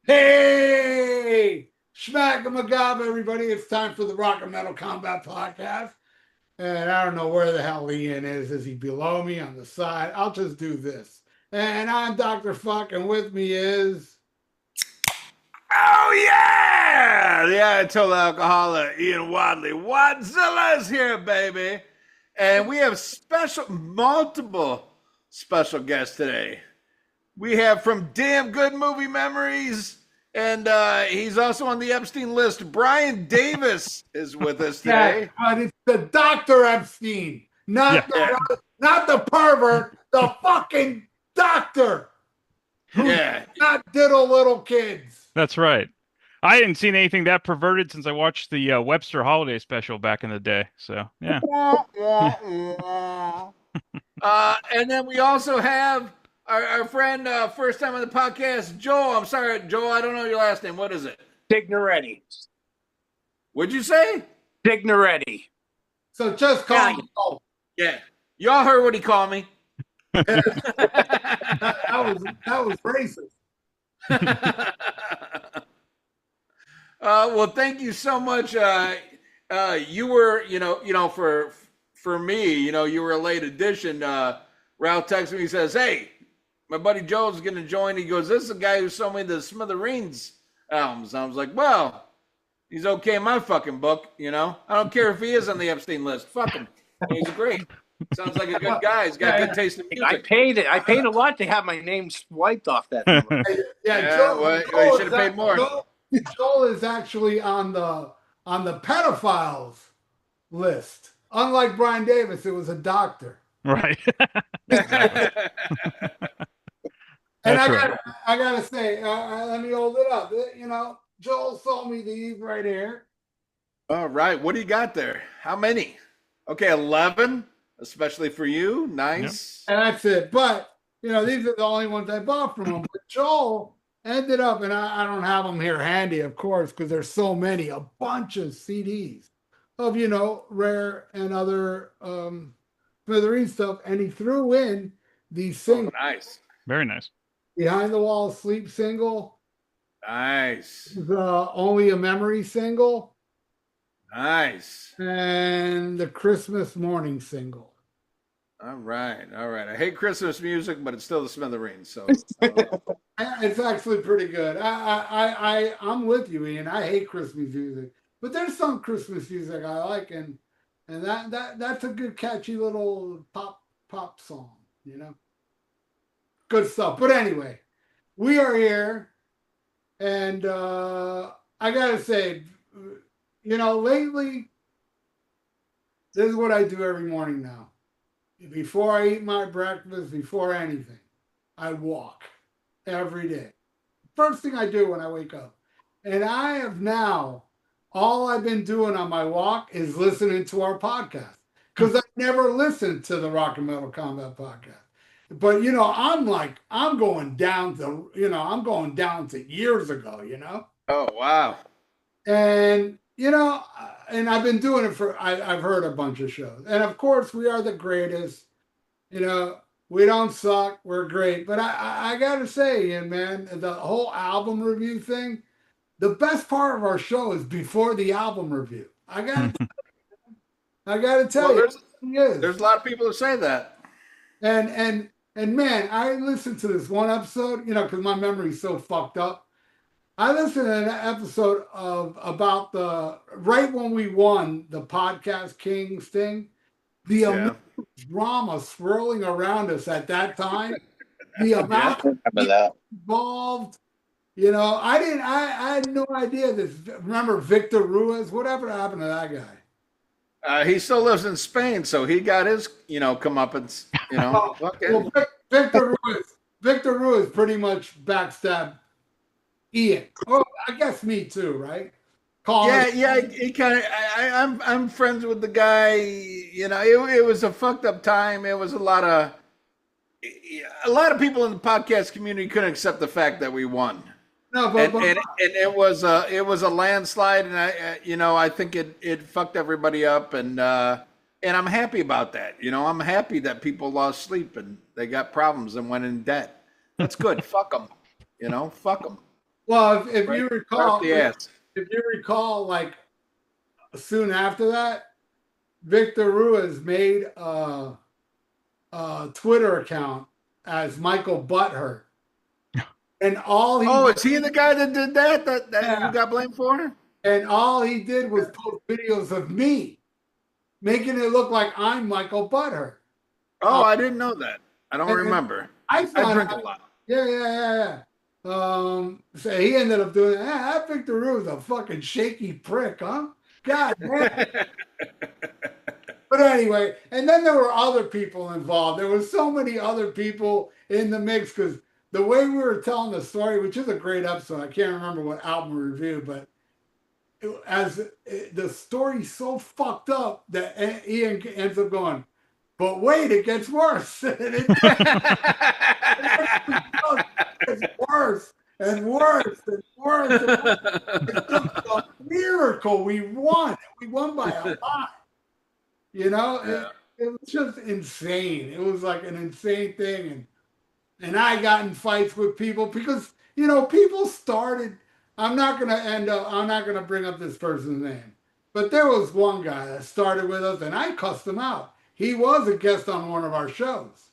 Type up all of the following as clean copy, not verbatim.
Hey, Schmack and Magab, everybody. It's time for the Rock and Metal Combat Podcast. And I don't know where the hell Ian is. Is he below me on the side? I'll just do this. And I'm Dr. Fuck, and with me is... Oh, yeah! The Ayatollah alcoholic, Ian Wadley. Wadzilla's here, baby. And we have multiple special guests today. We have from Damn Good Movie Memories, and he's also on the Epstein list. Brian Davis is with us today. Yeah, but it's the Dr. Epstein, not the pervert, the fucking doctor. Yeah. Not diddle little kids. That's right. I hadn't seen anything that perverted since I watched the Webster Holiday special back in the day. So, yeah. And then we also have our friend, first time on the podcast, Joel. I'm sorry, Joel, I don't know your last name. What is it? Signoretti. What'd you say? Signoretti. So just call me. Yeah. Y'all heard what he called me. that was racist. Well, thank you so much. You were, for me, you were a late addition. Ralph texts me, he says, "Hey, my buddy Joe's going to join." He goes, "This is the guy who sold me the Smithereens albums." I was like, well, he's okay in my fucking book, I don't care if he is on the Epstein list. Fuck him. He's great. Sounds like a good guy. He's got good taste in music. I paid a lot to have my name swiped off that number. Joel, you should have paid more. Joel is actually on the pedophiles list. Unlike Brian Davis, it was a doctor. Right. And I gotta say, let me hold it up. Joel sold me these right here. All right. What do you got there? How many? Okay, 11, especially for you. Nice. Yep. And that's it. But, these are the only ones I bought from him. But Joel ended up, and I don't have them here handy, of course, because there's so many, a bunch of CDs of, Rare and other Smithereens stuff. And he threw in these singles. Oh, nice. Very nice. Behind the Wall Sleep single. Nice. The Only a Memory single. Nice. And the Christmas Morning single. All right. I hate Christmas music, but it's still the Smithereens. So it's actually pretty good. I'm with you, Ian. I hate Christmas music, but there's some Christmas music I like, and that's a good, catchy little pop song. Good stuff. But anyway, we are here, and I gotta say, lately, this is what I do every morning now. Before I eat my breakfast, before anything, I walk every day. First thing I do when I wake up. And I have now, all I've been doing on my walk is listening to our podcast. Because I never listened to the Rock and Metal Combat Podcast. But, I'm going down to years ago, Oh, wow. And, and I've been doing it I've heard a bunch of shows. And of course, we are the greatest. We don't suck. We're great. But I got to say, man, the whole album review thing, the best part of our show is before the album review. I got to tell you. There's a lot of people who say that. And man, I listened to this one episode, because my memory's so fucked up. I listened to an episode about right when we won the Podcast Kings thing, the drama swirling around us at that time, the amount involved, I had no idea this. Remember Victor Ruiz? Whatever happened to that guy? He still lives in Spain, so he got his, comeuppance, Well, Victor Ruiz pretty much backstabbed Ian. Oh, I guess me too, right? He kind of. I'm friends with the guy. It was a fucked up time. It was a lot of people in the podcast community couldn't accept the fact that we won. No, but it was a landslide, and I think it fucked everybody up, and I'm happy about that. I'm happy that people lost sleep and they got problems and went in debt. That's good. Fuck them. Fuck them. Well, if Right, you right recall, up the ass. if you recall, like soon after that, Victor Ruiz made a Twitter account as Michael Butthurt, and all he Oh, did, is he the guy that did that? That you yeah, got blamed for? and all he did was post videos of me, making it look like I'm Michael Butthurt. Oh, Uh, I didn't know that. I don't and remember. I I found drink a out, lot. yeah. So he ended up doing that Victor Ruiz a fucking shaky prick, huh? God damn. But anyway, and then there were other people involved. There was so many other people in the mix because the way we were telling the story, which is a great episode, I can't remember what album we reviewed, but the story's so fucked up that Ian ends up going, but wait, it gets worse. And it gets worse and worse and worse. And worse. It's just a miracle. We won. We won by a lot. You know, Yeah. it was just insane. It was like an insane thing. And I got in fights with people because, people started. I'm not gonna bring up this person's name. But there was one guy that started with us and I cussed him out. He was a guest on one of our shows.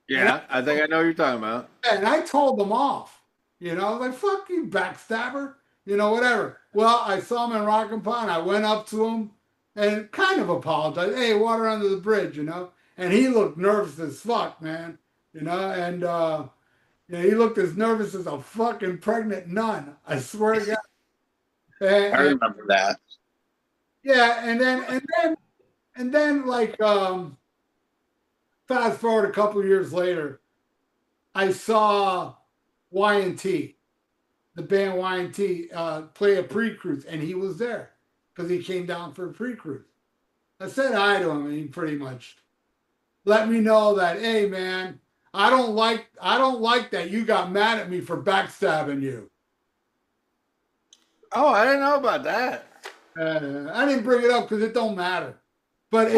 Yeah, I think I know what you're talking about. And I told them off. I was like, fuck you, backstabber. Whatever. Well, I saw him in Rock and Pond. I went up to him and kind of apologized. Hey, water under the bridge, And he looked nervous as fuck, man. And he looked as nervous as a fucking pregnant nun. I swear to God. I remember that. Yeah, and then like fast forward a couple years later, I saw Y&T, the band Y&T, play a pre-cruise, and he was there because he came down for a pre-cruise. I said hi to him, and he pretty much let me know that, hey man, I don't like that you got mad at me for backstabbing you. Oh, I didn't know about that. I didn't bring it up because it don't matter, but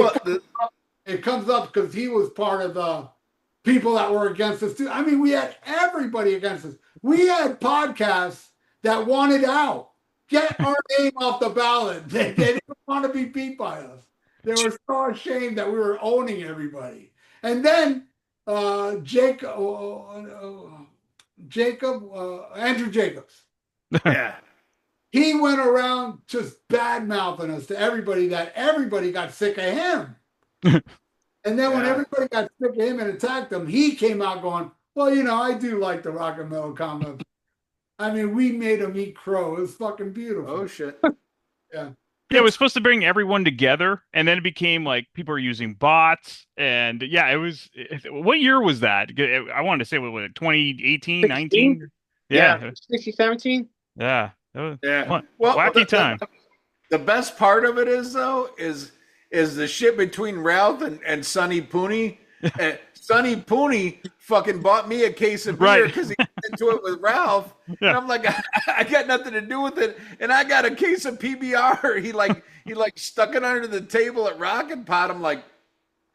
it comes up because he was part of the people that were against us too. I mean, we had everybody against us. We had podcasts that wanted out, get our name off the ballot. They didn't want to be beat by us. They were so ashamed that we were owning everybody. And then Andrew Jacobs. Yeah. He went around just bad mouthing us to everybody that everybody got sick of him. And then when everybody got sick of him and attacked him, he came out going, well, I do like the rock and metal comment. I mean, we made him eat crow. It was fucking beautiful. Oh, shit. Yeah. Yeah, it was supposed to bring everyone together, and then it became like people were using bots, and yeah, it was. What year was that? I wanted to say, what was it, 2018, 19? Yeah. 16, 17? Yeah. That was fun. Well, Wacky time. The best part of it is though is the shit between Ralph and Sonny Pooney. Sonny Pooney fucking bought me a case of beer because he got into it with Ralph, and I'm like, I got nothing to do with it, and I got a case of PBR. He stuck it under the table at Rocket Pot. I'm like,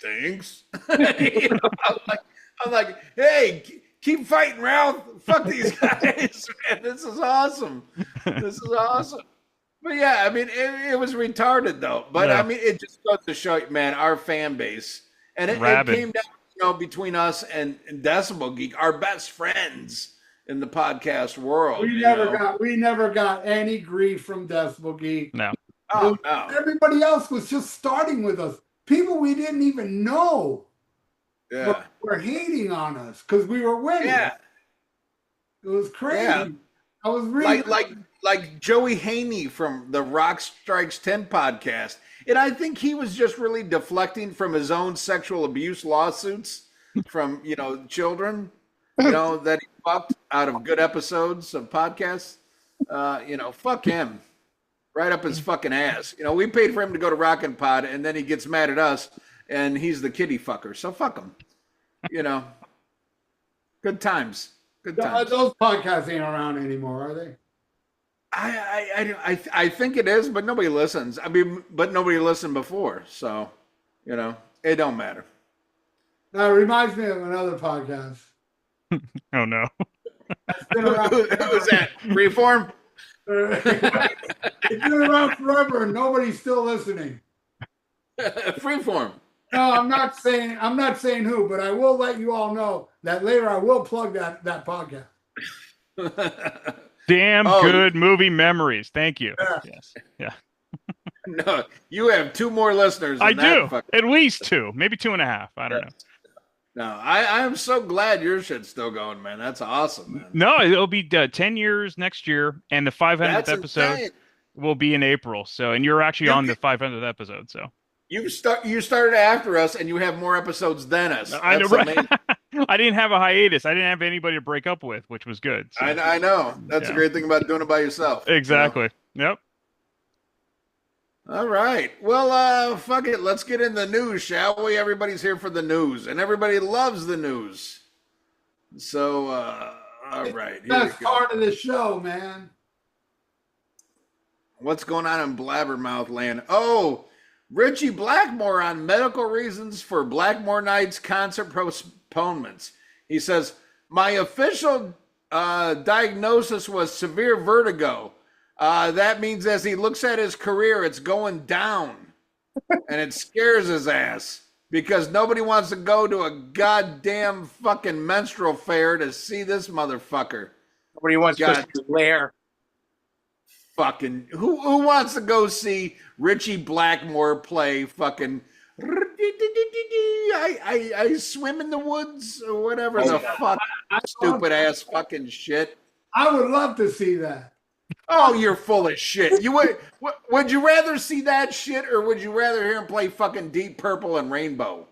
thanks. I'm like, hey, keep fighting, Ralph. Fuck these guys, man. This is awesome. This is awesome. But yeah, I mean, it was retarded though. But I mean, it just goes to show you, man, our fan base, and it came down, between us and Decibel Geek, our best friends in the podcast world. We never got any grief from Decibel Geek. No. Oh no. Everybody else was just starting with us. People we didn't even know. Yeah. Were hating on us because we were winning. Yeah. It was crazy. Yeah. I was really like Joey Haney from the Rock Strikes 10 podcast. And I think he was just really deflecting from his own sexual abuse lawsuits from, children, that he fucked out of good episodes of podcasts. Fuck him. Right up his fucking ass. We paid for him to go to Rockin' Pod, and then he gets mad at us, and he's the kitty fucker. So fuck him. Good times. Good times. Those podcasts ain't around anymore, are they? I think it is, but nobody listens. I mean, but nobody listened before, so it don't matter. Now it reminds me of another podcast. Oh no. That's been around. Who was that? Freeform? It's been around forever, and nobody's still listening. Freeform. No, I'm not saying who, but I will let you all know that later I will plug that podcast. Damn good movie memories. Thank you. Yeah. Yes. Yeah. No, you have 2 more listeners. I Than that do. fucking- At least 2, maybe 2.5. I don't know. No, I am so glad your shit's still going, man. That's awesome, man. No, it'll be 10 years next year, and the 500th That's episode insane. will be in April. So, and you're actually You on the can- 500th episode. So You started after us, and you have more episodes than us. I know, That's right? amazing. I didn't have a hiatus. I didn't have anybody to break up with, which was good. So, I know. That's Yeah. a great thing about doing it by yourself. you know? exactly. Yep. All right. Well, fuck it. Let's get in the news, shall we? Everybody's here for the news, and everybody loves the news. So, all right. Here we That's go. part of the show, man. What's going on in Blabbermouth land? Oh, Richie Blackmore on medical reasons for Blackmore Night's concert postponements. He says, my official diagnosis was severe vertigo. That means as he looks at his career, it's going down. And it scares his ass because nobody wants to go to a goddamn fucking menstrual fair to see this motherfucker. Nobody wants God. to Blair. Fucking who wants to go see Richie Blackmore play fucking I swim in the woods or whatever the fuck stupid ass fucking shit. I would love to see that. Oh, you're full of shit. You would you rather see that shit or would you rather hear him play fucking Deep Purple and Rainbow?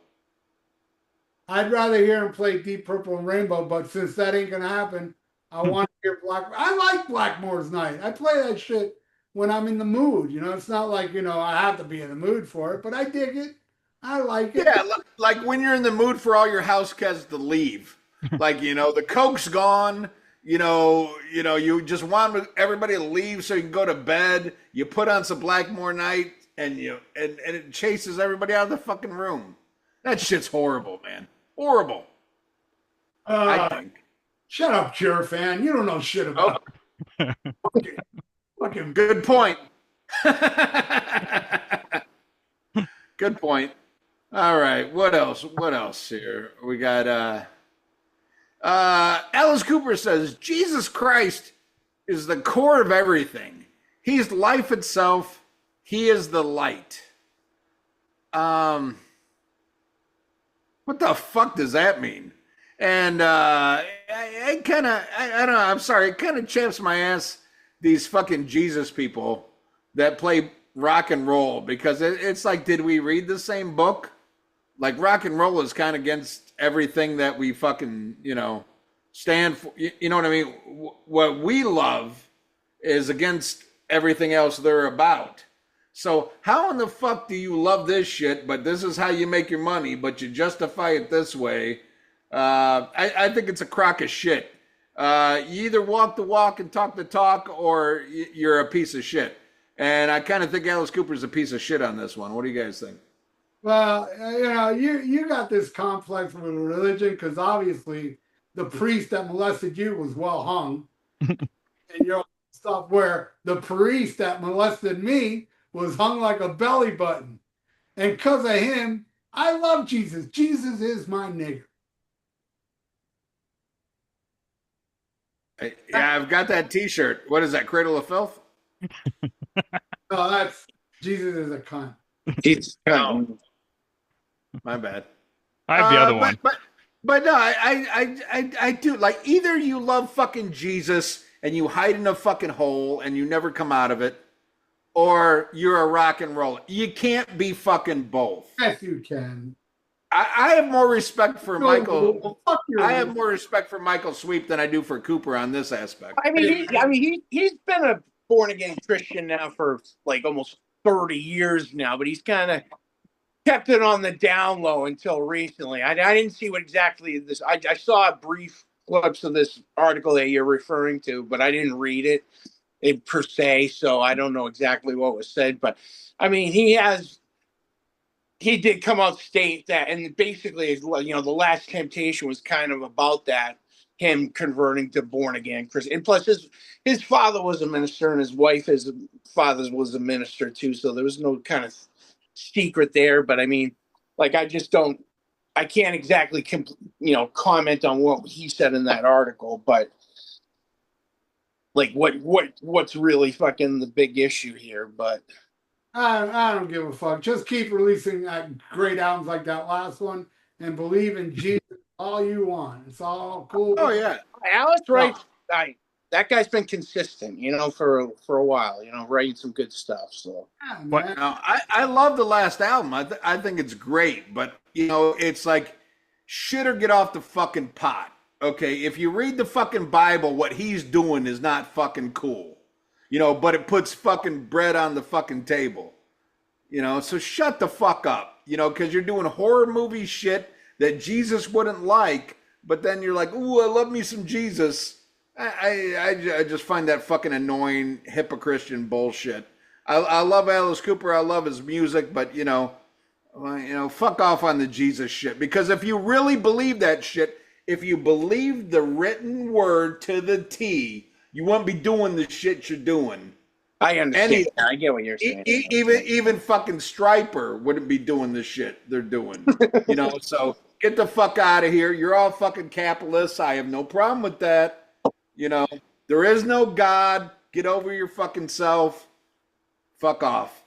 I'd rather hear him play Deep Purple and Rainbow, but since that ain't gonna happen, I want to hear I like Blackmore's Night. I play that shit when I'm in the mood. You know, it's not like, I have to be in the mood for it, but I dig it. I like it. Yeah, like when you're in the mood for all your house cats to leave. Like, the Coke's gone. You just want everybody to leave so you can go to bed. You put on some Blackmore Night and it chases everybody out of the fucking room. That shit's horrible, man. Horrible. I think. Shut up, Cure fan. You don't know shit about it. Fucking Good point. Good point. All right. What else? What else here? We got Alice Cooper says, Jesus Christ is the core of everything. He's life itself. He is the light. What the fuck does that mean? And I don't know, I'm sorry, it kind of chaps my ass, these fucking Jesus people that play rock and roll, because it's like, did we read the same book? Like, rock and roll is kind of against everything that we fucking, stand for. You know what I mean? What we love is against everything else they're about. So how in the fuck do you love this shit, but this is how you make your money, but you justify it this way? I think it's a crock of shit. You either walk the walk and talk the talk, or you're a piece of shit. And I kind of think Alice Cooper's a piece of shit on this one. What do you guys think? Well, you got this complex with religion because obviously the priest that molested you was well hung, and stuff where the priest that molested me was hung like a belly button, and because of him, I love Jesus. Jesus is my nigger. Yeah, I've got that T-shirt. What is that? Cradle of Filth? No, that's Jesus is a cunt. It's My bad. I have the other one. But no, I do. Like, either you love fucking Jesus and you hide in a fucking hole and you never come out of it, or you're a rock and roller. You can't be fucking both. Yes, you can. I have more respect for Michael. Well, fuck your I have more respect for Michael Sweep than I do for Cooper on this aspect. he's been a born again Christian now for like almost 30 years now, but he's kind of kept it on the down low until recently. I didn't see what exactly this. I saw brief clips of this article that you're referring to, but I didn't read it per se, so I don't know exactly what was said. But I mean, he did come out state that, and basically, the Last Temptation was kind of about that. him converting to born again Christian. And plus, his father was a minister, and his father was a minister too. So there was no kind of secret there. But I mean, like, I can't exactly comment on what he said in that article, but like what's really fucking the big issue here. But I don't give a fuck. Just keep releasing great albums like that last one, and believe in Jesus all you want. It's all cool. Oh yeah, Alice writes. That guy's been consistent, for a while, writing some good stuff. So, yeah, now, I love the last album. I think it's great, but it's like shit or get off the fucking pot. Okay, if you read the fucking Bible, what he's doing is not fucking cool. But it puts fucking bread on the fucking table. So shut the fuck up. Because you're doing horror movie shit that Jesus wouldn't like, but then you're like, ooh, I love me some Jesus. I just find that fucking annoying hypocritian bullshit. I love Alice Cooper. I love his music, but fuck off on the Jesus shit. Because if you really believe that shit, if you believe the written word to the T, you won't be doing the shit you're doing. I understand. I get what you're saying. Even fucking Striper wouldn't be doing the shit they're doing. So get the fuck out of here. You're all fucking capitalists. I have no problem with that. There is no God. Get over your fucking self. Fuck off.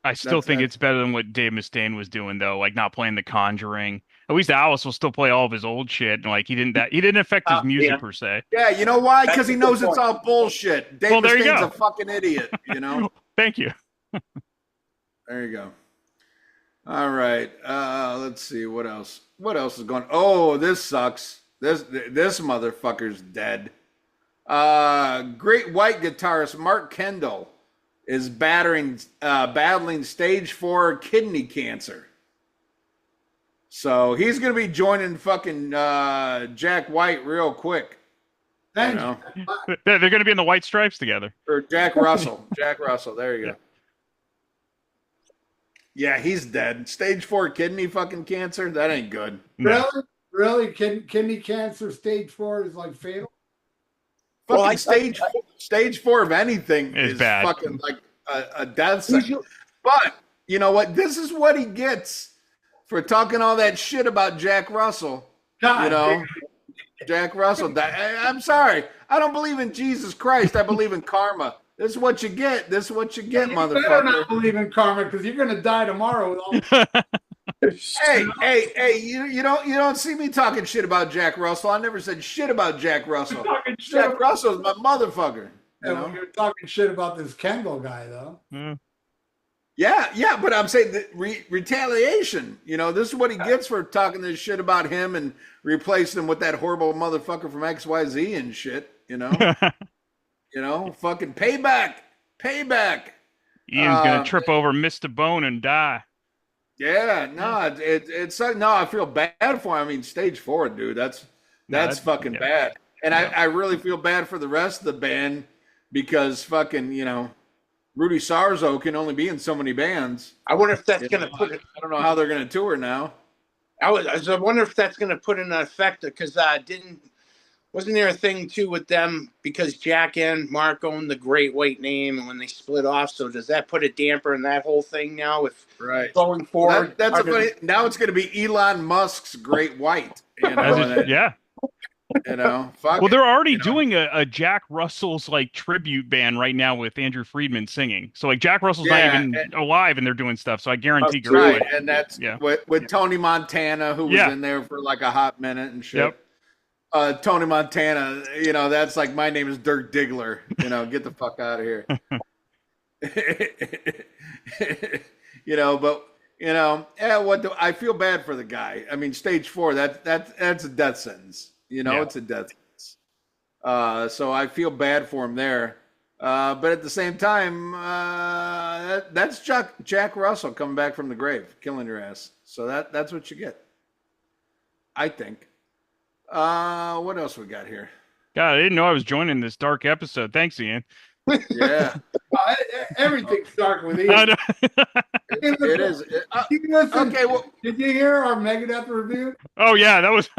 I still think it's better than what Dave Mustaine was doing, though, like not playing The Conjuring. At least Alice will still play all of his old shit, and like he didn't affect his music per se. Yeah, you know why? Because he knows it's all bullshit. Dave Mustaine's a fucking idiot. Thank you. There you go. All right. Let's see what else. What else is going? Oh, this sucks. This motherfucker's dead. Great white guitarist Mark Kendall is battling stage 4 kidney cancer. So he's going to be joining fucking Jack White real quick. They're going to be in the White Stripes together. Or Jack Russell. Jack Russell. There you go. Yeah, he's dead. Stage 4 kidney fucking cancer? That ain't good. No. Really? Kidney cancer stage 4 is like fatal? Fucking stage 4 of anything is bad. Fucking like a death sentence. But you know what? This is what he gets for talking all that shit about Jack Russell. God, Jack Russell. I'm sorry. I don't believe in Jesus Christ. I believe in karma. This is what you get. This is what you get, motherfucker. You better not believe in karma because you're going to die tomorrow with all. Hey! You don't see me talking shit about Jack Russell. I never said shit about Jack Russell. Jack Russell's my motherfucker. You're talking shit about this Kendall guy, though. Mm. Yeah, but I'm saying that retaliation. This is what he gets for talking this shit about him and replacing him with that horrible motherfucker from XYZ and shit. Fucking payback. Ian's gonna trip over, miss the bone, and die. Yeah, no, it's no. I feel bad for him. I mean, stage 4, dude. That's fucking bad. And I really feel bad for the rest of the band because fucking Rudy Sarzo can only be in so many bands. I wonder if that's going to put it. I don't know how they're going to tour now. I wonder if that's going to put in effect because wasn't there a thing too with them because Jack and Mark owned the Great White name and when they split off? So does that put a damper in that whole thing now with going forward? Now it's going to be Elon Musk's Great White. Yeah. Fuck well, they're already doing a Jack Russell's like tribute band right now with Andrew Friedman singing. So like Jack Russell's not even alive and they're doing stuff. So I guarantee right. And that's with Tony Montana, who was in there for like a hot minute and shit. Yep. Tony Montana, that's like my name is Dirk Diggler. Get the fuck out of here. I feel bad for the guy. I mean, stage 4, that's a death sentence. It's a death sentence. So I feel bad for him there. But at the same time, that's Jack Russell coming back from the grave, killing your ass. So that's what you get, I think. What else we got here? God, I didn't know I was joining this dark episode. Thanks, Ian. Yeah, Everything's dark with I Ian. know. it is. Did you listen? Okay, well, Did you hear our Megadeth review? Oh yeah, that was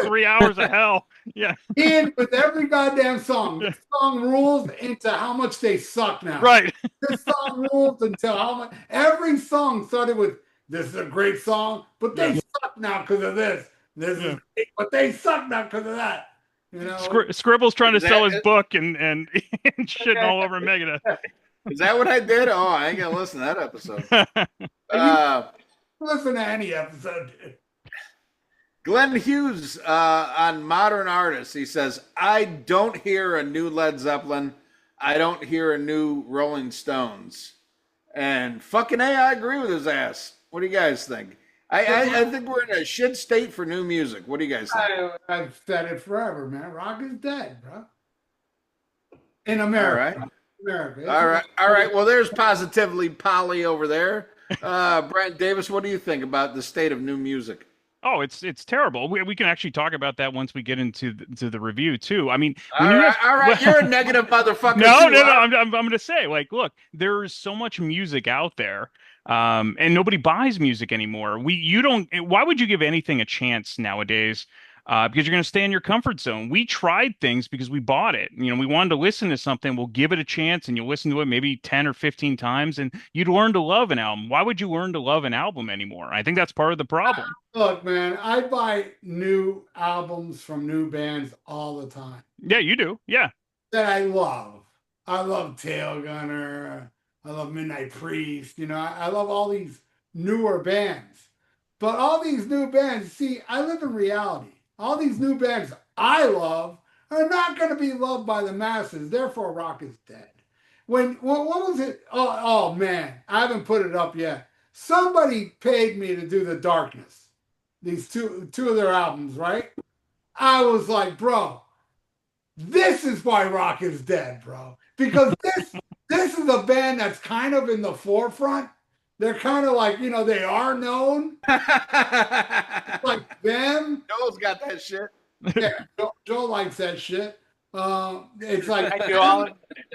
3 hours of hell. Yeah, Ian, with every goddamn song, this song rules into how much they suck now. right. This song rules until how much. Every song started with, "This is a great song, but they Yeah. suck now because of this. This Yeah. is great, but they suck now because of that." You know, Scribble's trying to Is that- sell his book and shitting all over Megadeth. is that what I did? Oh, I ain't gonna listen to that episode. listen to any episode. Dude. Glenn Hughes on Modern Artists, he says, I don't hear a new Led Zeppelin. I don't hear a new Rolling Stones. And fucking A, I agree with his ass. What do you guys think? I think we're in a shit state for new music. What do you guys think? I've said it forever, man. Rock is dead, bro. In America. All right. America. All right. Well, there's positively Polly over there. Brent Davis, what do you think about the state of new music? Oh, it's terrible. We can actually talk about that once we get into the review too. I mean, All right, you're a negative motherfucker. No, too, I'm going to say, like, look, there's so much music out there, and nobody buys music anymore. You don't. Why would you give anything a chance nowadays? Because you're going to stay in your comfort zone. We tried things because we bought it. You know, we wanted to listen to something. We'll give it a chance, and you'll listen to it maybe 10 or 15 times, and you'd learn to love an album. Why would you learn to love an album anymore? I think that's part of the problem. Look, man, I buy new albums from new bands all the time Yeah, you do. Yeah. that I love. I love Tail Gunner. I love Midnight Priest. You know, I love all these newer bands. But all these new bands, see, I live in reality. All these new bands I love are not going to be loved by the masses. Therefore, rock is dead. What was it? Oh man, I haven't put it up yet. Somebody paid me to do The Darkness. These two of their albums, right? I was like, bro, this is why rock is dead, bro. Because this is a band that's kind of in the forefront. They're kind of like, you know, they are known. Like them. Joel's got that shit. Yeah, Joel likes that shit. It's like, I do all it.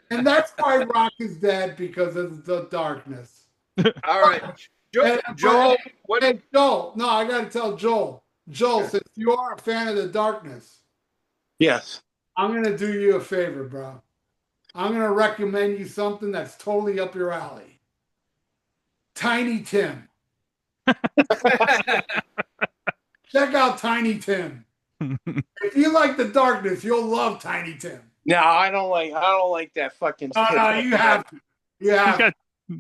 and that's why rock is dead, because of The Darkness. All right. Joel, what? Hey, Joel, no, I got to tell Joel. Joel, since you are a fan of The Darkness, Yes. I'm going to do you a favor, bro. I'm going to recommend you something that's totally up your alley. Tiny Tim. Check out Tiny Tim. If you like The Darkness, you'll love Tiny Tim. No, I don't like that fucking. Oh, no, you have to. You have to.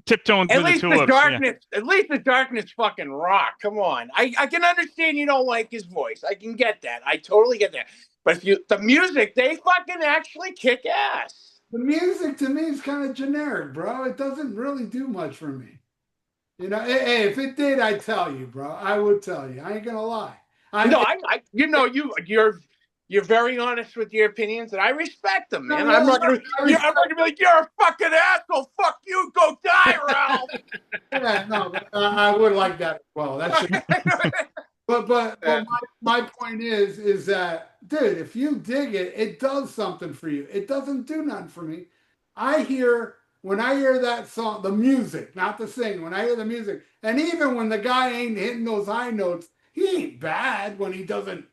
Tiptoeing through At least the tulips. the darkness. At least the darkness fucking rock. Come on. I can understand you don't like his voice. I can get that. I totally get that. But if the music, they fucking actually kick ass. The music to me is kind of generic, bro. It doesn't really do much for me. You know, hey, if it did, I'd tell you, bro. I would tell you. I ain't gonna lie. You're very honest with your opinions, and I respect them, man. No, I'm not gonna be like, you're a fucking asshole. Fuck you. Go die, Ralph. Yeah, no, I would like that as well. That should. But my point is that, dude, if you dig it, it does something for you. It doesn't do nothing for me. When I hear that song, the music, not the singing, when I hear the music, and even when the guy ain't hitting those high notes, he ain't bad when he doesn't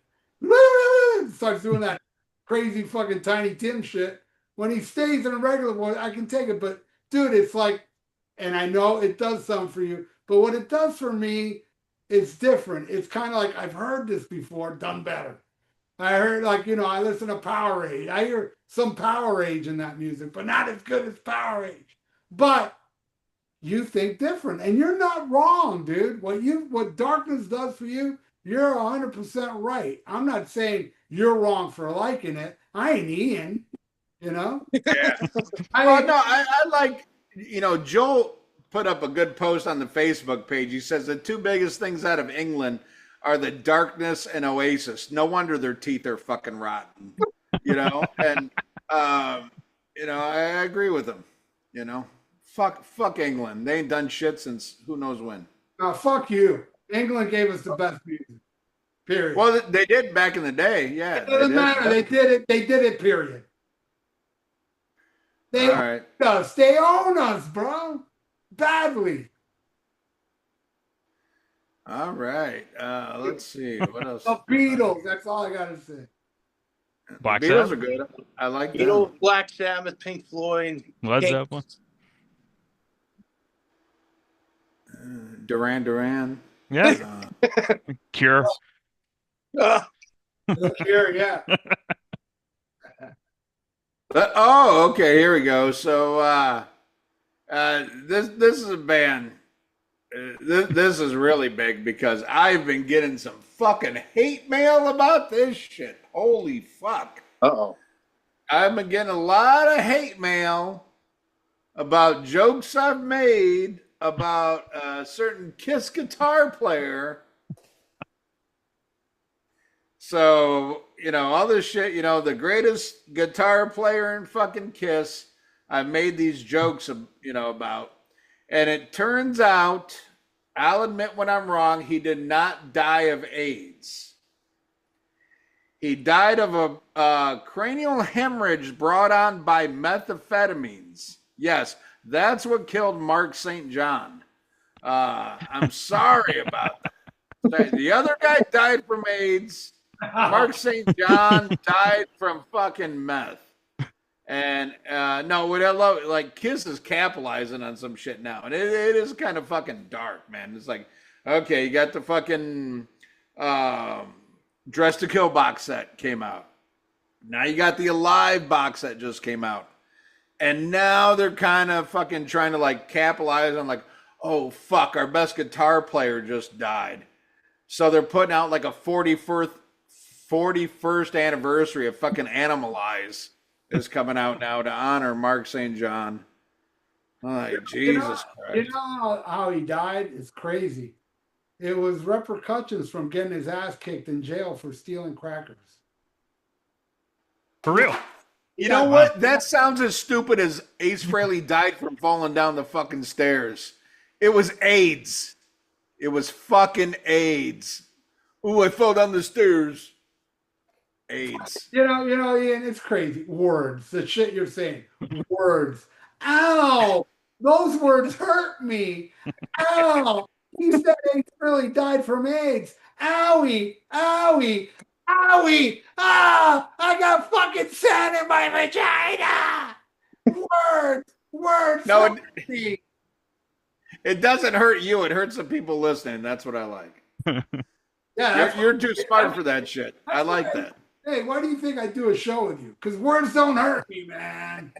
starts doing that crazy fucking Tiny Tim shit. When he stays in a regular voice, I can take it. But dude, it's like, and I know it does something for you, but what it does for me, it's different. It's kind of like, I've heard this before, done better. I heard, like, you know, I listen to Power Age. I hear some Power Age in that music, but not as good as Power Age. But you think different, and you're not wrong, dude. What Darkness does for you, you're 100% right. I'm not saying you're wrong for liking it. I ain't Ian, you know? Yeah. I like, you know, Joel put up a good post on the Facebook page. He says the two biggest things out of England are The Darkness and Oasis. No wonder their teeth are fucking rotten, you know? And, you know, I agree with him, you know? Fuck England. They ain't done shit since who knows when. No, fuck you. England gave us the best music. Period. Well, they did back in the day, yeah. It doesn't matter. They did it. Period. They All own right. us. They own us, bro. Badly. All right. Let's see. What else? The Beatles. That's all I gotta say. The Black Beatles Sabbath? are good. I like Beatles, them. Black Sabbath, Pink Floyd, Led King- Zeppelin. Duran Duran. Yeah. Cure. Uh, The Cure, yeah. Oh, okay. Here we go. So this is a band. This is really big because I've been getting some fucking hate mail about this shit. Holy fuck. Uh-oh. I've been getting a lot of hate mail about jokes I've made about a certain Kiss guitar player. So, all this shit, the greatest guitar player in fucking Kiss, I've made these jokes, about. And it turns out, I'll admit when I'm wrong, he did not die of AIDS. He died of a cranial hemorrhage brought on by methamphetamines. Yes, that's what killed Mark St. John. I'm sorry about that. The other guy died from AIDS. Mark St. John died from fucking meth. And no, what I love, like Kiss is capitalizing on some shit now, and it is kind of fucking dark, man. It's like, okay, you got the fucking Dress to Kill box set came out. Now you got the Alive box set just came out, and now they're kind of fucking trying to like capitalize on like, oh fuck, our best guitar player just died, so they're putting out like a 41st anniversary of fucking Animalize is coming out now to honor Mark St. John. Oh, Jesus Christ. You know how he died? It's crazy. It was repercussions from getting his ass kicked in jail for stealing crackers. For real. You know what? That sounds as stupid as Ace Frehley died from falling down the fucking stairs. It was AIDS. It was fucking AIDS. Ooh, I fell down the stairs. AIDS. You know, Ian, it's crazy. Words, the shit you're saying. Words. Ow! Those words hurt me. Ow! He said Ace really died from AIDS. Owie! Owie! Owie! Ah! I got fucking sand in my vagina! Words! No, hurt me. it doesn't hurt you. It hurts the people listening. That's what I like. Yeah, You're too smart for that shit. I like that. Hey, why do you think I do a show with you? Because words don't hurt me, man.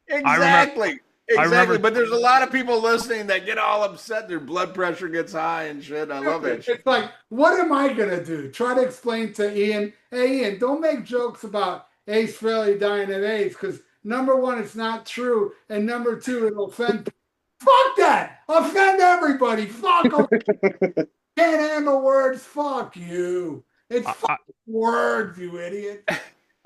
Exactly. I remember- But there's a lot of people listening that get all upset. Their blood pressure gets high and shit. I love that shit. It's like, what am I going to do? Try to explain to Ian, hey, Ian, don't make jokes about Ace Frehley dying of AIDS because number one, it's not true. And number two, it'll offend. Fuck that. Offend everybody. Fuck them. Can't handle words. Fuck you. It's fucking words, you idiot.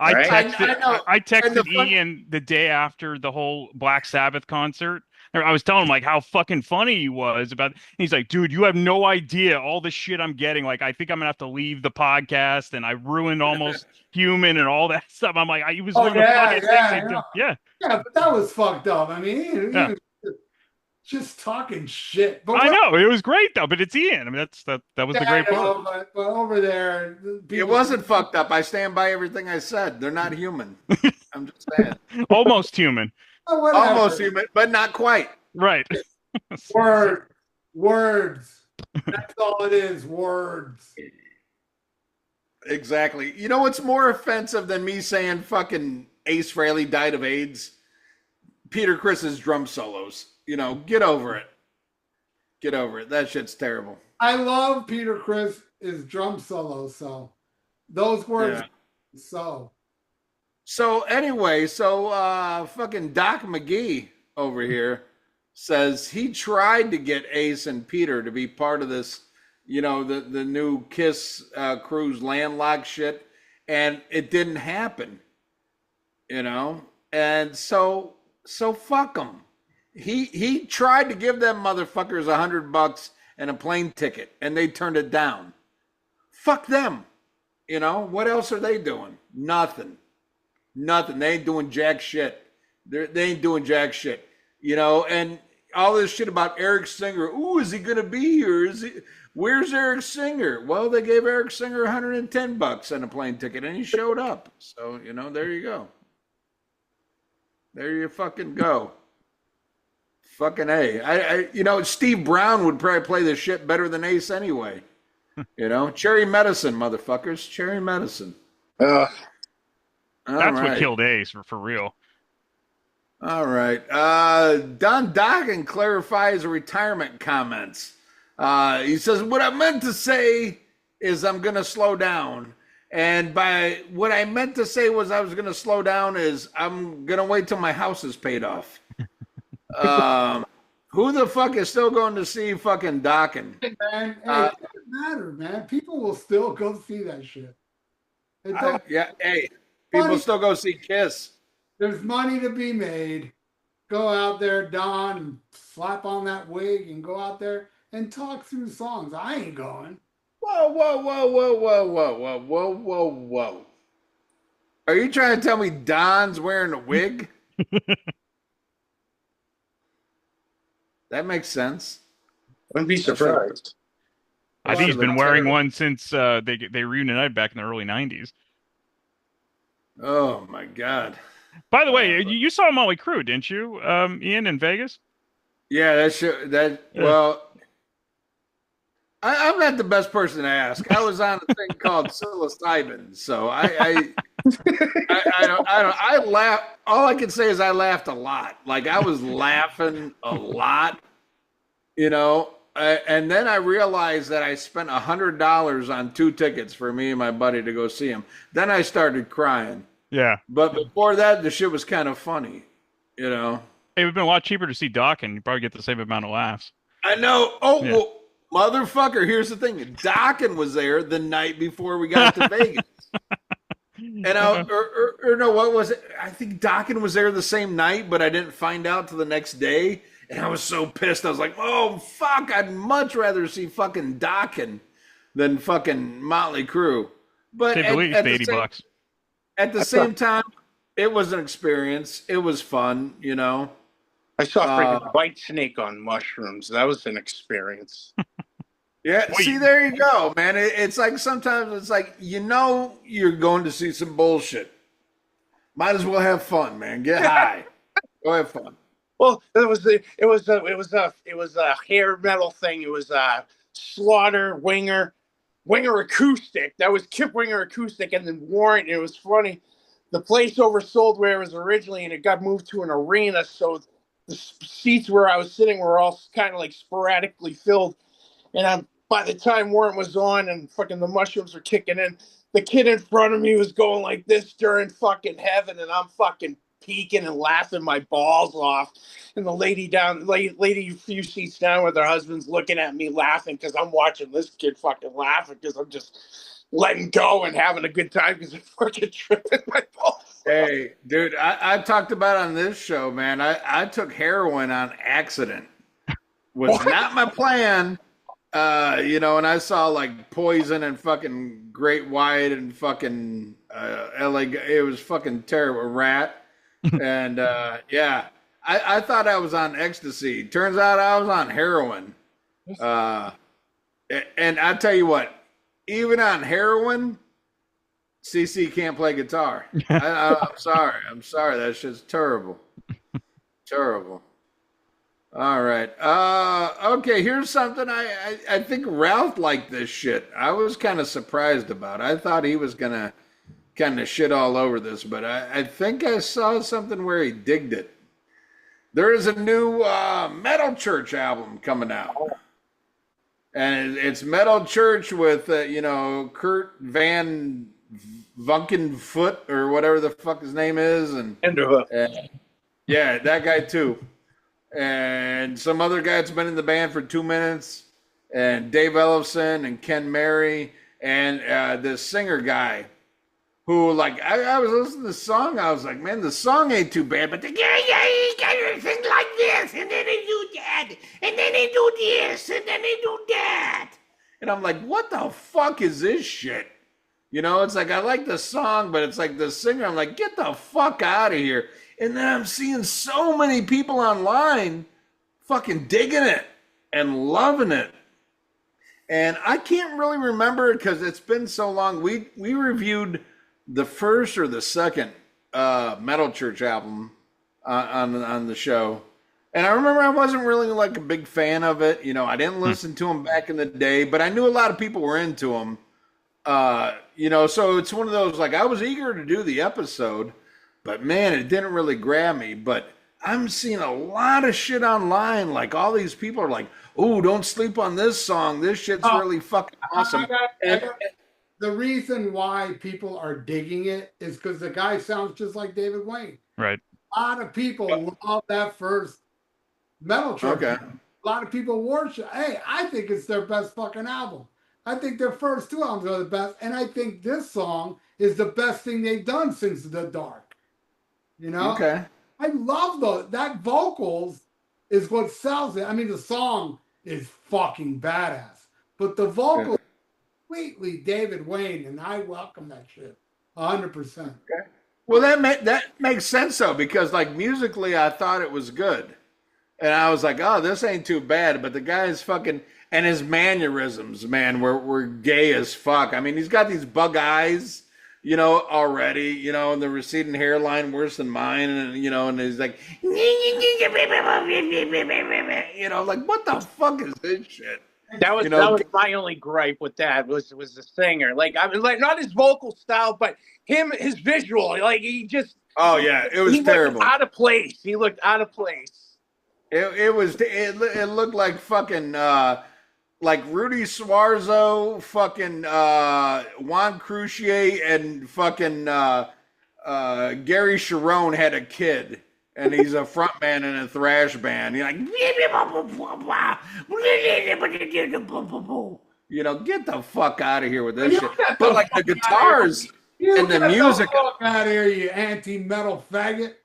I Right? texted Ian the day after the whole Black Sabbath concert. I was telling him like how fucking funny he was about. He's like, dude, you have no idea all the shit I'm getting. Like, I think I'm gonna have to leave the podcast, and I ruined Almost Human and all that stuff. I'm like, he was one of the funniest things. Yeah, but that was fucked up. I mean, he was just talking shit. But I know it was great though. But it's Ian. I mean, that was the great part. But over there, It wasn't fucked up. I stand by everything I said. They're not human. I'm just saying. Almost human. Almost human, but not quite. Right. Words. That's all it is. Words. Exactly. You know what's more offensive than me saying fucking Ace Frehley died of AIDS? Peter Chris's drum solos. Get over it. Get over it. That shit's terrible. I love Peter Chris's drum solo, so those words. Yeah. So anyway, fucking Doc McGee over here says he tried to get Ace and Peter to be part of this, the new Kiss Cruise landlocked shit, and it didn't happen, and so fuck them. He tried to give them motherfuckers $100 and a plane ticket, and they turned it down. Fuck them. What else are they doing? Nothing. They ain't doing jack shit. They ain't doing jack shit, you know. And all this shit about Eric Singer. Ooh, is he gonna be here? Is he? Where's Eric Singer? Well, they gave Eric Singer $110 on a plane ticket, and he showed up. So you know, there you go. There you fucking go. Fucking A. You know, Steve Brown would probably play this shit better than Ace anyway. You know, cherry medicine, motherfuckers. Cherry medicine. Uh, That's what killed Ace for real. All right. Don Dokken clarifies retirement comments. He says, what I meant to say is I'm going to slow down. And by what I meant to say was I was going to slow down is I'm going to wait till my house is paid off. Who the fuck is still going to see fucking Dokken? Man, hey, it doesn't matter, man. People will still go see that shit. Hey, people still go see Kiss. There's money to be made. Go out there, Don, and slap on that wig and go out there and talk through songs. I ain't going. Whoa. Are you trying to tell me Don's wearing a wig? That makes sense. Wouldn't be surprised. I think he's been wearing one since they reunited back in the early 90s. Oh, my God. By the way, you saw Motley Crue, didn't you, Ian, in Vegas? Yeah, well, I'm not the best person to ask. I was on a thing called psilocybin, so I laughed. All I can say is I laughed a lot. Like I was laughing a lot, you know. And then I realized that I spent $100 on 2 tickets for me and my buddy to go see him. Then I started crying. Yeah. But before that, the shit was kind of funny, you know. It would have been a lot cheaper to see Dokken. You probably get the same amount of laughs. I know. Oh, yeah. Well, motherfucker, here's the thing. Dokken was there the night before we got to Vegas. And no, what was it? I think Dokken was there the same night, but I didn't find out till the next day. And I was so pissed. I was like, oh, fuck, I'd much rather see fucking Dokken than fucking Motley Crue. But at least $80. At the same time, it was an experience. It was fun, you know. I saw freaking White Snake on mushrooms. That was an experience. Yeah, see, there you go, man. It's like sometimes it's like, you know, you're going to see some bullshit. Might as well have fun, man. Get high. Go have fun. Well, it was a hair metal thing. It was Slaughter, Winger Acoustic. That was Kip Winger Acoustic, and then Warrant. It was funny. The place oversold where it was originally, and it got moved to an arena. So the seats where I was sitting were all kind of like sporadically filled. And by the time Warrant was on and fucking the mushrooms were kicking in, the kid in front of me was going like this during fucking heaven, and I'm fucking peeking and laughing my balls off. And the lady a few seats down with her husband's looking at me laughing because I'm watching this kid fucking laughing because I'm just letting go and having a good time because I'm fucking tripping my balls. Hey, dude, I talked about on this show, man. I took heroin on accident. Was not my plan. You know, and I saw like Poison and fucking Great White and fucking LA. It was fucking terrible. Rat. And yeah, I thought I was on ecstasy. Turns out I was on heroin. And I tell you what, even on heroin, CC can't play guitar. I'm sorry. That shit's terrible. Terrible. All right. Okay, here's something I think Ralph liked this shit. I was kind of surprised about. I thought he was going to kind of shit all over this, but I think I saw something where he digged it. There is a new Metal Church album coming out. And it's Metal Church with, Kurt Van Vunkenfoot or whatever the fuck his name is. And yeah, that guy too. And some other guy that's been in the band for 2 minutes. And Dave Ellefson and Ken Mary and this singer guy. Who, like, I was listening to the song, I was like, man, the song ain't too bad, but you gotta sing like this, and then they do that, and then they do this, and then they do that. And I'm like, what the fuck is this shit? You know, it's like, I like the song, but it's like the singer, I'm like, get the fuck out of here. And then I'm seeing so many people online fucking digging it and loving it. And I can't really remember because it's been so long. We reviewed the first or the second Metal Church album on the show. And I remember I wasn't really like a big fan of it. You know, I didn't listen to them back in the day, but I knew a lot of people were into them. You know, so it's one of those, like, I was eager to do the episode, but man, it didn't really grab me. But I'm seeing a lot of shit online. Like, all these people are like, "Oh, don't sleep on this song. This shit's really fucking awesome." The reason why people are digging it is because the guy sounds just like David Wayne. Right. A lot of people love that first Metal Church. Okay. A lot of people worship. Hey, I think it's their best fucking album. I think their first two albums are the best, and I think this song is the best thing they've done since The Dark. You know? Okay. I love that vocals is what sells it. I mean, the song is fucking badass, but the vocals completely David Wayne, and I welcome that shit 100%. Okay. Well, that makes sense though, because like musically, I thought it was good, and I was like, "Oh, this ain't too bad." But the guy's fucking, and his mannerisms, man, were gay as fuck. I mean, he's got these bug eyes, you know, already, you know, and the receding hairline worse than mine, and you know, and he's like, you know, like, what the fuck is this shit? That was my only gripe with that was the singer. Like, I mean, like, not his vocal style, but his visual. Like, he just. Oh yeah, it was terrible. Looked out of place. He looked out of place. It looked like fucking like Rudy Suarzo, fucking Juan Croucier, and fucking Gary Sharon had a kid. And he's a front man in a thrash band. You're like, you know, get the fuck out of here with this shit. But like the guitars and the music. Get the fuck out of here, you anti-metal faggot.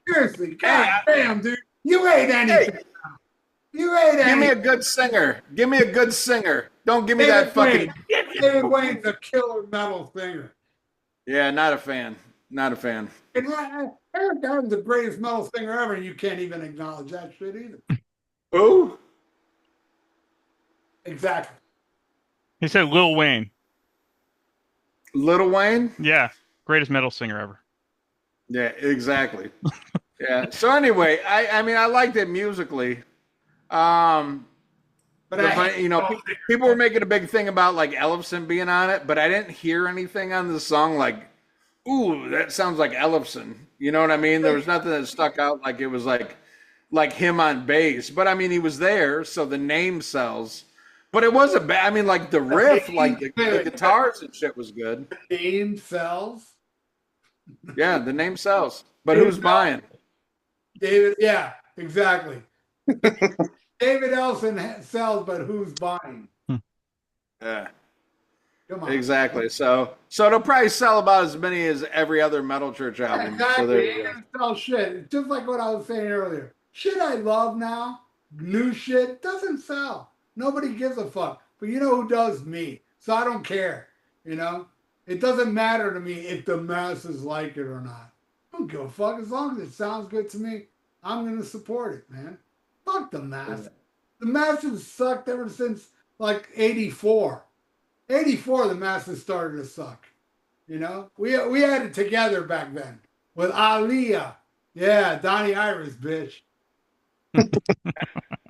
Seriously, god damn, dude. You ain't anything. Hey, you ain't anything. Give me a good singer. Give me a good singer. Don't give me that fucking. David Wayne's a killer metal singer. Yeah, not a fan. Not a fan. And Eric Gardner's the greatest metal singer ever, and you can't even acknowledge that shit either. Who? Exactly. He said Lil Wayne. Little Wayne? Yeah, greatest metal singer ever. Yeah, exactly. Yeah. So anyway, I mean, I liked it musically. But you know, people were making a big thing about like Ellefson being on it, but I didn't hear anything on the song like, "Ooh, that sounds like Ellefson." You know what I mean? There was nothing that stuck out like it was like him on bass. But I mean, he was there, so the name sells. But it wasn't bad. I mean, like the riff, like the guitars and shit was good. The name sells. Yeah, the name sells. But who's buying? David, yeah, exactly. David Ellison sells, but who's buying? Yeah. Come on. Exactly. So they'll probably sell about as many as every other Metal Church album. Exactly. So there They you go. ain't gonna sell shit. It's just like what I was saying earlier. Shit I love now, new shit, doesn't sell. Nobody gives a fuck. But you know who does? Me. So I don't care. You know? It doesn't matter to me if the masses like it or not. I don't give a fuck. As long as it sounds good to me, I'm going to support it, man. Fuck the masses. The masses sucked ever since, like, 84. 84, the masses started to suck. You know? We had it together back then with Aaliyah. Yeah, Donnie Iris, bitch.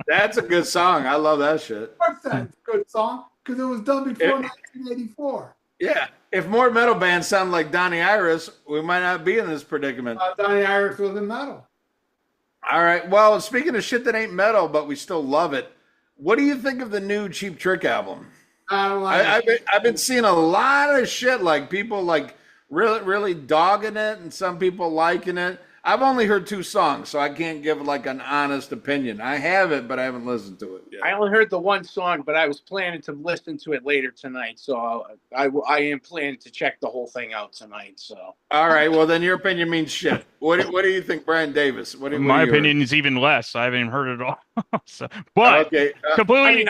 That's a good song. I love that shit. Of course that's a good song, because it was done before 1984. Yeah. If more metal bands sound like Donnie Iris, we might not be in this predicament. Donnie Iris was in metal. All right. Well, speaking of shit that ain't metal, but we still love it, what do you think of the new Cheap Trick album? I don't like it. I've been seeing a lot of shit, like people like really dogging it, and some people liking it. I've only heard 2 songs, so I can't give like an honest opinion. I have it, but I haven't listened to it yet. I only heard the one song, but I was planning to listen to it later tonight. So I am planning to check the whole thing out tonight. So all right, well then your opinion means shit. What do you think, Brian Davis? My opinion is even less. I haven't even heard it all. So, but Okay. completely.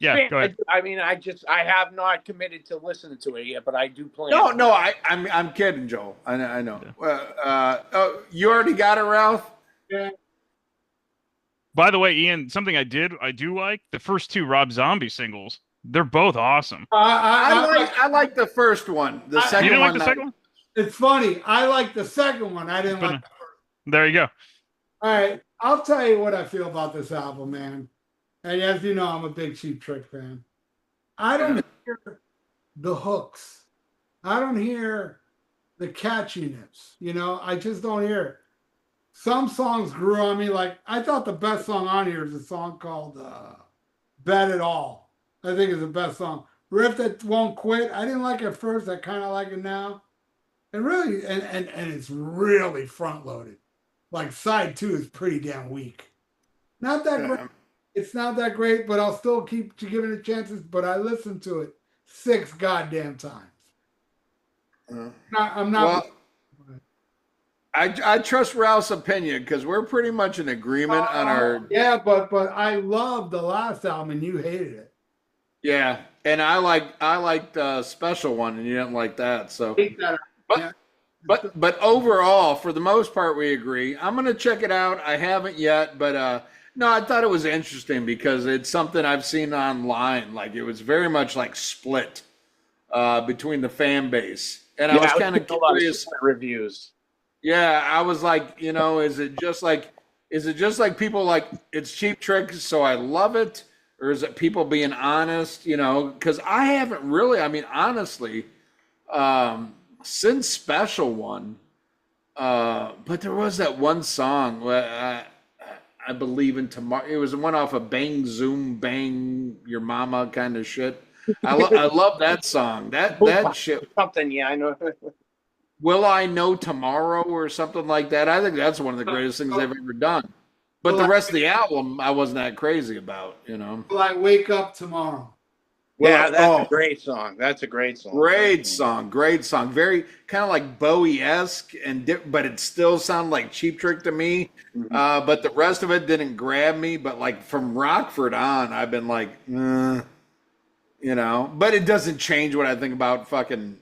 Yeah, go ahead. I have not committed to listening to it yet, but I do plan. No. I'm kidding, Joel. I know. Oh, you already got it, Ralph. Yeah. By the way, Ian, something I do like the first two Rob Zombie singles. They're both awesome. I like the first one. The You second didn't like one. the second one? It's funny. I like the second one. I didn't like. There you go. All right, I'll tell you what I feel about this album, man. And as you know, I'm a big Cheap Trick fan. I don't hear the hooks. I don't hear the catchiness. I just don't hear it. Some songs grew on me. Like, I thought the best song on here is a song called Bet It All. I think it's the best song. Riff That Won't Quit. I didn't like it at first. I kind of like it now. And really, and it's really front loaded. Like side 2 is pretty damn weak. Not that great. It's not that great, but I'll still keep giving it chances. But I listened to it 6 goddamn times. I'm not. Well, I trust Ralph's opinion because we're pretty much in agreement on our. Yeah, but I loved the last album and you hated it. Yeah, and I liked the special one and you didn't like that. So. But overall, for the most part, we agree. I'm gonna check it out. I haven't yet, but no, I thought it was interesting because it's something I've seen online. Like it was very much like split between the fan base, and I was kind of curious. Reviews. Yeah, I was like, is it just like people like it's Cheap Trick, so I love it, or is it people being honest? Because I haven't really. I mean, honestly. Since Special One, but there was that one song I believe in tomorrow. It was one off of Bang Zoom Bang Your Mama kind of shit. I love that song. That shit. Something, yeah, I know. Will I Know Tomorrow or something like that? I think that's one of the greatest things they've ever done. But the rest of the album, I wasn't that crazy about. Will I Wake Up Tomorrow? Yeah, that's a great song. That's a great song. Great song. Very kind of like Bowie-esque, but it still sounded like Cheap Trick to me. Mm-hmm. But the rest of it didn't grab me. But like from Rockford on, I've been like, But it doesn't change what I think about fucking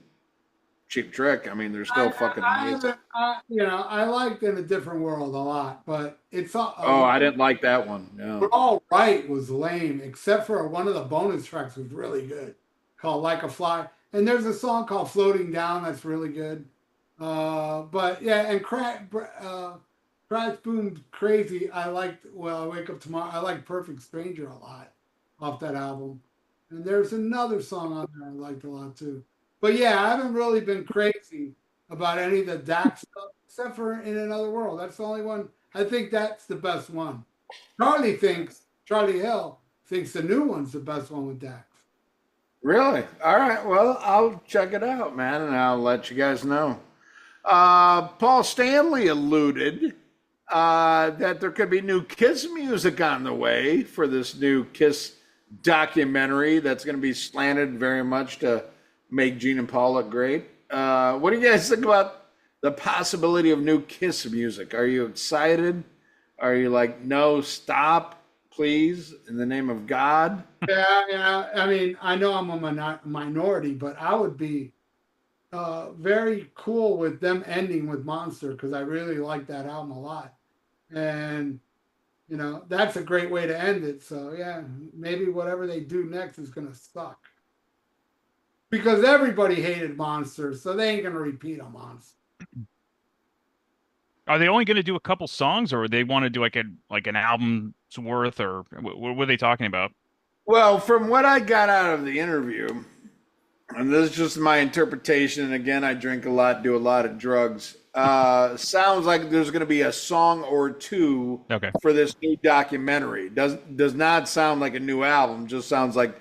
Cheap Trick. I mean, they're still fucking amazing. I liked In a Different World a lot, but it's all. I didn't like that one. Yeah. But All Right was lame, except for one of the bonus tracks was really good, called Like a Fly. And there's a song called Floating Down that's really good. But yeah, and Crash Boom Crazy, I liked. Well, I Wake Up Tomorrow. I like Perfect Stranger a lot off that album. And there's another song on there I liked a lot too. But yeah, I haven't really been crazy about any of the Dax stuff, except for In Another World. That's the only one. I think that's the best one. Charlie Hill thinks the new one's the best one with Dax. Really? All right. Well, I'll check it out, man, and I'll let you guys know. Paul Stanley alluded that there could be new Kiss music on the way for this new Kiss documentary that's going to be slanted very much to make Gene and Paul look great. What do you guys think about the possibility of new Kiss music? Are you excited? Are you like, no, stop, please, in the name of God? Yeah. I mean, I know I'm a minority, but I would be very cool with them ending with Monster because I really like that album a lot. And, that's a great way to end it. So, yeah, maybe whatever they do next is going to suck. Because everybody hated Monster, so they ain't going to repeat a Monster. Are they only going to do a couple songs, or they want to do like an album's worth, or what are they talking about? Well, from what I got out of the interview, and this is just my interpretation, and again, I drink a lot, do a lot of drugs. Sounds like there's going to be a song or two for this new documentary. Does not sound like a new album. Just sounds like,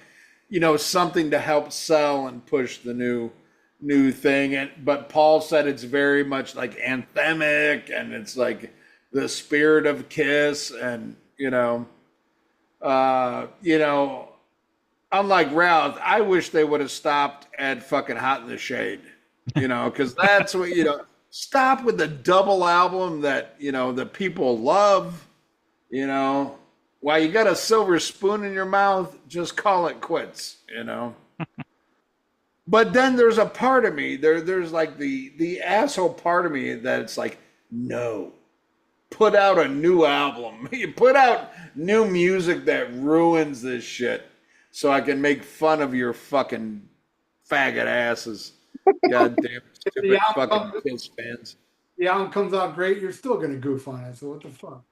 something to help sell and push the new thing. But Paul said it's very much like anthemic, and it's like the spirit of Kiss, and unlike Ralph, I wish they would have stopped at fucking Hot in the Shade, because that's what stop with the double album that the people love, while you got a silver spoon in your mouth, just call it quits, you know? But then there's a part of me, there's like the asshole part of me that it's like, no, put out a new album. You put out new music that ruins this shit so I can make fun of your fucking faggot asses. Goddamn stupid fucking Kiss fans. The album comes out great, you're still gonna goof on it. So what the fuck?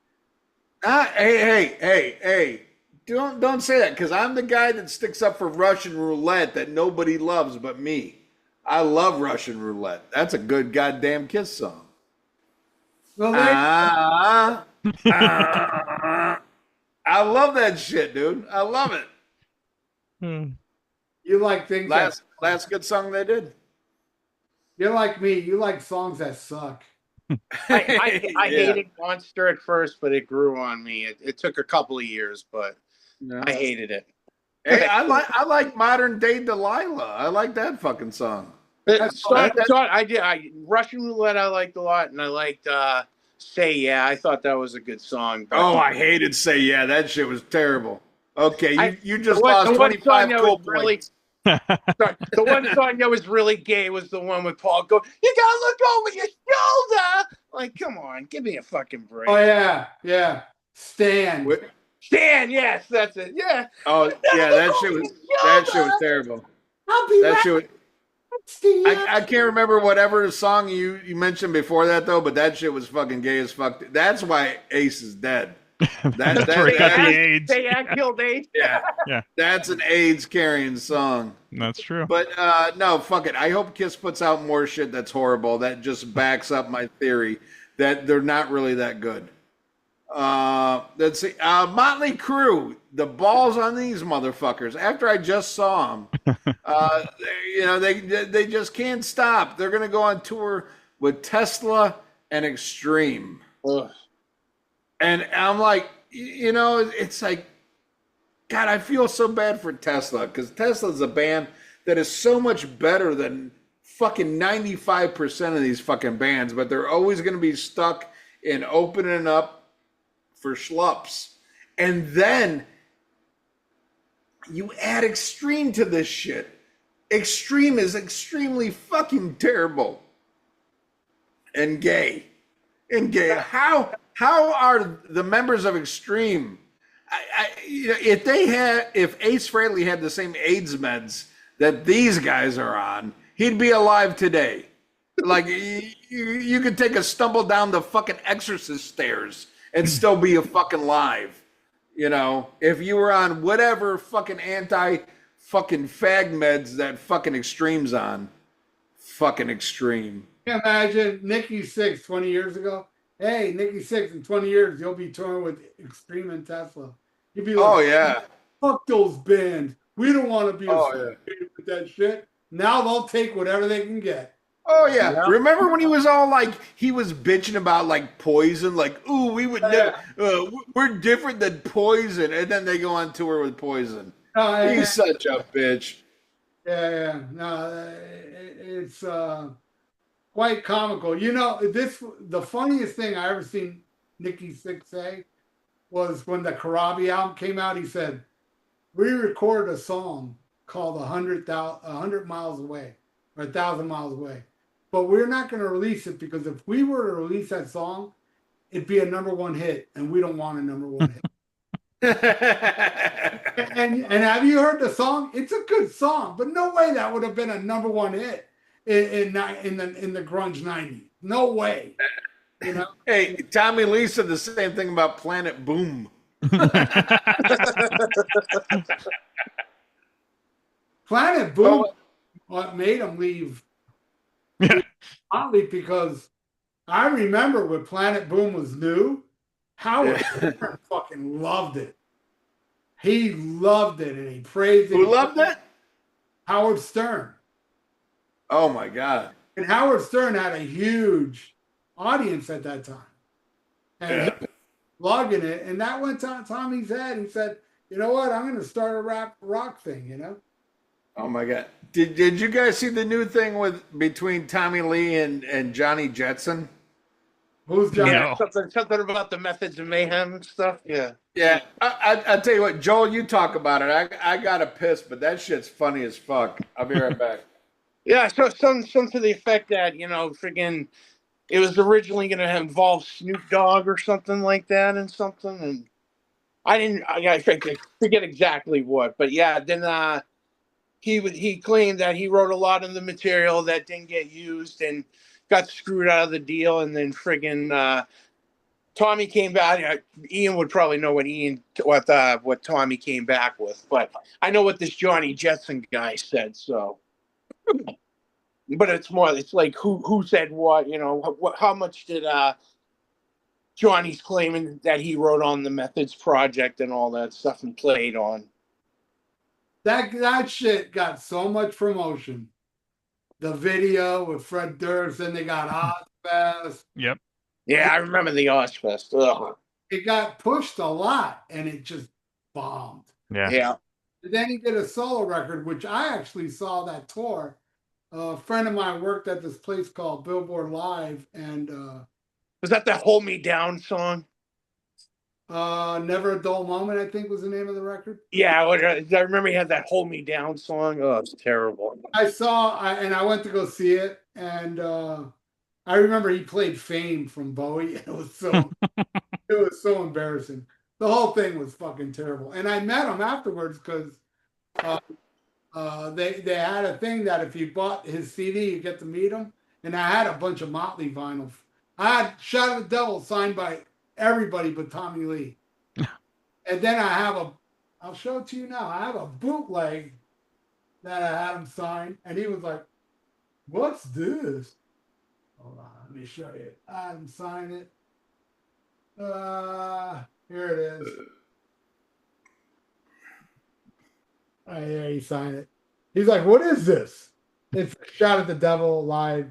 Hey! Don't say that, because I'm the guy that sticks up for Russian roulette that nobody loves but me. I love Russian roulette. That's a good goddamn Kiss song. Well, I love that shit, dude. I love it. you like things Last good song they did. you're like me. You like songs that suck. I hated Monster at first, but it grew on me. It took a couple of years, but I hated it. Hey, I like Modern Day Delilah. I like that fucking song. Russian Roulette I liked a lot, and I liked Say Yeah. I thought that was a good song. But Oh, I hated Say Yeah. That shit was terrible. Okay, you just lost 25 cool points. The one song that was really gay was the one with Paul go, you gotta look over your shoulder. Like, come on, give me a fucking break. Oh yeah. Stan. Stan, yes, that's it. Yeah. Oh yeah, that shit was terrible. I'll be That right shit was, Stan. I can't remember whatever song you mentioned before that though, but that shit was fucking gay as fuck. That's why Ace is dead. That's where he got the AIDS. They killed AIDS. Yeah. That's an AIDS carrying song. That's true. But no, fuck it. I hope Kiss puts out more shit that's horrible that just backs up my theory that they're not really that good. Let's see. Motley Crue, the balls on these motherfuckers. After I just saw them, they just can't stop. They're gonna go on tour with Tesla and Extreme. Ugh. And I'm like, it's like, God, I feel so bad for Tesla, because Tesla's a band that is so much better than fucking 95% of these fucking bands, but they're always going to be stuck in opening up for schlups. And then you add Extreme to this shit. Extreme is extremely fucking terrible. And gay. How are the members of Extreme? If Ace Frehley had the same AIDS meds that these guys are on, he'd be alive today. Like you could take a stumble down the fucking Exorcist stairs and still be a fucking live. If you were on whatever fucking fucking fag meds that fucking Extreme's on, fucking Extreme. Can you imagine Nikki Sixx 20 years ago? Hey, Nikki Sixx, in 20 years, you'll be touring with Extreme and Tesla. You'd be like, oh, yeah. Fuck those bands. We don't want to be associated with that shit. Now they'll take whatever they can get. Oh, yeah. Remember when he was all like, he was bitching about like Poison? Like, ooh, we would never, we're different than Poison. And then they go on tour with Poison. He's such a bitch. Yeah. No, it's quite comical. The funniest thing I ever seen Nikki Sixx say was when the Karabi album came out. He said, "We recorded a song called 100 Miles Away or 1,000 Miles Away, but we're not going to release it because if we were to release that song, it'd be a #1 hit, and we don't want a #1 hit." and have you heard the song? It's a good song, but no way that would have been a #1 hit in the grunge 90s. No way. Hey, Tommy Lee said the same thing about Planet Boom. Planet Boom what made him leave. Oddly, because I remember when Planet Boom was new, Howard Stern fucking loved it. He loved it and he praised it. Who loved it? Howard Stern. Oh my God. And Howard Stern had a huge audience at that time. And he was logging it. And that went to Tommy's head. He said, you know what? I'm going to start a rock thing, Oh my God. Did you guys see the new thing between Tommy Lee and Johnny Jetson? Who's Johnny? Yeah, No. something about the Methods of Mayhem stuff. Yeah. Yeah, I tell you what, Joel, you talk about it. I gotta piss, but that shit's funny as fuck. I'll be right back. Yeah, so some to the effect that, friggin' it was originally going to involve Snoop Dogg or something like that, and something, and I forget exactly what, but yeah, then he claimed that he wrote a lot of the material that didn't get used and got screwed out of the deal, and then friggin' Tommy came back. Ian would probably know what Tommy came back with, but I know what this Johnny Jetson guy said. So, but it's like who said what? How much did Johnny's claiming that he wrote on the Methods Project and all that stuff and played on? That shit got so much promotion. The video with Fred Durst, then they got Ozfest. Yep. Yeah, I remember the Ozfest. Ugh. It got pushed a lot, and it just bombed. Yeah. Yeah. And then he did a solo record, which I actually saw that tour. A friend of mine worked at this place called Billboard Live, and Was that Hold Me Down song? Never a Dull Moment, I think was the name of the record. Yeah, I remember he had that Hold Me Down song. Oh, it's terrible. I went to go see it, and I remember he played Fame from Bowie. It was so embarrassing. The whole thing was fucking terrible. And I met him afterwards because they had a thing that if you bought his CD, you get to meet him. And I had a bunch of Motley vinyl. I had Shot of the Devil signed by everybody but Tommy Lee. And then I'll show it to you now. I have a bootleg that I had him sign. And he was like, "What's this?" Hold on, let me show you. I had him sign it. Here it is. Right here, he signed it. He's like, "What is this?" It's Shot at the Devil live.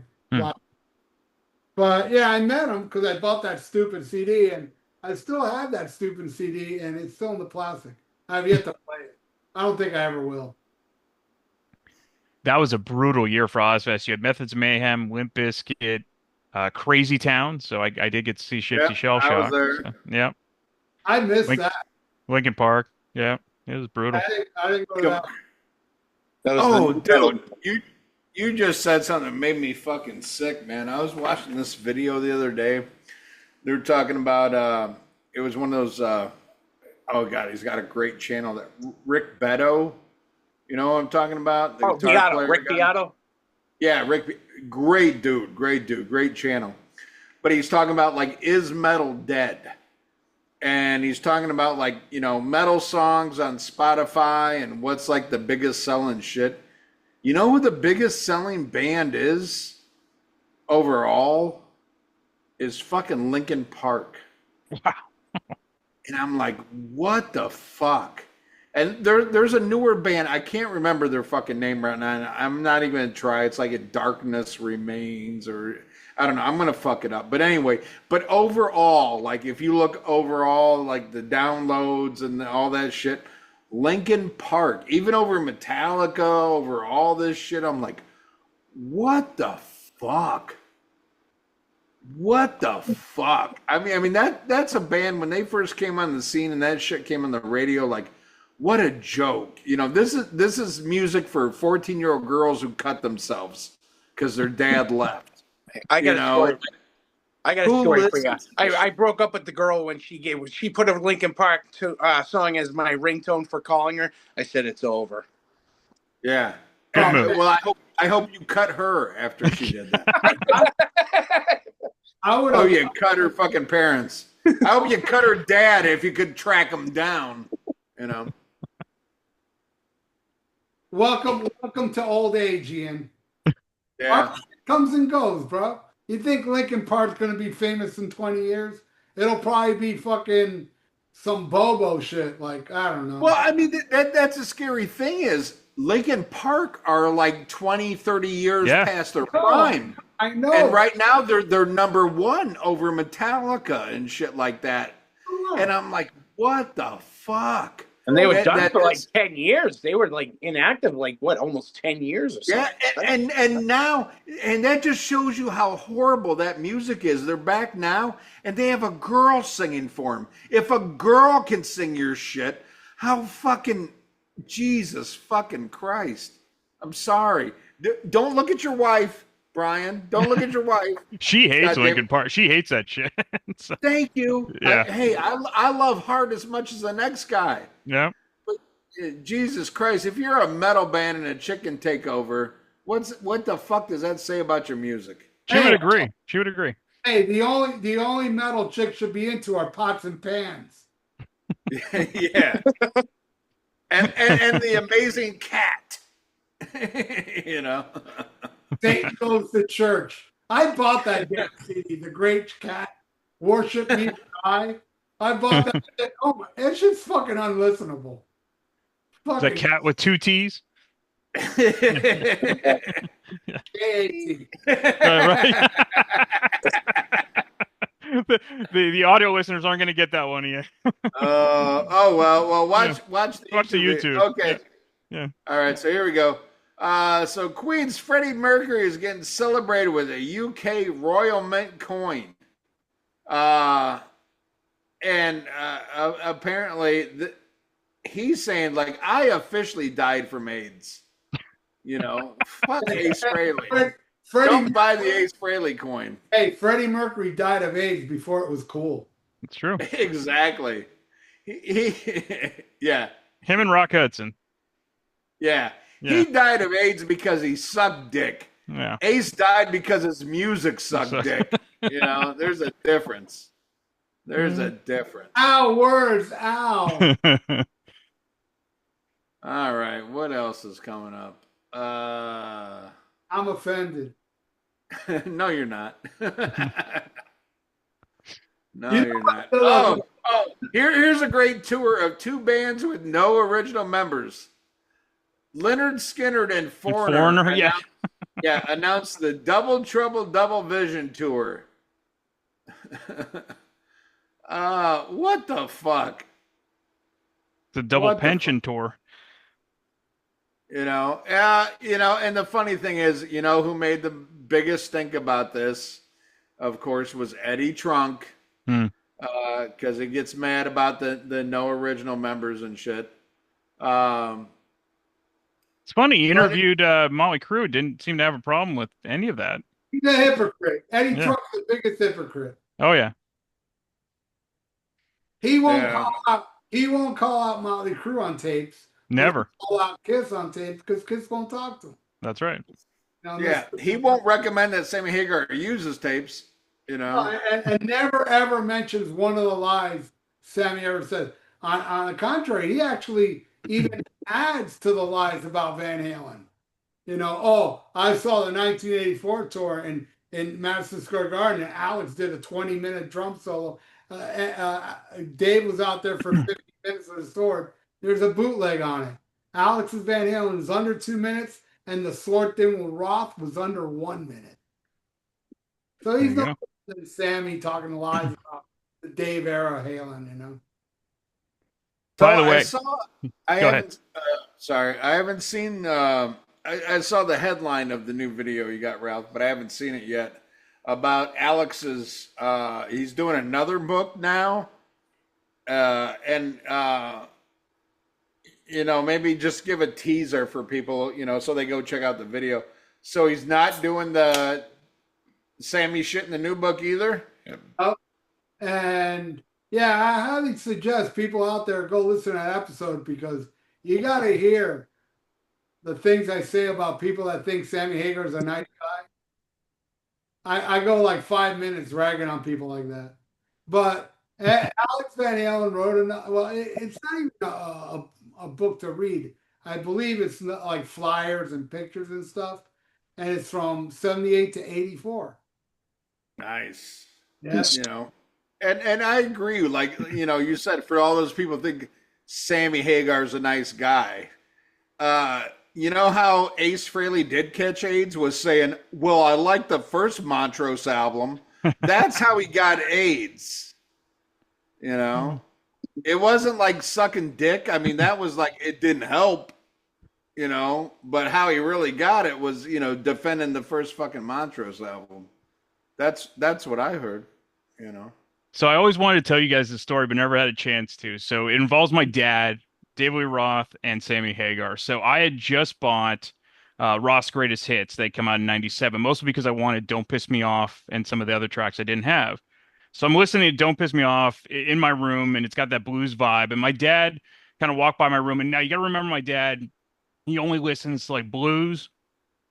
But yeah, I met him because I bought that stupid CD, and I still have that stupid CD, and it's still in the plastic. I've yet to play it. I don't think I ever will. That was a brutal year for Ozfest. You had Methods of Mayhem, Limp Bizkit, Crazy Town. So I did get to see Shifty Shell I was Shock. there. So, yeah. I missed that. Lincoln Park. Yeah. It was brutal. I didn't go to that. Oh, dude, you just said something that made me fucking sick, man. I was watching this video the other day. They were talking about it was one of those oh god, he's got a great channel, that Rick Beto. You know what I'm talking about? The guitar player Rick guy. Beato. Yeah, great dude, great channel. But he's talking about like, is metal dead? And he's talking about like, metal songs on Spotify and what's like the biggest selling shit. You know who the biggest selling band is overall? Is fucking Linkin Park. Wow. And I'm like, what the fuck? And there's a newer band. I can't remember their fucking name right now. I'm not even going to try. It's like a Darkness Remains, or I don't know. I'm going to fuck it up. But anyway, but overall, like if you look overall, like the downloads and all that shit, Linkin Park, even over Metallica, over all this shit, I'm like, what the fuck? What the fuck? I mean that's a band when they first came on the scene and that shit came on the radio, like, what a joke. This is music for 14-year-old girls who cut themselves because their dad left. I got a story. I got a story for you. I broke up with the girl when she put a Linkin Park song as my ringtone for calling her. I said it's over. Yeah. Well, I hope you cut her after she did that. You cut her fucking parents. I hope you cut her dad if you could track him down. Welcome to old age, Ian. Yeah. Comes and goes, bro. You think Linkin Park's gonna be famous in 20 years? It'll probably be fucking some Bobo shit. Like, I don't know. Well, I mean, that's a scary thing is Linkin Park are like 20, 30 years past their prime. I know. And right now they're number one over Metallica and shit like that. And I'm like, what the fuck? And they were That- done that- for like that's- 10 years. They were like inactive, like what, almost 10 years or something. Yeah, and now, and that just shows you how horrible that music is. They're back now, and they have a girl singing for them. If a girl can sing your shit, how fucking Jesus fucking Christ! I'm sorry. Don't look at your wife, Brian. Don't look at your wife. She hates Goddamn. Linkin Park. She hates that shit. So, Thank you. Yeah. Hey, I love Heart as much as the next guy. yeah. Jesus Christ! If you're a metal band and a chick can take over, what the fuck does that say about your music? She would agree. She would agree. Hey, the only metal chick should be into are pots and pans. Yeah. And the amazing cat. You know. Satan goes to church. I bought that damn CD, The Great Cat, Worship Me Die. I bought that shit. Oh my, that shit's fucking unlistenable. Is that cat with 2 T's? K-A-T. Right. the audio listeners aren't going to get that one yet. Well, watch the YouTube. Okay. Yeah. All right, so here we go. So Queen's Freddie Mercury is getting celebrated with a UK Royal Mint coin. And apparently he's saying, like, I officially died from AIDS. You know, fuck Ace Frehley. Don't buy the Ace Frehley coin. Hey, Freddie Mercury died of AIDS before it was cool. It's true. Exactly. He yeah. Him and Rock Hudson. Yeah. Yeah. He died of AIDS because he sucked dick. Yeah. Ace died because his music sucked dick. You know, there's a difference. There's a difference. Ow, words, ow. All right, what else is coming up? I'm offended. No, you're not. No, You know you're what? not. Oh, here's a great tour of 2 bands with no original members. Leonard Skinner and Foreigner. Yeah. Announced the Double Trouble Double Vision tour. What the fuck? The double What the pension tour. You know, and the funny thing is, you know, who made the biggest stink about this, of course, was Eddie Trunk. Because he gets mad about the no original members and shit. It's funny. He interviewed Motley Crue. Didn't seem to have a problem with any of that. He's a hypocrite. Eddie Trunk's the biggest hypocrite. Oh yeah. He won't call out Motley Crue on tapes. Never. He'll call out Kiss on tapes because Kiss won't talk to him. That's right. Now, Yeah, he won't recommend that Sammy Hagar uses tapes. You know, and never ever mentions one of the lies Sammy ever said. On the contrary, he actually even adds to the lies about Van Halen. You know, I saw the 1984 tour in Madison Square Garden, and Alex did a 20-minute drum solo. Dave was out there for 50 minutes with his sword. There's a bootleg on it. Alex's Van Halen was under 2 minutes, and the Sword thing with Roth was under 1 minute. So he's not Sammy talking lies about the Dave era Halen, you know. By the way, I haven't seen. I saw the headline of the new video you got, Ralph, but I haven't seen it yet. About Alex's, he's doing another book now, and you know, maybe just give a teaser for people, you know, so they go check out the video. So he's not doing the Sammy shit in the new book either. Oh, and yeah, I highly suggest people out there go listen to that episode because you got to hear the things I say about people that think Sammy Hagar is a nice guy. I go like 5 minutes ragging on people like that. But Alex Van Halen wrote it's not even a book to read. I believe it's like flyers and pictures and stuff. And it's from 78 to 84. Nice. Yes. You know, and I agree. Like, you know, you said for all those people think Sammy Hagar's a nice guy. You know how Ace Frehley did catch AIDS was saying, well, I like the first Montrose album. That's how he got AIDS. You know? it wasn't like sucking dick. I mean, that was like it didn't help, but how he really got it was, defending the first fucking Montrose album. That's what I heard. So I always wanted to tell you guys this story, but never had a chance to. So it involves my dad, David Lee Roth, and Sammy Hagar. So I had just bought Roth's Greatest Hits. They come out in '97, mostly because I wanted "Don't Piss Me Off" and some of the other tracks I didn't have. So I'm listening to "Don't Piss Me Off" in my room, and it's got that blues vibe. And my dad kind of walked by my room, and now you got to remember, my dad, he only listens to like blues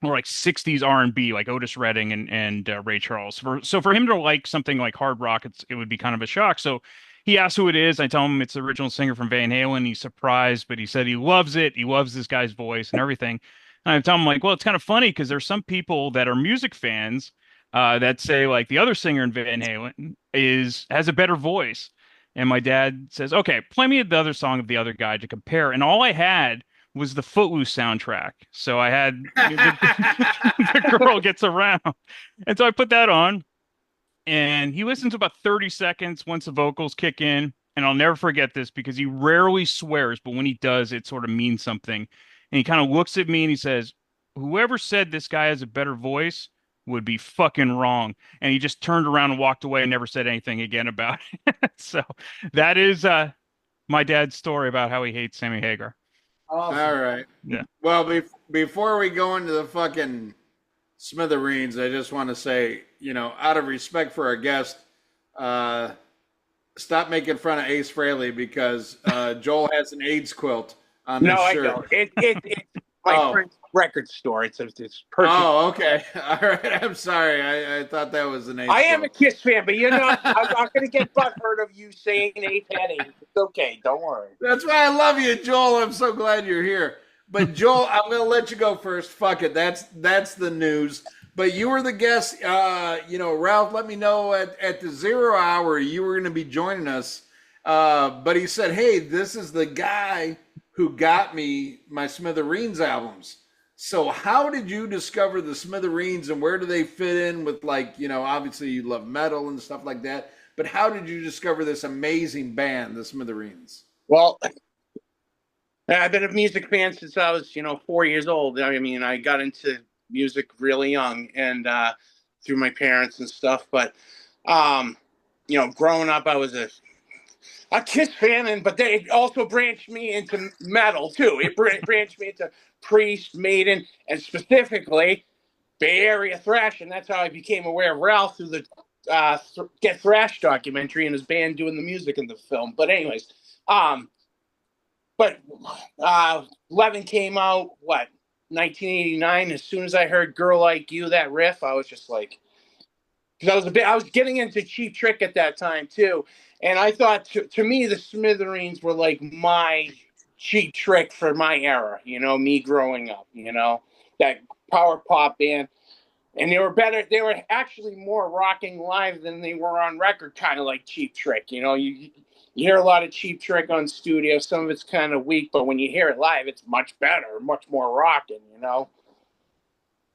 or like '60s R&B, like Otis Redding and Ray Charles. So for him to like something like hard rock, it would be kind of a shock. So he asks who it is. I tell him it's the original singer from Van Halen. He's surprised, but he said he loves it. He loves this guy's voice and everything. And I tell him, like, well, it's kind of funny because there's some people that are music fans that say like the other singer in Van Halen has a better voice. And my dad says, okay, play me the other song of the other guy to compare. And all I had was the Footloose soundtrack. So I had the Girl Gets Around. And so I put that on, and he listens to about 30 seconds once the vocals kick in. And I'll never forget this because he rarely swears, but when he does, it sort of means something. And he kind of looks at me and he says, whoever said this guy has a better voice would be fucking wrong. And he just turned around and walked away and never said anything again about it. So that is my dad's story about how he hates Sammy Hagar. Awesome. All right. Yeah. Well, before we go into the fucking Smithereens, I just want to say, out of respect for our guest, stop making fun of Ace Frehley because Joel has an AIDS quilt on his shirt. No, I don't. It's my friend's record store. It's perfect. Oh, okay. All right. I'm sorry. I thought that was an Ace. I am a Kiss fan, but I'm not going to get butthurt of you saying Ace had AIDS. It's okay. Don't worry. That's why I love you, Joel. I'm so glad you're here. But Joel, I'm going to let you go first. Fuck it. That's the news. But you were the guest. Ralph let me know at the 0 hour you were going to be joining us. But he said, hey, this is the guy who got me my Smithereens albums. So how did you discover the Smithereens, and where do they fit in with, like, obviously you love metal and stuff like that, but how did you discover this amazing band, the Smithereens? Well, I've been a music fan since I was, 4 years old. I mean, I got into music really young and through my parents and stuff. But, growing up, I was a Kiss fan, but they also branched me into metal too. It branched me into Priest, Maiden, and specifically Bay Area thrash, and that's how I became aware of Ralph through the Get Thrash documentary and his band doing the music in the film. But anyways, Levin came out 1989. As soon as I heard "Girl Like You," that riff, I was just like, because I was getting into Cheap Trick at that time too. And I thought, to me, the Smithereens were like my Cheap Trick for my era, me growing up, that power pop band. And they were better. They were actually more rocking live than they were on record, kind of like Cheap Trick. You hear a lot of Cheap Trick on studio. Some of it's kind of weak, but when you hear it live, it's much better, much more rocking,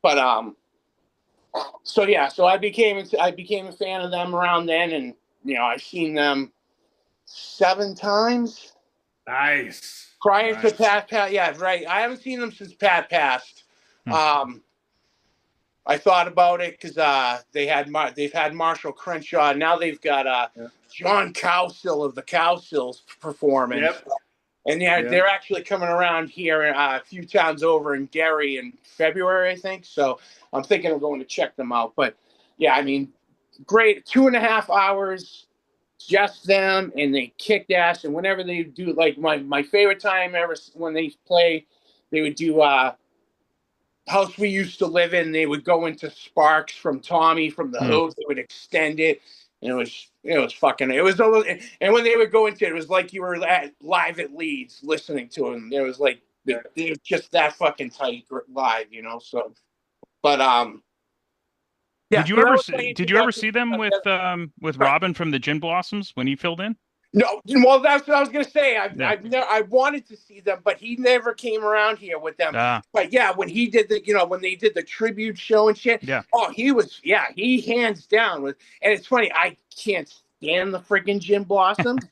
But, so I became a fan of them around then, and I've seen them 7 times. Nice. Prior to Pat, yeah, right. I haven't seen them since Pat passed. I thought about it because they've had Marshall Crenshaw. Now they've got John Cowsill of the Cowsills performing. Yep. And they're actually coming around here a few towns over in Derry in February, I think. So I'm thinking of going to check them out. But yeah, I mean, great 2.5 hours, just them, and they kicked ass. And whenever they do, like my favorite time ever when they play, they would do House We Used to Live In. They would go into Sparks from Tommy from the Who. They would extend it. And it was fucking, it was, and when they would go into it, it was like you were live at Leeds listening to them. It was like, it was just that fucking tight live, so, but, yeah. Did you ever see them with Robin from the Gin Blossoms when he filled in? No, well, that's what I was gonna say. I wanted to see them, but he never came around here with them. But yeah, when he did when they did the tribute show and shit. Yeah. Oh, he hands down was, and it's funny. I can't stand the freaking Gin Blossoms,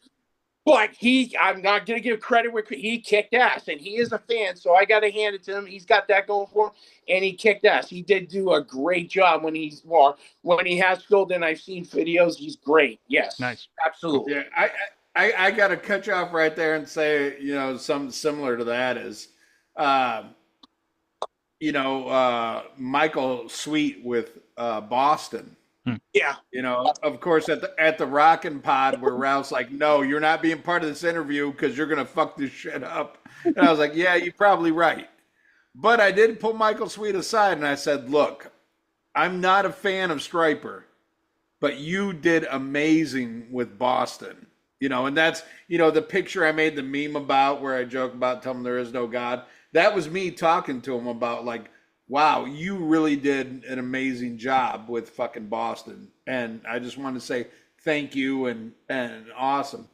But I'm not going to give credit where he kicked ass, and he is a fan, so I got to hand it to him. He's got that going for him, and he kicked ass. He did do a great job when when he has filled in. I've seen videos. He's great. Yes, Nice. absolutely. Yeah, I got to cut you off right there and say, something similar to that is, uh, Michael Sweet with Boston. Yeah. Of course, at the Rockin' Pod, where Ralph's like, "No, you're not being part of this interview because you're gonna fuck this shit up." And I was like, "Yeah, you're probably right." But I did pull Michael Sweet aside and I said, "Look, I'm not a fan of Striper, but you did amazing with Boston." And that's the picture I made the meme about where I joke about telling him there is no God. That was me talking to him about like, wow, you really did an amazing job with fucking Boston. And I just want to say thank you and awesome.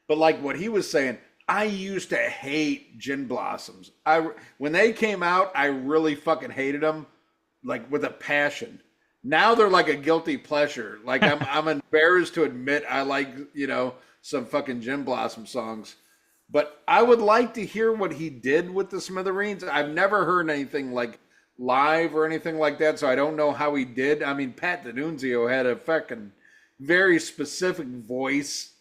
But like what he was saying, I used to hate Gin Blossoms. When they came out, I really fucking hated them, like with a passion. Now they're like a guilty pleasure. Like I'm embarrassed to admit I like, some fucking Gin Blossom songs. But I would like to hear what he did with the Smithereens. I've never heard anything like live or anything like that, so I don't know how he did. I mean, Pat D'Annunzio had a fucking very specific voice,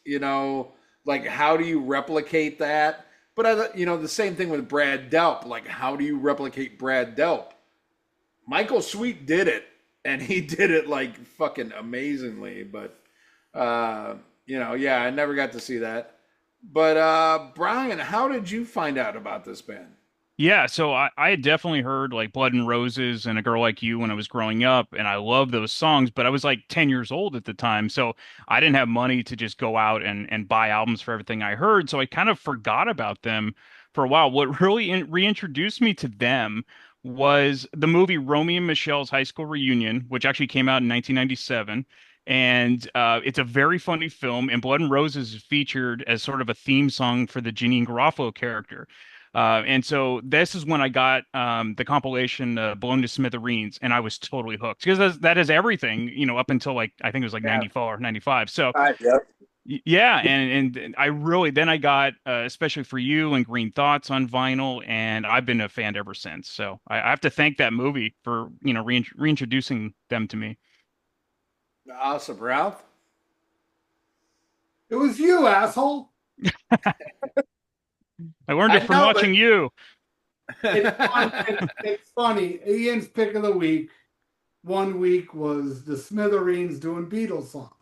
like how do you replicate that? But the same thing with Brad Delp. Like, how do you replicate Brad Delp? Michael Sweet did it, and he did it like fucking amazingly. But yeah, I never got to see that. But Brian, how did you find out about this band? Yeah, so I had definitely heard like Blood and Roses and A Girl Like You when I was growing up, and I love those songs, but I was like 10 years old at the time, so I didn't have money to just go out and buy albums for everything I heard, so I kind of forgot about them for a while. What really reintroduced me to them was the movie Romeo and Michelle's High School Reunion, which actually came out in 1997. And it's a very funny film, and Blood and Roses is featured as sort of a theme song for the Janine Garofalo character. And so this is when I got the compilation Blown to Smithereens, and I was totally hooked because that is everything, up until like I think it was like 94 or 95. So Yep. yeah, and I really then I got especially for you and Green Thoughts on vinyl, and I've been a fan ever since. So I have to thank that movie for reintroducing them to me. Awesome, Ralph. It was you, asshole. I learned it I from know, watching you. It's funny. Ian's pick of the week. One week was the Smithereens doing Beatles songs.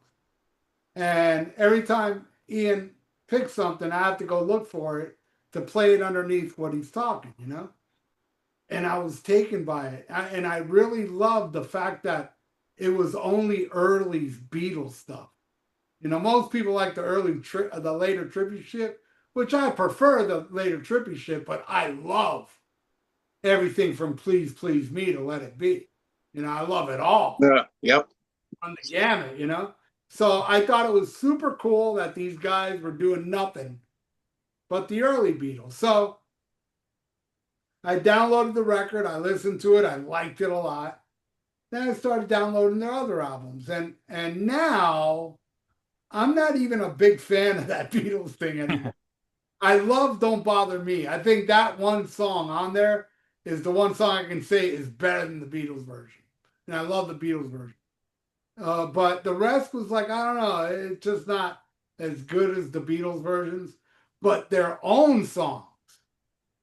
And every time Ian picks something, I have to go look for it to play it underneath what he's talking, And I was taken by it. And I really loved the fact that it was only early Beatles stuff. Most people like the later trippy shit, which I prefer the later trippy shit, but I love everything from Please Please Me to Let It Be. I love it all. Yeah. Yep. On the gamut. So I thought it was super cool that these guys were doing nothing but the early Beatles. So I downloaded the record, I listened to it, I liked it a lot. Then I started downloading their other albums. And now I'm not even a big fan of that Beatles thing anymore. I love Don't Bother Me. I think that one song on there is the one song I can say is better than the Beatles version. And I love the Beatles version. But the rest was like, I don't know, it's just not as good as the Beatles versions, but their own songs,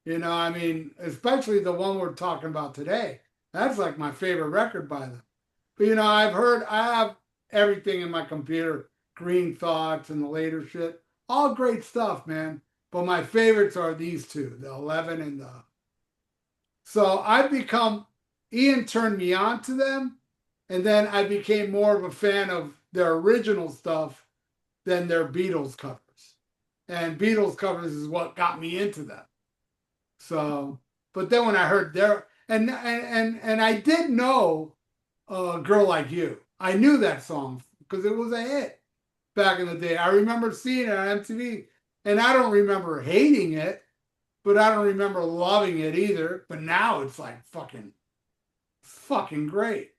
especially the one we're talking about today. That's like my favorite record by them. But, I have everything in my computer, Green Thoughts and the later shit, all great stuff, man. But my favorites are these two, the 11 and the... So Ian turned me on to them. And then I became more of a fan of their original stuff than their Beatles covers. And Beatles covers is what got me into them. So, but then when I heard and I did know A Girl Like You. I knew that song because it was a hit back in the day. I remember seeing it on MTV, and I don't remember hating it, but I don't remember loving it either. But now it's like fucking great.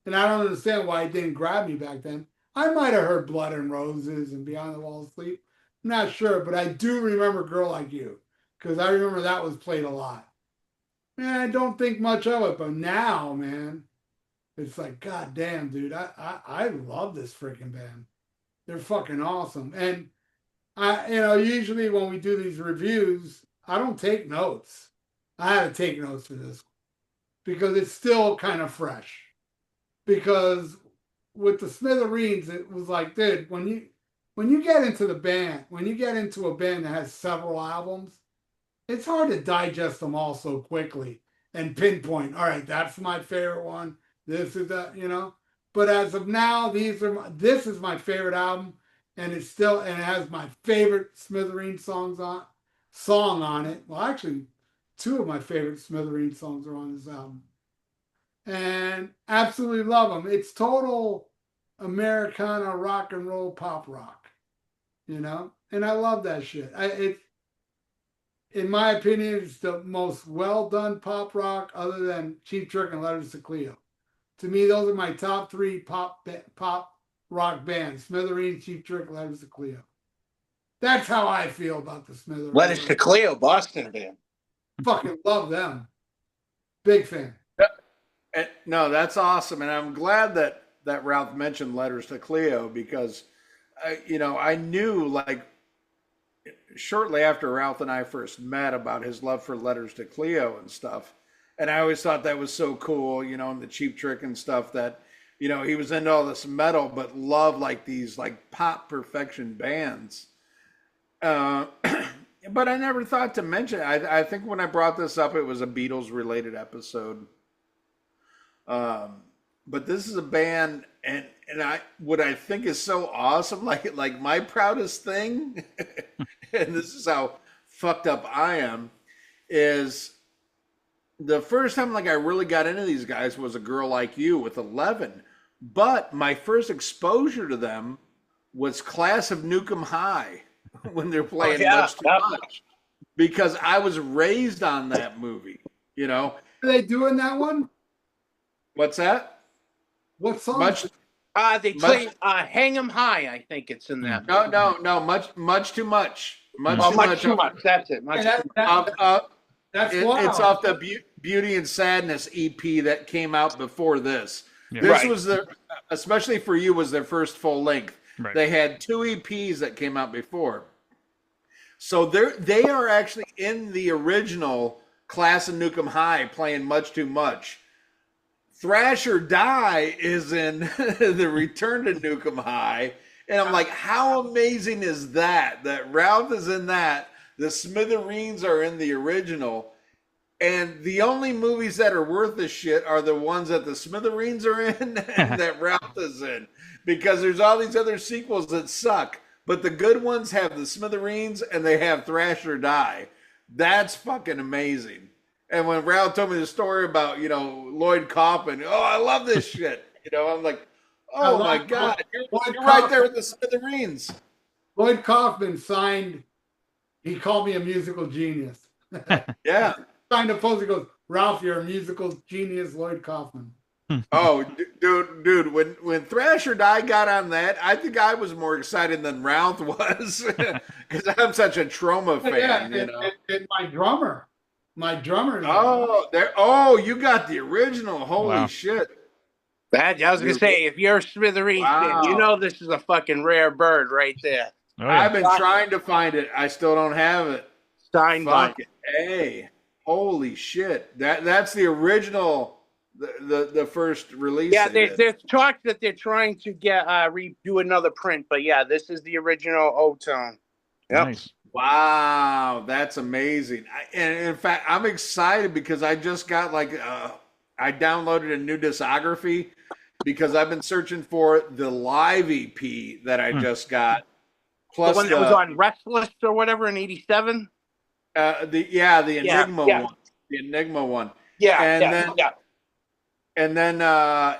And I don't understand why it didn't grab me back then. I might have heard Blood and Roses and Beyond the Wall of Sleep, I'm not sure, but I do remember Girl Like You because I remember that was played a lot. Man, I don't think much of it, but now, man, it's like, God damn, dude, I love this freaking band. They're fucking awesome. And usually when we do these reviews, I don't take notes. I had to take notes for this because it's still kind of fresh. Because with the Smithereens, it was like, dude, when you get into the band, when you get into a band that has several albums, it's hard to digest them all so quickly and pinpoint. All right, that's my favorite one. This is that. But as of now, this is my favorite album, and it has my favorite Smithereens song on it. Well, actually, two of my favorite Smithereens songs are on this album, and absolutely love them. It's total Americana rock and roll pop rock, and I love that shit. In my opinion, it's the most well done pop rock other than Cheap Trick and Letters to Cleo. To me, those are my top three pop rock bands: Smithereens, Cheap Trick, Letters to Cleo. That's how I feel about the Smithereens. Letters to Cleo, Boston band. Fucking love them. Big fan. No, that's awesome, and I'm glad that Ralph mentioned Letters to Cleo because, I knew like shortly after Ralph and I first met about his love for Letters to Cleo and stuff, and I always thought that was so cool, and the Cheap Trick and stuff that, he was into all this metal but loved like these like pop perfection bands. But I never thought to mention it. I think when I brought this up, it was a Beatles related episode. But this is a band, and what I think is so awesome, like my proudest thing, and this is how fucked up I am, is the first time like I really got into these guys was A Girl Like You with 11. But my first exposure to them was Class of Nukem High when they're playing Much Too Much, because I was raised on that movie. Are they doing that one? What's that? What song? They play Hang 'em High, I think it's in that. No, much too much. Much too much. That's it. That's it's off the Beauty and Sadness EP that came out before this. Yeah. This was especially for you, was their first full length. Right. They had 2 EPs that came out before. So they are actually in the original Class of Nukem High playing Much Too Much. Thrash or Die is in the Return to Nukem High. And I'm like, how amazing is that? That Ralph is in that. The Smithereens are in the original. And the only movies that are worth the shit are the ones that the Smithereens are in and that Ralph is in. Because there's all these other sequels that suck. But the good ones have the Smithereens and they have Thrash or Die. That's fucking amazing. And when Ralph told me the story about, Lloyd Kaufman, I love this shit. I'm like, oh my God, you're right there with the Smithereens. Lloyd Kaufman signed, he called me a musical genius. Yeah. Signed a post, he goes, Ralph, you're a musical genius, Lloyd Kaufman. Oh, dude, when Thrash or Die got on that, I think I was more excited than Ralph was because I'm such a Trauma fan, And my drummer. You got the original. Holy shit. I was going to say, if you're a Smithereens fan, this is a fucking rare bird right there. Oh, yeah. I've been trying to find it. I still don't have it. Signed by. Hey, holy shit. That's the original, the first release. Yeah, there's talk that they're trying to get do another print, but yeah, this is the original O-Tone. Yep. Nice. Wow, that's amazing. And in fact, I'm excited because I just got I downloaded a new discography because I've been searching for the live EP that I just got. Plus the one that was on Restless or whatever in '87. The Enigma one. The Enigma one. And then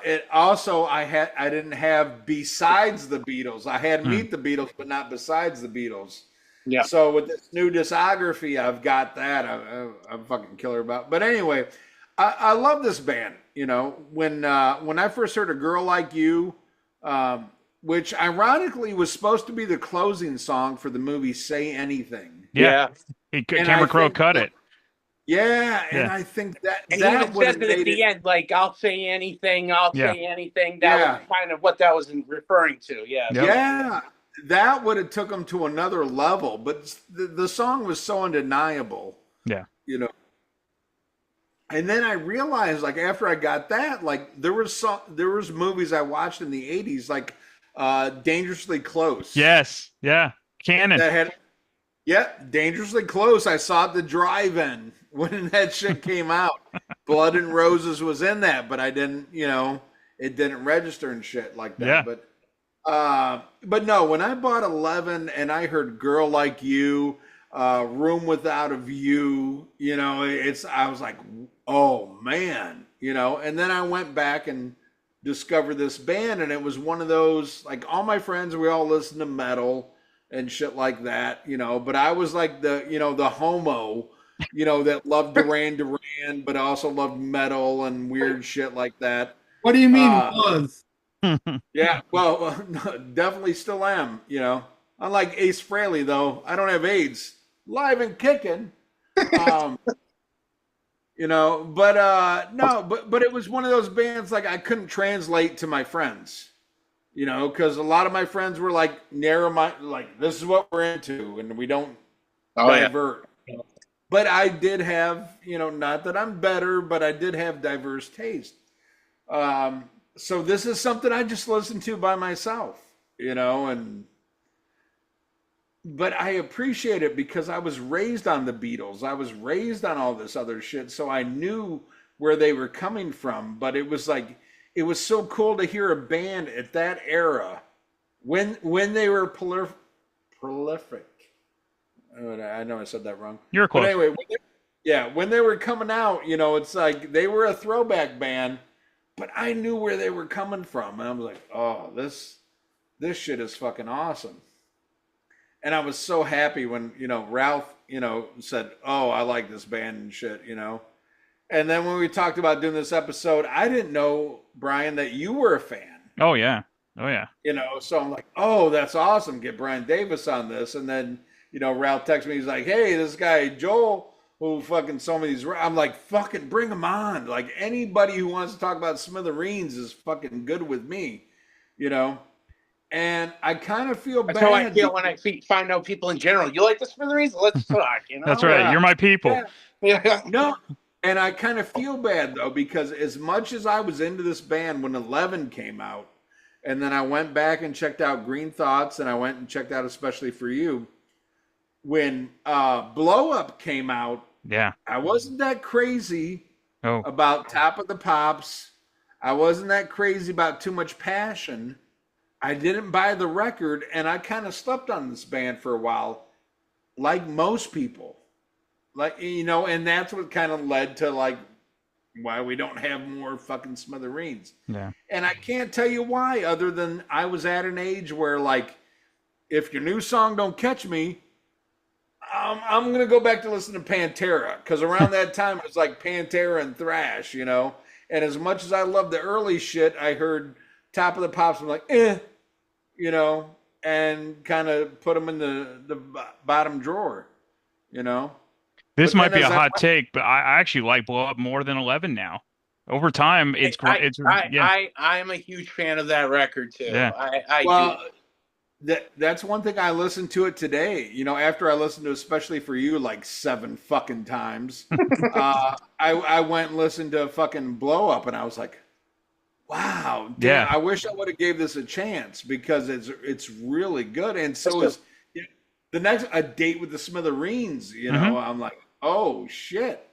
it also I didn't have Besides the Beatles. I had Meet the Beatles, but not Besides the Beatles. Yeah. So with this new discography, I've got that. I'm fucking killer about. But anyway, I love this band. When I first heard A Girl Like You, which ironically was supposed to be the closing song for the movie Say Anything. Yeah. And Cameron Crowe cut it. Yeah, and Yeah. I think that And he that even would says have it at made the it. end, like, I'll say anything, I'll Yeah. say anything. That Yeah. was kind of what that was referring to. Yeah. Yep. Yeah, that would have took them to another level. But the song was so undeniable. Yeah. You know. And then I realized, like, after I got that, like, there was movies I watched in the '80s, like Dangerously Close. Yes. Yeah. Canon. That had, yeah, Dangerously Close. I saw it at the drive-in when that shit came out. Blood and Roses was in that, but I didn't, it didn't register and shit like that. Yeah. But no, when I bought 11 and I heard Girl Like You, Room Without a View, I was like, oh man, and then I went back and discovered this band, and it was one of those, like, all my friends, we all listened to metal and shit like that, but I was like the homo, that loved Duran, but also loved metal and weird shit like that. What do you mean was? Yeah, well, definitely still am, Unlike Ace Frehley, though, I don't have AIDS. Live and kicking. But it was one of those bands, like, I couldn't translate to my friends, because a lot of my friends were like like, this is what we're into and we don't divert. Yeah. But I did have, not that I'm better, but I did have diverse taste. So this is something I just listened to by myself, but I appreciate it because I was raised on the Beatles. I was raised on all this other shit. So I knew where they were coming from, but it was so cool to hear a band at that era when they were prolific. I know I said that wrong. You're close. But anyway, when they were coming out, it's like they were a throwback band, but I knew where they were coming from. And I was like, oh, this shit is fucking awesome. And I was so happy when, Ralph, said, oh, I like this band and shit, And then when we talked about doing this episode, I didn't know, Brian, that you were a fan. Oh, yeah. Oh, yeah. So I'm like, oh, that's awesome. Get Brian Davis on this. And then, Ralph texts me. He's like, hey, this guy, Joel, who fucking sold me these. I'm like, fucking bring him on. Like, anybody who wants to talk about Smithereens is fucking good with me, And I kind of feel bad. That's how I feel when I find out people in general. You like the Smithereens? Let's talk, That's right. Yeah. You're my people. Yeah. No. And I kind of feel bad, though, because as much as I was into this band when 11 came out, and then I went back and checked out Green Thoughts, and I went and checked out Especially for You, when Blow Up came out, yeah, I wasn't that crazy about Top of the Pops. I wasn't that crazy about Too Much Passion. I didn't buy the record, and I kind of slept on this band for a while, like most people. Like, and that's what kind of led to, like, why we don't have more fucking Smithereens. Yeah. And I can't tell you why, other than I was at an age where, like, if your new song don't catch me, I'm going to go back to listen to Pantera. Because around that time, it was like Pantera and thrash, And as much as I love the early shit, I heard Top of the Pops, I'm like, and kind of put them in the bottom drawer, This might be a hot take, but I actually like Blow Up more than 11 now. Over time, it's great. I'm a huge fan of that record too. Yeah. That's one thing. I listened to it today. After I listened to Especially for You like 7 fucking times, I went and listened to fucking Blow Up, and I was like, wow, damn, I wish I would have gave this a chance because it's really good. And so is the next A Date with the Smithereens. I'm like, oh shit,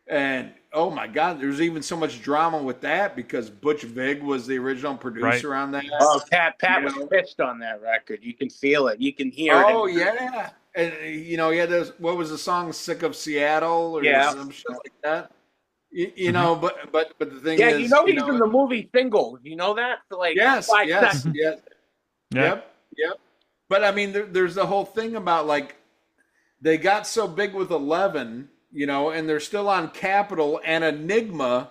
and oh my god, there's even so much drama with that because Butch Vig was the original producer on that. Oh, Pat was pissed on that record. You can feel it. You can hear it. Oh yeah, and he had those. What was the song? Sick of Seattle or some shit like that. But the thing is, he's in the movie Single. You know that? For like 5 seconds. Yep. But I mean, there's the whole thing about, like, they got so big with 11, and they're still on Capitol and Enigma,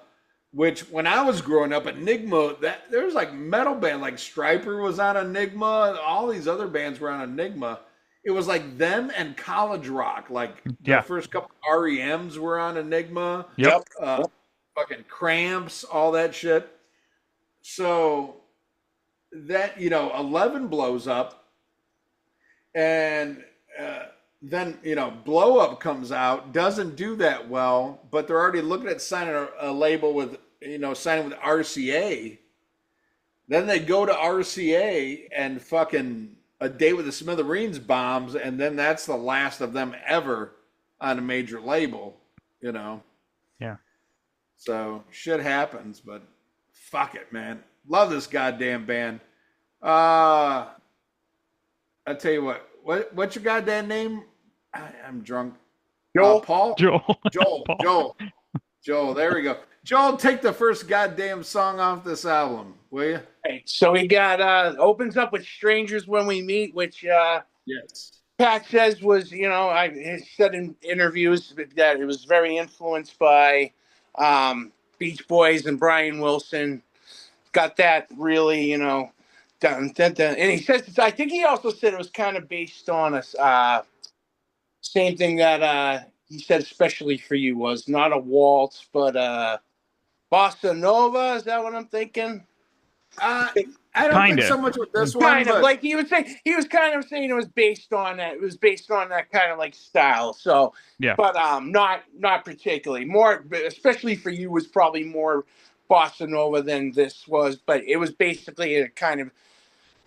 which when I was growing up, Enigma, that there was like metal band, like Striper was on Enigma, all these other bands were on Enigma. It was like them and college rock. Like the Yeah. first couple REMs were on Enigma, Yep. Yep. uh, fucking Cramps, all that shit. So that 11 blows up, and then Blow Up comes out, doesn't do that well, but they're already looking at signing a label with signing with RCA. Then they go to RCA and fucking A Day with the Smithereens bombs, and then that's the last of them ever on a major label. Yeah. So shit happens, but fuck it, man. Love this goddamn band. I tell you what's your goddamn name? I'm drunk. Joel? Paul? Joel. Joel. Joel, there we go. Joel, take the first goddamn song off this album, will you? Right. So he got opens up with Strangers When We Meet, which Yes. Pat says was, he said in interviews that it was very influenced by Beach Boys and Brian Wilson. Got that really, dun, dun, dun. And he says, I think he also said it was kind of based on a same thing that he said, especially for you, was not a waltz, but bossa nova. Is that what I'm thinking? I don't think so much with this one. Kind of but like he was kind of saying it was based on that. It was based on that kind of like style. So Yeah. but not particularly. More, especially for you, was probably more bossa nova than this was. But it was basically a kind of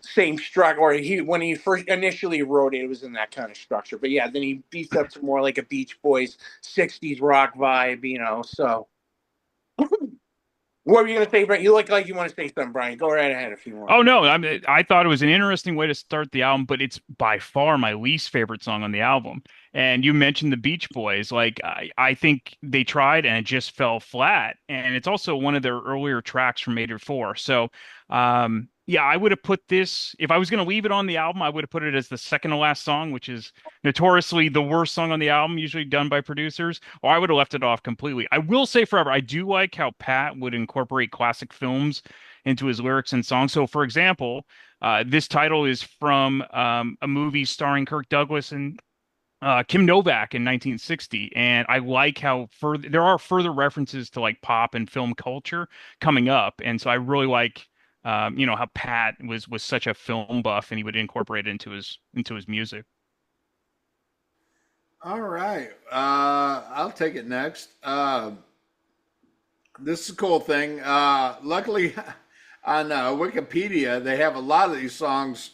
same structure. Or when he first initially wrote it was in that kind of structure. But yeah, then he beefed up to more like a Beach Boys '60s rock vibe. So. What were you going to say, Brian? You look like you want to say something, Brian. Go right ahead if you want. Oh no, I thought it was an interesting way to start the album, but it's by far my least favorite song on the album. And you mentioned the Beach Boys. Like I think they tried and it just fell flat. And it's also one of their earlier tracks from '84. So yeah, I would have put this, if I was going to leave it on the album, I would have put it as the second to last song, which is notoriously the worst song on the album, usually done by producers, or I would have left it off completely. I will say forever, I do like how Pat would incorporate classic films into his lyrics and songs. So, for example, this title is from a movie starring Kirk Douglas and Kim Novak in 1960, and I like how there are further references to like pop and film culture coming up, and so I really like how Pat was such a film buff and he would incorporate it into his music. All right. I'll take it next. This is a cool thing. Luckily, on Wikipedia, they have a lot of these songs.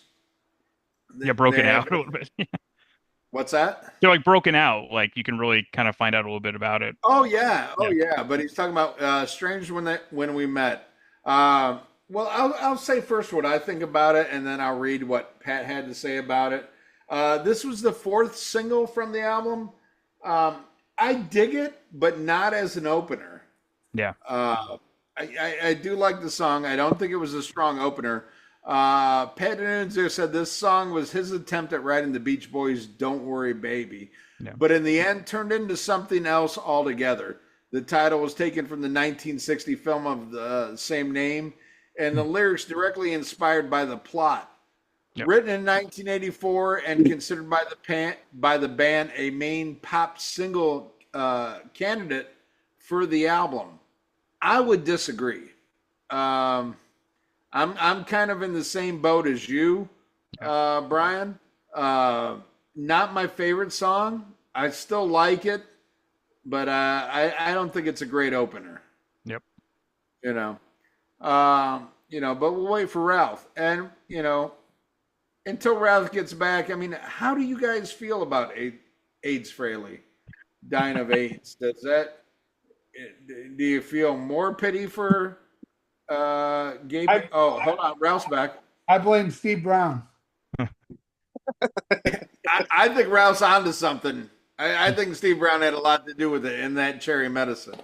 Yeah, broken out a little bit. What's that? They're like broken out. Like you can really kind of find out a little bit about it. Oh yeah, yeah. But he's talking about "Strange When We Met." Well, I'll say first what I think about it, and then I'll read what Pat had to say about it. This was the fourth single from the album. I dig it, but not as an opener. Yeah. I do like the song. I don't think it was a strong opener. Pat Nunzer said this song was his attempt at writing the Beach Boys' "Don't Worry, Baby," but in the end turned into something else altogether. The title was taken from the 1960 film of the same name, and the lyrics directly inspired by the plot. Yep. Written in 1984 and considered by the band a main pop single candidate for the album. I would disagree. I'm kind of in the same boat as you, Brian. Not my favorite song. I still like it, but I don't think it's a great opener. Yep. But we'll wait for Ralph, and until Ralph gets back. I mean, how do you guys feel about AIDS Fraley dying of AIDS? Do you feel more pity for gay? Hold on, Ralph's back. I blame Steve Brown. I think Ralph's onto something. I think Steve Brown had a lot to do with it in that cherry medicine.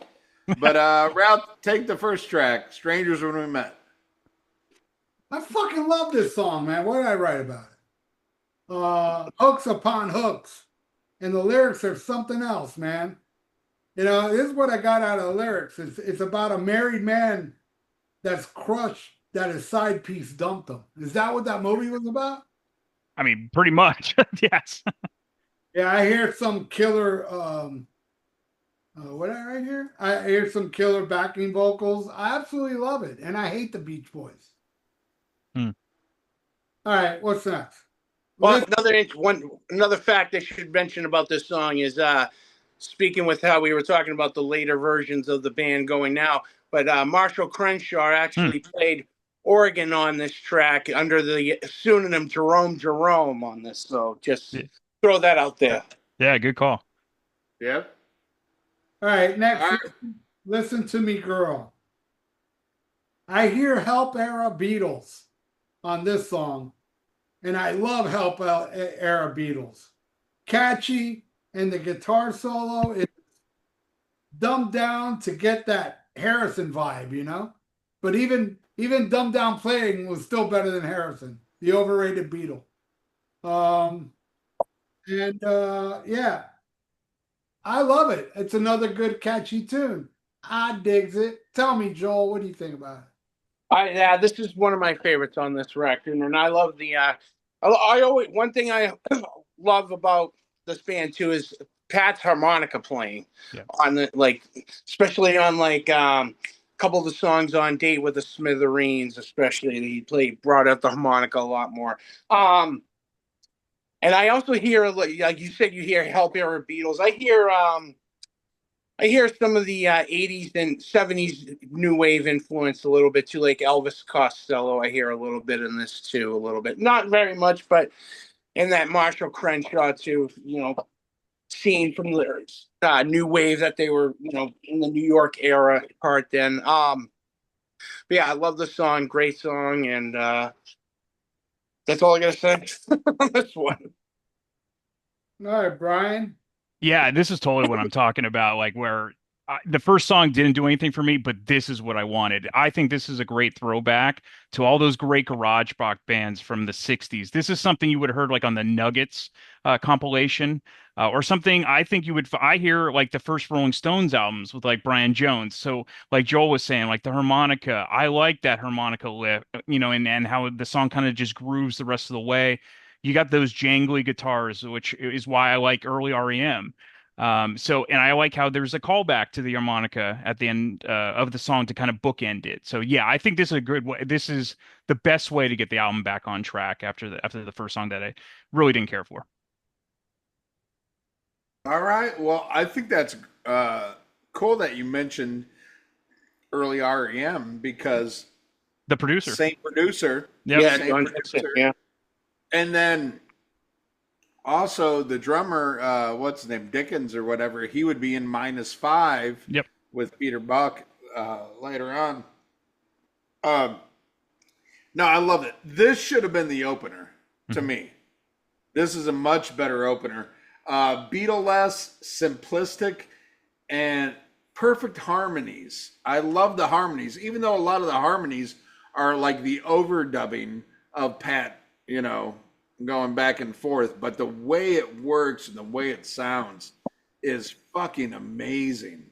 But Ralph, take the first track, "Strangers When We Met." I fucking love this song, man. What did I write about it? Hooks upon hooks. And the lyrics are something else, man. This is what I got out of the lyrics. It's about a married man that's crushed that his side piece dumped him. Is that what that movie was about? I mean, pretty much. Yes. Yeah, I hear some killer. What did I write here? I hear some killer backing vocals. I absolutely love it, and I hate the Beach Boys. Hmm. All right, what's next? Well, another fact I should mention about this song is speaking with how we were talking about the later versions of the band going now, but Marshall Crenshaw actually played organ on this track under the pseudonym Jerome on this. So just throw that out there. Yeah, good call. Yep. All right, next. Listen to me, girl. I hear Help era Beatles on this song, and I love Help era Beatles. Catchy, and the guitar solo is dumbed down to get that Harrison vibe, But even dumbed down playing was still better than Harrison, the overrated Beatle. Yeah, I love it. It's another good catchy tune. I digs it. Tell me, Joel, what do you think about it? This is one of my favorites on this record, and I love the. I always one thing I love about this band too is Pat's harmonica playing on the especially on a couple of the songs on Date with the Smithereens, especially he brought out the harmonica a lot more. And I also hear, like you said, you hear Help era Beatles. I hear some of the 80s and 70s new wave influence a little bit too, like Elvis Costello. I hear a little bit in this too, a little bit. Not very much, but in that Marshall Crenshaw too, scene from the new wave that they were, in the New York era part then. But yeah, I love the song. Great song. And that's all I got to say on this one. All right, Brian. Yeah, this is totally what I'm talking about. Like where the first song didn't do anything for me, but this is what I wanted. I think this is a great throwback to all those great garage rock bands from the 60s. This is something you would have heard like on the Nuggets compilation or something. I think I hear like the first Rolling Stones albums with like Brian Jones. So like Joel was saying, like the harmonica, I like that harmonica lift, and how the song kind of just grooves the rest of the way. You got those jangly guitars, which is why I like early REM. And I like how there's a callback to the harmonica at the end of the song to kind of bookend it. So yeah, I think this is a good way. This is the best way to get the album back on track after the first song that I really didn't care for. All right. Well, I think that's cool that you mentioned early REM because the producer, same producer, same producer. Yeah. And then also the drummer, what's his name, Dickens or whatever, he would be in -5 with Peter Buck later on. No, I love it. This should have been the opener to me. This is a much better opener. Beatle-less, simplistic, and perfect harmonies. I love the harmonies, even though a lot of the harmonies are like the overdubbing of Pat, going back and forth, but the way it works and the way it sounds is fucking amazing.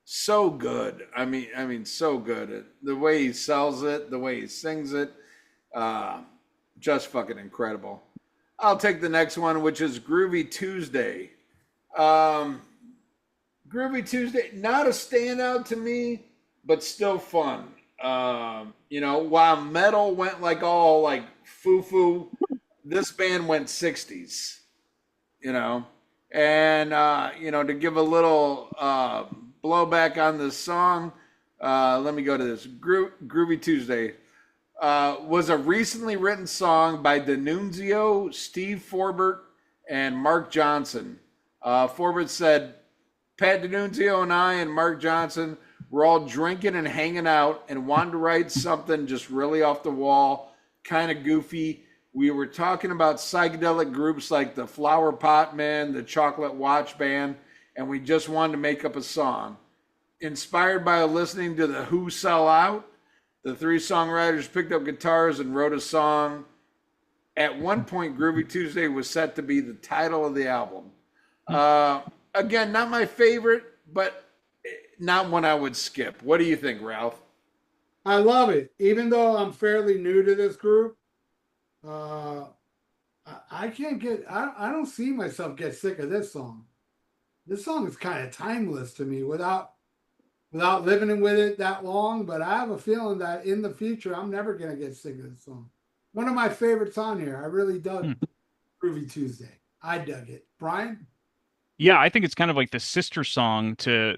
So good. I mean, so good. The way he sells it, the way he sings it, just fucking incredible. I'll take the next one, which is Groovy Tuesday. Groovy Tuesday, not a standout to me, but still fun. While metal went like all like foo-foo, this band went 60s, and to give a little blowback on this song, let me go to this. Groovy Tuesday was a recently written song by D'Annunzio, Steve Forbert, and Mark Johnson. Forbert said, Pat D'Annunzio and I and Mark Johnson were all drinking and hanging out and wanted to write something just really off the wall, kind of goofy. We were talking about psychedelic groups like the Flower Pot Men, the Chocolate Watch Band, and we just wanted to make up a song. Inspired by listening to the Who Sell Out, the three songwriters picked up guitars and wrote a song. At one point, Groovy Tuesday was set to be the title of the album. Again, not my favorite, but not one I would skip. What do you think, Ralph? I love it. Even though I'm fairly new to this group, uh, I can't get. I don't see myself get sick of this song. This song is kind of timeless to me without living with it that long. But I have a feeling that in the future, I'm never gonna get sick of this song. One of my favorites on here. I really dug Groovy Tuesday. I dug it. Brian? Yeah, I think it's kind of like the sister song to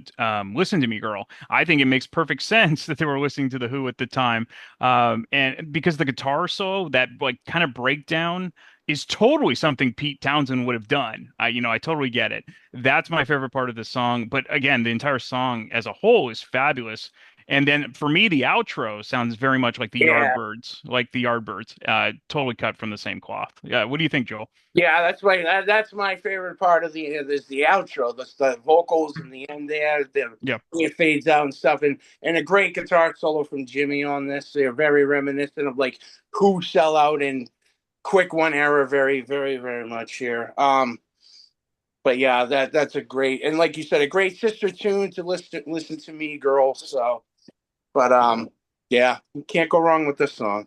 Listen to Me, Girl. I think it makes perfect sense that they were listening to The Who at the time. And because the guitar solo, that like kind of breakdown is totally something Pete Townsend would have done. I totally get it. That's my favorite part of the song. But again, the entire song as a whole is fabulous. And then for me, the outro sounds very much like the Yeah. Yardbirds, totally cut from the same cloth. Yeah, what do you think, Joel? Yeah, that's my favorite part of the outro, the vocals in the end there, Yeah. it fades out and stuff, and a great guitar solo from Jimmy on this. They're very reminiscent of like Who, Sell Out, and Quick One era, very, very, very much here. But yeah, that's a great, and like you said, a great sister tune to listen to me, girl. So, but yeah, you can't go wrong with this song.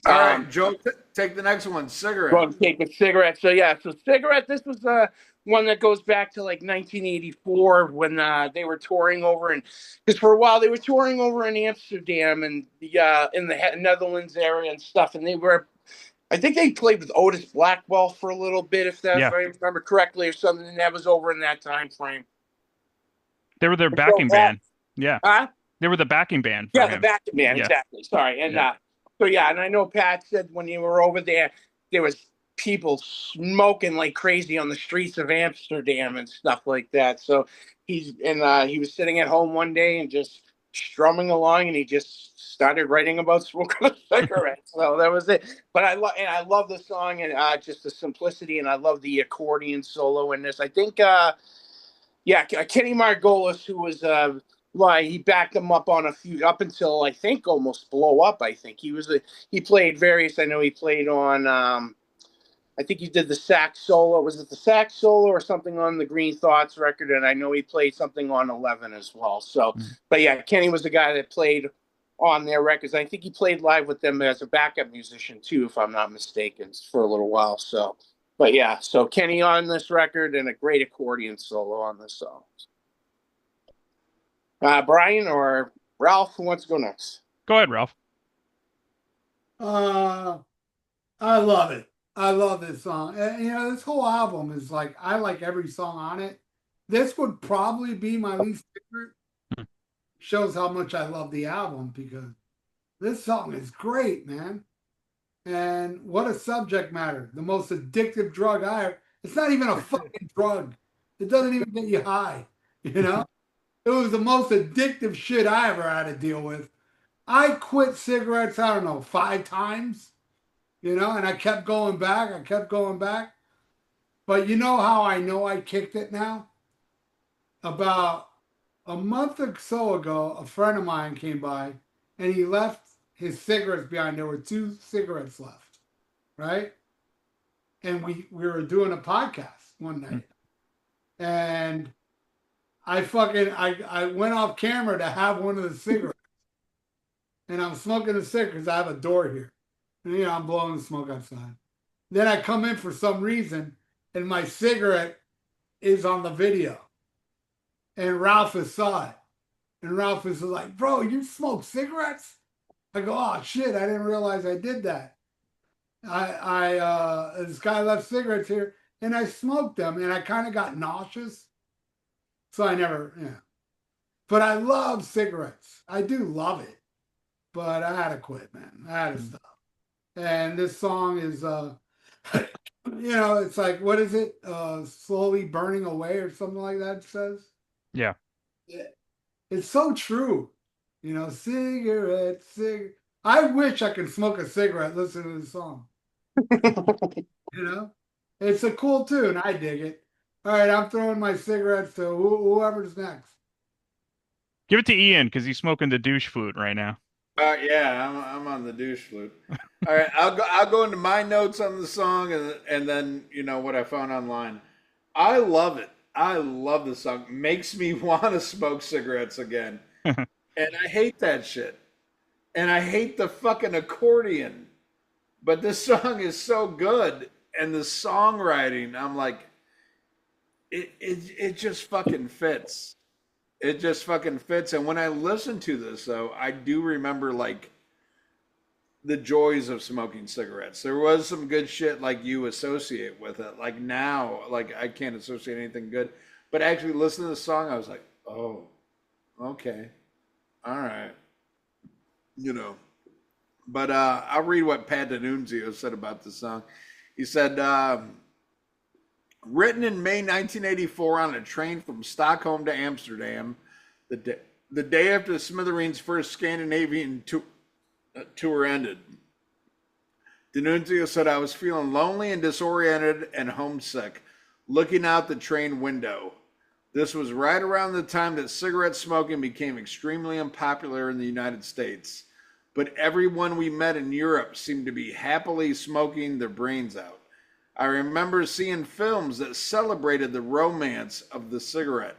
All right, Joe, take the next one. Cigarette. Well, take a cigarette. So yeah, so cigarette. This was one that goes back to like 1984 when they were touring over, and because for a while they were touring over in Amsterdam and in the Netherlands area and stuff, and I think they played with Otis Blackwell for a little bit, if I remember correctly, or something. And that was over in that time frame. They were their backing band. Yeah. Huh? They were the backing band. Yeah, the backing band, exactly. Sorry. And so yeah, and I know Pat said when you were over there was people smoking like crazy on the streets of Amsterdam and stuff like that. So he was sitting at home one day and just strumming along, and he just started writing about smoking a cigarette. So that was it. But I love the song and just the simplicity, and I love the accordion solo in this. I think Kenny Margolis, who was he backed him up on a few up until I think almost Blow Up. I think he played various. I know he played on. I think he did the sax solo. Was it the sax solo or something on the Green Thoughts record? And I know he played something on 11 as well. So, but yeah, Kenny was the guy that played on their records. I think he played live with them as a backup musician too, if I'm not mistaken, for a little while. So, but yeah, so Kenny on this record and a great accordion solo on this song. Brian or Ralph, who wants to go next? Go ahead, Ralph. I love it. I love this song. And, this whole album is like, I like every song on it. This would probably be my least favorite. Shows how much I love the album because this song is great, man. And what a subject matter. The most addictive drug it's not even a fucking drug. It doesn't even get you high, It was the most addictive shit I ever had to deal with. I quit cigarettes, I don't know, 5 times, and I kept going back. But you know how I know I kicked it now? About a month or so ago, a friend of mine came by and he left his cigarettes behind. There were 2 cigarettes left, right? And we were doing a podcast one night. And I went off camera to have one of the cigarettes. And I'm smoking a cigarette because I have a door here. And, I'm blowing the smoke outside. Then I come in for some reason, and my cigarette is on the video. And Ralph saw it. And Ralph is like, bro, you smoke cigarettes? I go, oh, shit, I didn't realize I did that. This guy left cigarettes here, and I smoked them, and I kind of got nauseous. So I never, But I love cigarettes. I do love it. But I had to quit, man. I had to stop. And this song is, it's like, what is it? Slowly burning away or something like that it says. Yeah. It's so true. Cigarette. I wish I could smoke a cigarette listening to this song. It's a cool tune. I dig it. All right, I'm throwing my cigarettes to whoever's next. Give it to Ian because he's smoking the douche flute right now. Yeah, I'm on the douche flute. All right, I'll go into my notes on the song and then what I found online. I love it. I love this song. Makes me want to smoke cigarettes again. And I hate that shit. And I hate the fucking accordion. But this song is so good. And the songwriting, I'm like, it just fucking fits. It just fucking fits. And when I listen to this, though, I do remember like the joys of smoking cigarettes. There was some good shit like you associate with it. Like now, like I can't associate anything good. But actually listening to the song, I was like, oh, okay. All right. You know. But I'll read what Pat D'Annunzio said about the song. He said, written in May 1984 on a train from Stockholm to Amsterdam, the day after the Smithereens' first Scandinavian tour ended. D'Annunzio said, I was feeling lonely and disoriented and homesick, looking out the train window. This was right around the time that cigarette smoking became extremely unpopular in the United States. But everyone we met in Europe seemed to be happily smoking their brains out. I remember seeing films that celebrated the romance of the cigarette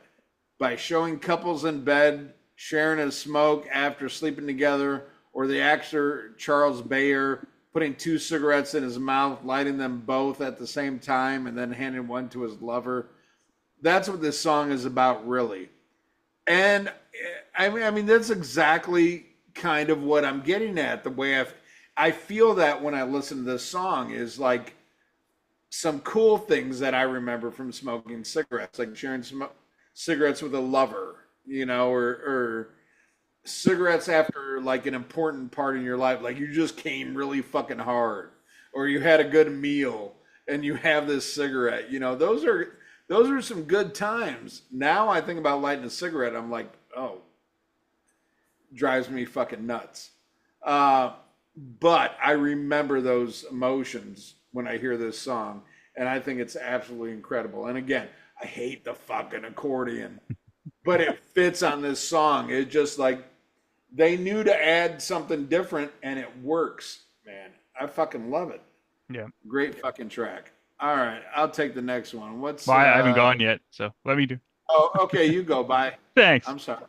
by showing couples in bed sharing a smoke after sleeping together, or the actor Charles Bayer putting 2 cigarettes in his mouth, lighting them both at the same time, and then handing one to his lover. That's what this song is about, really. And I mean that's exactly kind of what I'm getting at. The way I feel that when I listen to this song is like some cool things that I remember from smoking cigarettes, like sharing cigarettes with a lover, you know, or cigarettes after like an important part in your life, like you just came really fucking hard, or you had a good meal and you have this cigarette. You know, those are some good times. Now I think about lighting a cigarette, I'm like, oh, drives me fucking nuts. But I remember those emotions when I hear this song, and I think it's absolutely incredible. And again, I hate the fucking accordion, but it fits on this song. It just like they knew to add something different, and it works, man. I fucking love it. Yeah. Great fucking track. All right, I'll take the next one. What's Well, I haven't gone yet, so let me do. Oh, okay, you go. Bye. Thanks. I'm sorry.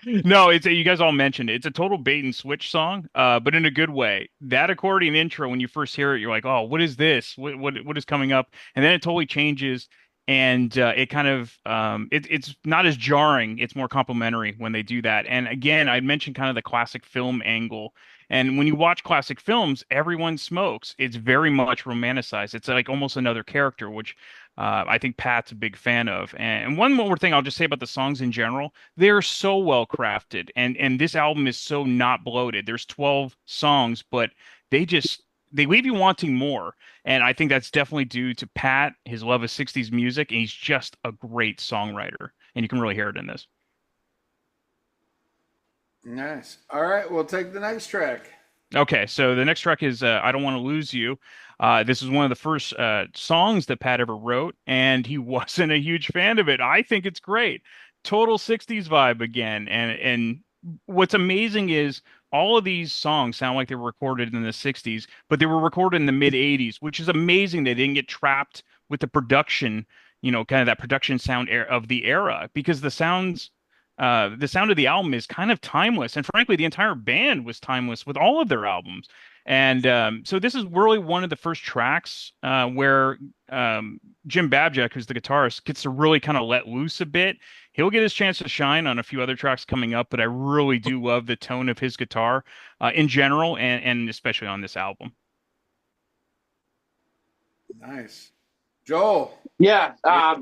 No, you guys all mentioned it. It's a total bait and switch song, but in a good way. That accordion intro, when you first hear it, you're like, "Oh, what is this? What is coming up?" And then it totally changes, and it kind of it's not as jarring. It's more complimentary when they do that. And again, I mentioned kind of the classic film angle. And when you watch classic films, everyone smokes. It's very much romanticized. It's like almost another character, which I think Pat's a big fan of. And one more thing I'll just say about the songs in general, they're so well crafted, and this album is so not bloated. There's 12 songs, but they leave you wanting more. And I think that's definitely due to Pat, his love of 60s music, and he's just a great songwriter. And you can really hear it in this. Nice. All right, we'll take the next track. Okay, so the next track is I Don't Want to Lose You. This is one of the first songs that Pat ever wrote, and he wasn't a huge fan of it. I think it's great. Total 60s vibe again. And what's amazing is all of these songs sound like they were recorded in the 60s, but they were recorded in the mid 80s, which is amazing. They didn't get trapped with the production, kind of that production sound of the era, because the sound of the album is kind of timeless, and frankly the entire band was timeless with all of their albums. And so this is really one of the first tracks where Jim Babjak, who's the guitarist, gets to really kind of let loose a bit. He'll get his chance to shine on a few other tracks coming up, but I really do love the tone of his guitar in general, and especially on this album. Nice. Joel. Yeah.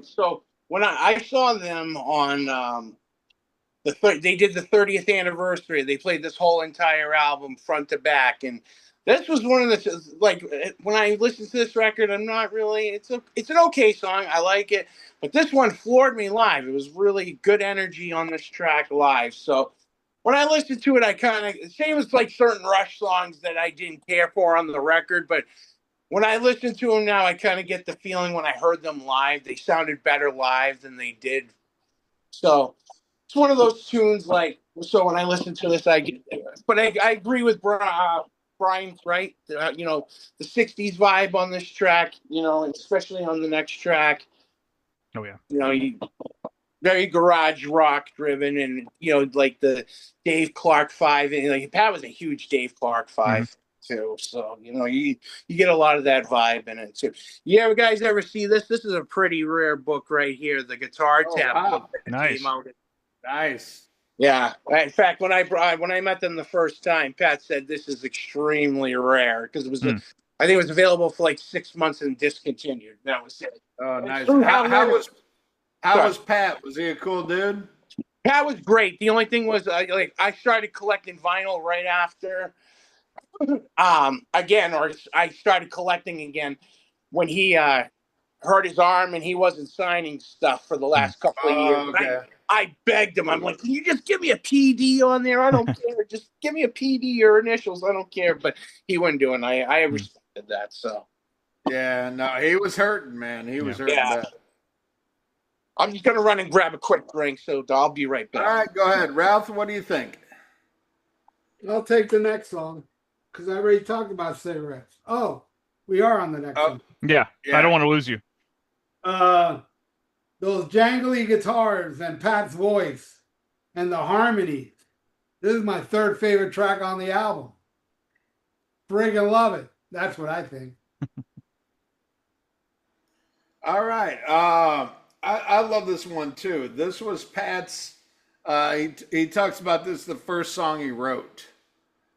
So when I saw them on they did the 30th anniversary. They played this whole entire album front to back, and this was one of the, like, when I listen to this record, I'm not really, it's an okay song. I like it, but this one floored me live. It was really good energy on this track live. So when I listened to it, I kind of, same as like certain Rush songs that I didn't care for on the record, but when I listen to them now, I kind of get the feeling when I heard them live, they sounded better live than they did. So it's one of those tunes, like, so when I listen to this, I get, but I agree with Brian, right? The 60s vibe on this track, especially on the next track. Oh yeah. You know, very garage rock driven, and like the Dave Clark Five, and like Pat was a huge Dave Clark Five too. So you get a lot of that vibe in it too. You ever guys ever see this? This is a pretty rare book right here, the Guitar Oh Tab book wow, that Nice. came out. nice. Yeah. In fact, when I met them the first time, Pat said this is extremely rare because it was I think it was available for like 6 months and discontinued. That was it. Oh, And nice. somehow How was Pat? Was he a cool dude? Pat was great. The only thing was, I started collecting vinyl right after. Again, or I started collecting again when he hurt his arm and he wasn't signing stuff for the last couple of years. Oh, okay. I begged him. I'm like, can you just give me a PD on there? I don't care. Just give me a PD or initials. I don't care. But he wouldn't do it. And I respected that. So Yeah, no, he was hurting, man. He was hurting bad. I'm just gonna run and grab a quick drink. So I'll be right back. All right, go ahead, Ralph. What do you think? I'll take the next song because I already talked about cigarettes. Oh, we are on the next one. Yeah, I don't want to lose you. Those jangly guitars and Pat's voice and the harmonies. This is my third favorite track on the album. Friggin' love it. That's what I think. All right. I love this one too. This was Pat's. He talks about this the first song he wrote.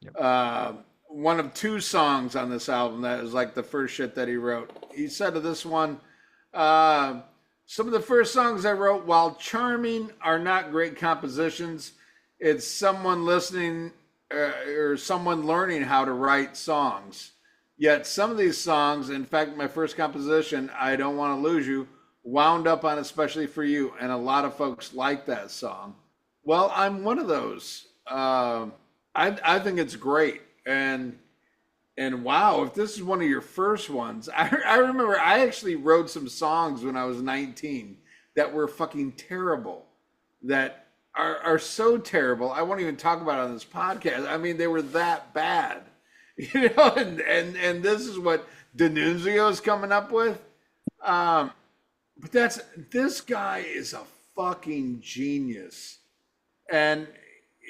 Yep. One of two songs on this album that is like the first shit that he wrote. He said of this one, some of the first songs I wrote, while charming, are not great compositions. It's someone listening or someone learning how to write songs. Yet some of these songs, in fact, my first composition, I Don't Want to Lose You, wound up on Especially for You, and a lot of folks like that song. Well, I'm one of those. I think it's great, and wow, if this is one of your first ones, I remember I actually wrote some songs when I was 19 that were fucking terrible, that are so terrible I won't even talk about it on this podcast. I mean, they were that bad. And this is what D'Annunzio is coming up with. But this guy is a fucking genius. And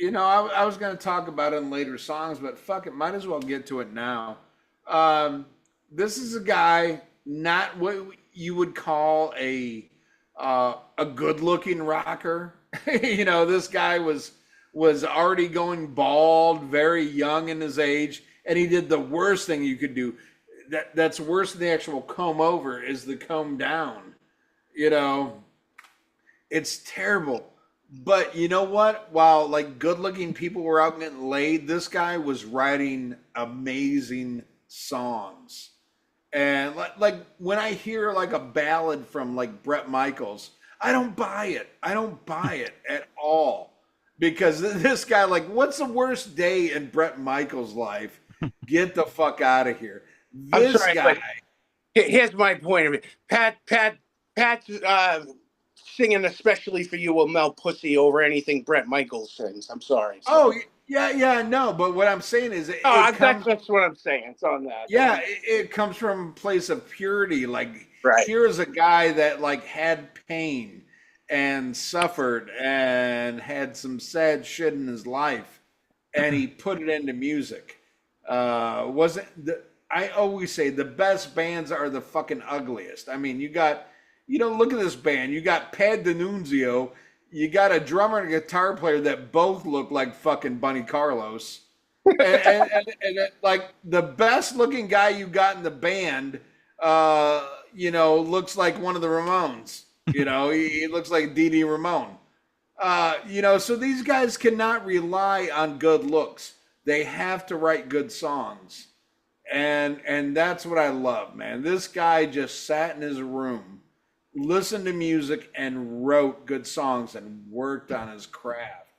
I was going to talk about it in later songs, but fuck it, might as well get to it now. This is a guy, not what you would call a good-looking rocker. This guy was already going bald, very young in his age. And he did the worst thing you could do. That's worse than the actual comb over is the comb down. It's terrible. But you know what? While like good-looking people were out getting laid, this guy was writing amazing songs. And like when I hear like a ballad from like Bret Michaels, I don't buy it. I don't buy it at all. Because this guy, like, what's the worst day in Bret Michaels' life? Get the fuck out of here. This guy. Here's my point of it. Pat's singing Especially for You will melt pussy over anything Bret Michaels sings. I'm sorry. Oh, yeah, no. But what I'm saying is, that's what I'm saying. It's on that. Yeah, it comes from a place of purity. Like, right. Here's a guy that like had pain and suffered and had some sad shit in his life, and he put it into music. I always say the best bands are the fucking ugliest. I mean, you got, look at this band. You got Pat D'Annunzio. You got a drummer and a guitar player that both look like fucking Bunny Carlos. and like the best looking guy you got in the band, looks like one of the Ramones. He looks like Dee Dee Ramone. So these guys cannot rely on good looks. They have to write good songs. And that's what I love, man. This guy just sat in his room, listened to music, and wrote good songs and worked on his craft.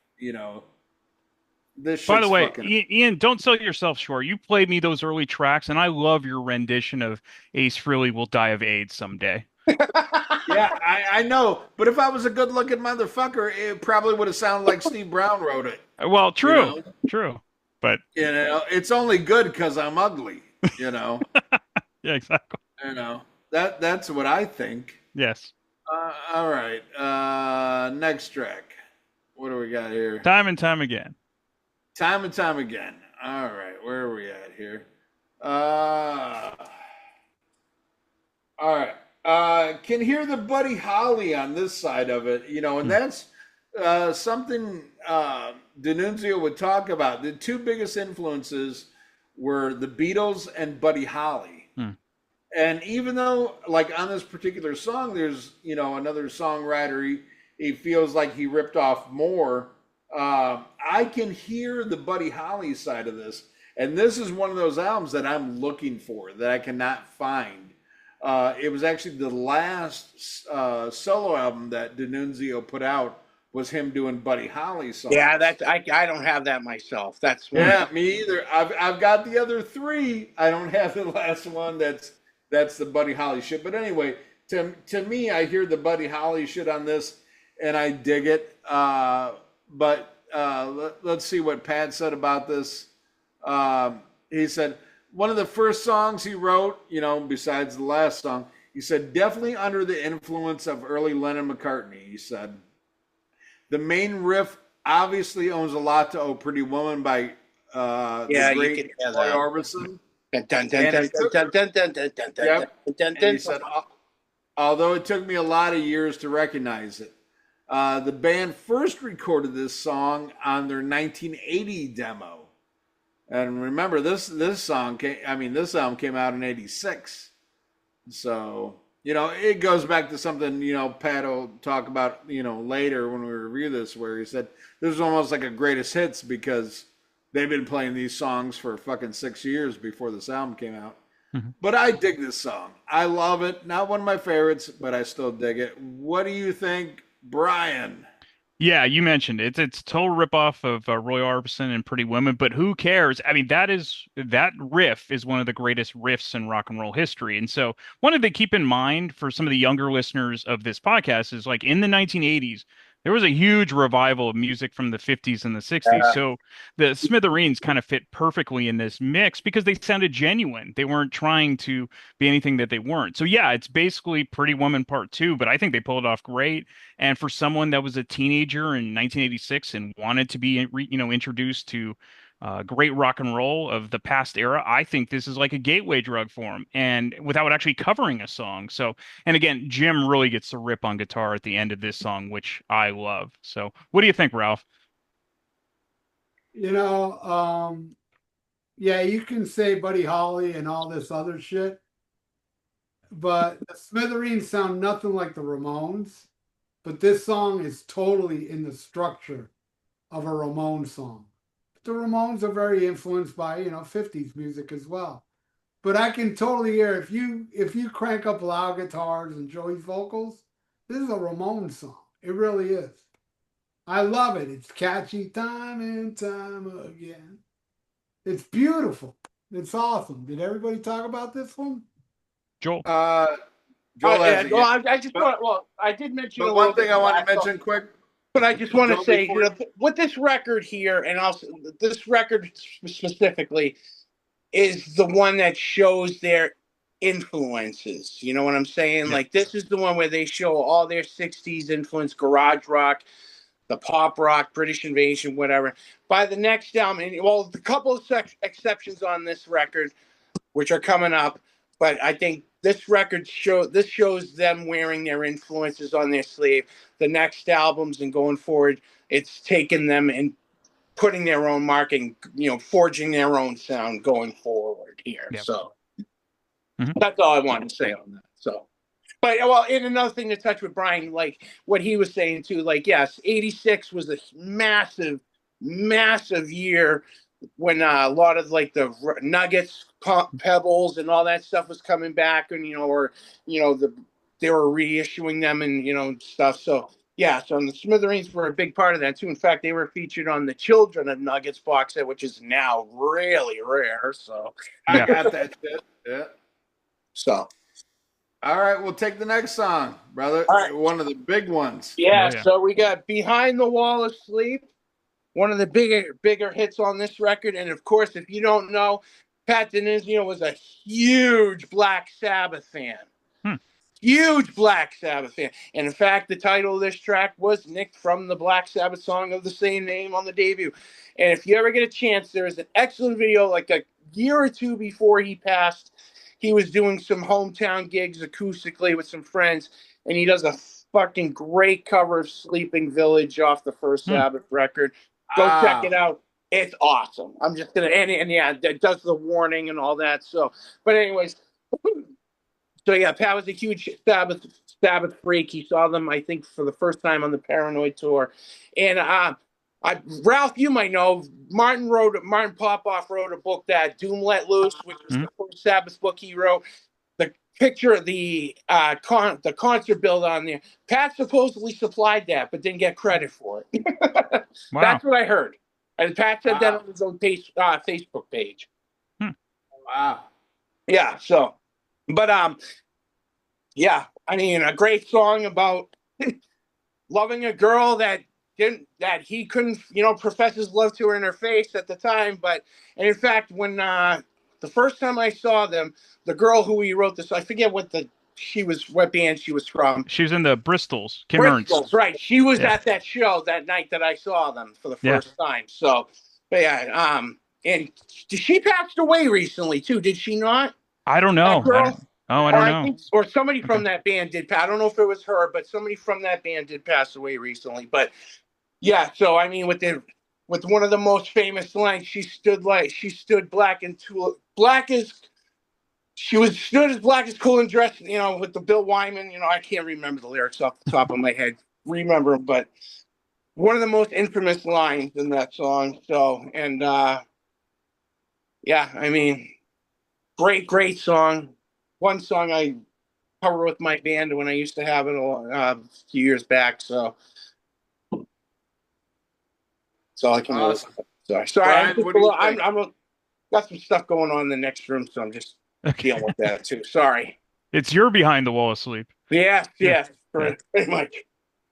This. By the way, Ian, don't sell yourself short. You played me those early tracks, and I love your rendition of Ace Frehley Will Die of AIDS Someday. Yeah, I know. But if I was a good-looking motherfucker, it probably would have sounded like Steve Brown wrote it. Well, true. But it's only good because I'm ugly. Yeah, exactly. That's what I think. Yes. All right. Next track. What do we got here? Time and time again. Time and time again. All right. Where are we at here? Uh, all right. Can hear the Buddy Holly on this side of it, and that's something D'Annunzio would talk about. The two biggest influences were the Beatles and Buddy Holly. And even though, like on this particular song, there's another songwriter he feels like he ripped off more. I can hear the Buddy Holly side of this, and this is one of those albums that I'm looking for that I cannot find. It was actually the last solo album that D'Annunzio put out was him doing Buddy Holly songs. Yeah, I don't have that myself. That's one. Yeah, me either. I've got the other three. I don't have the last one. That's the Buddy Holly shit. But anyway, to me, I hear the Buddy Holly shit on this, and I dig it. But let's see what Pat said about this. He said one of the first songs he wrote, besides the last song, he said definitely under the influence of early Lennon McCartney. He said the main riff obviously owes a lot to "Oh Pretty Woman" by the great Roy Orbison. And he said, although it took me a lot of years to recognize it, the band first recorded this song on their 1980 demo. And remember, this album came out in '86. So, it goes back to something, Pat will talk about, later when we review this, where he said this is almost like a greatest hits because they've been playing these songs for fucking 6 years before this album came out. But I dig this song. I love it. Not one of my favorites, but I still dig it. What do you think, Brian? Yeah, you mentioned it. It's a total ripoff of Roy Orbison and Pretty Woman, but who cares? I mean, that riff is one of the greatest riffs in rock and roll history. And so wanted to keep in mind for some of the younger listeners of this podcast is like in the 1980s, there was a huge revival of music from the 50s and the 60s. So the Smithereens kind of fit perfectly in this mix because they sounded genuine. They weren't trying to be anything that they weren't. So yeah, it's basically Pretty Woman Part 2, but I think they pulled it off great. And for someone that was a teenager in 1986 and wanted to be, introduced to great rock and roll of the past era, I think this is like a gateway drug for him, and without actually covering a song. So, and again, Jim really gets the rip on guitar at the end of this song, which I love. So, what do you think, Ralph? Yeah, you can say Buddy Holly and all this other shit, but the Smithereens sound nothing like the Ramones. But this song is totally in the structure of a Ramones song. The Ramones are very influenced by 50s music as well. But I can totally hear if you crank up loud guitars and Joey's vocals, this is a Ramones song. It really is. I love it. It's catchy time and time again. It's beautiful. It's awesome. Did everybody talk about this one? Joel. I just want. Well, I did mention. But one thing I want to mention quick. But I just want to say, with this record here, and also this record specifically, is the one that shows their influences. You know what I'm saying? Like, this is the one where they show all their 60s influence, garage rock, the pop rock, British Invasion, whatever. By the next album, and well, a couple of exceptions on this record, which are coming up, but I think this record shows them wearing their influences on their sleeve. The next albums and going forward, it's taking them and putting their own marking, forging their own sound going forward here. Yep. So that's all I wanted to say on that. So, but and another thing to touch with Brian, like what he was saying too, like, yes, 86 was a massive, massive year when a lot of like the Nuggets, Pebbles, and all that stuff was coming back, and they were reissuing them and stuff. So yeah, so the Smithereens were a big part of that too. In fact, they were featured on the Children of Nuggets box set, which is now really rare. So I got that shit. Yeah. So all right, we'll take the next song, brother. All right. One of the big ones. Yeah, so we got Behind the Wall of Sleep. One of the bigger hits on this record. And, of course, if you don't know, Pat D'Annunzio was a huge Black Sabbath fan. huge Black Sabbath fan. And in fact, the title of this track was nicked from the Black Sabbath song of the same name on the debut. And if you ever get a chance, there is an excellent video like a year or two before he passed. He was doing some hometown gigs acoustically with some friends, and he does a fucking great cover of Sleeping Village off the first Sabbath record. Go check it out. It's awesome. I'm just gonna and yeah, it does the warning and all that. So, but anyways, so yeah, Pat was a huge Sabbath freak. He saw them, I think, for the first time on the Paranoid tour, and Ralph, you might know Martin Popoff wrote a book that Doom Let Loose, which was the first Sabbath book he wrote. The picture of the concert bill on there. Pat supposedly supplied that, but didn't get credit for it. Wow. That's what I heard. And Pat said that on his own Facebook page. Wow. Yeah. So, but yeah. I mean, a great song about loving a girl that he couldn't, profess his love to her in her face at the time. And in fact, when the first time I saw them, the girl who he wrote this, I forget what band she was from. She was in the Bristols. Kim Bristols, Ernst. right? She was at that show that night that I saw them for the first time. So, but yeah, and she passed away recently too, did she not? I don't know. I don't know. Or somebody from that band did. I don't know if it was her, but somebody from that band did pass away recently. But yeah, so I mean, with one of the most famous lines, she stood black as cool and dressed, with the Bill Wyman. I can't remember the lyrics off the top of my head. But one of the most infamous lines in that song. So, and yeah, I mean, great song. One song I cover with my band when I used to have it a few years back. So I can. Awesome. Sorry. Brian, I'm got some stuff going on in the next room, so I'm just dealing with that too. Sorry. It's your behind the wall asleep. Yes, pretty much.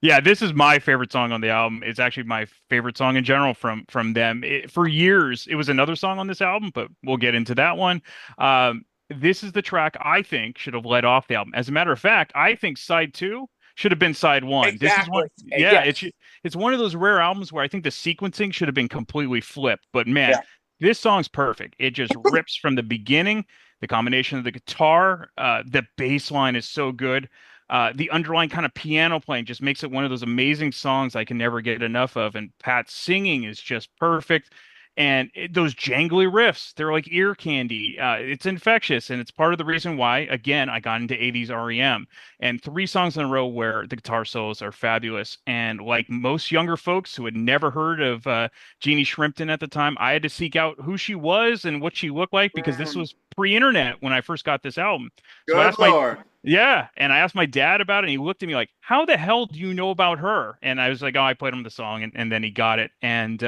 Yeah, this is my favorite song on the album. It's actually my favorite song in general from them. For years, it was another song on this album, but we'll get into that one. This is the track I think should have led off the album. As a matter of fact, I think side 2 should have been side 1. Exactly. This is one, yeah, it's one of those rare albums where I think the sequencing should have been completely flipped. But man, this song's perfect. It just rips from the beginning. The combination of the guitar, the bass line is so good. The underlying kind of piano playing just makes it one of those amazing songs I can never get enough of. And Pat's singing is just perfect. And those jangly riffs, they're like ear candy. It's infectious. And it's part of the reason why, again, I got into 80s REM. And 3 songs in a row where the guitar solos are fabulous. And like most younger folks who had never heard of Jeannie Shrimpton at the time, I had to seek out who she was and what she looked like because this was pre-internet when I first got this album. So Good Lord. And I asked my dad about it, and he looked at me like, "How the hell do you know about her?" And I was like, "Oh, I played him the song," and then he got it. And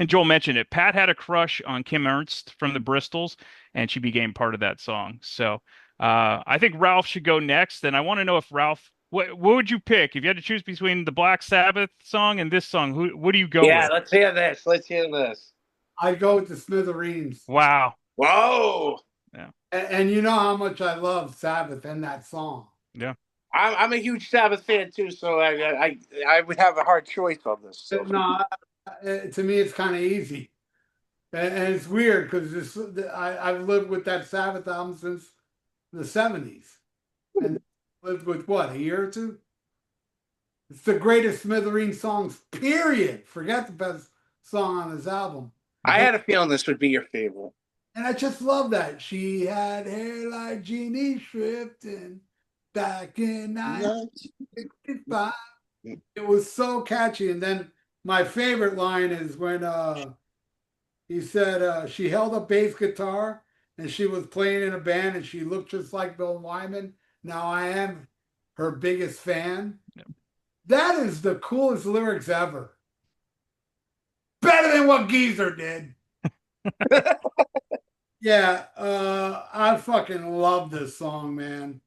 Joel mentioned it. Pat had a crush on Kim Ernst from the Bristols, and she became part of that song. So I think Ralph should go next, and I want to know if Ralph, what would you pick if you had to choose between the Black Sabbath song and this song? What do you go with? Yeah, let's hear this. I'd go with the Smithereens. Wow. Whoa. Yeah. And you know how much I love Sabbath and that song. Yeah. I'm a huge Sabbath fan too, so I would have a hard choice on this. So. No, to me it's kind of easy, and it's weird because I've lived with that Sabbath album since the '70s, and lived with what, a year or two. It's the greatest Smithereens songs, period. Forget the best song on his album. I had a feeling this would be your favorite. And I just love that. She had hair like Jeannie Shrimpton back in 1965. It was so catchy. And then my favorite line is when he said she held a bass guitar and she was playing in a band and she looked just like Bill Wyman. Now I am her biggest fan. Yep. That is the coolest lyrics ever. Better than what Geezer did. Yeah, I fucking love this song, man.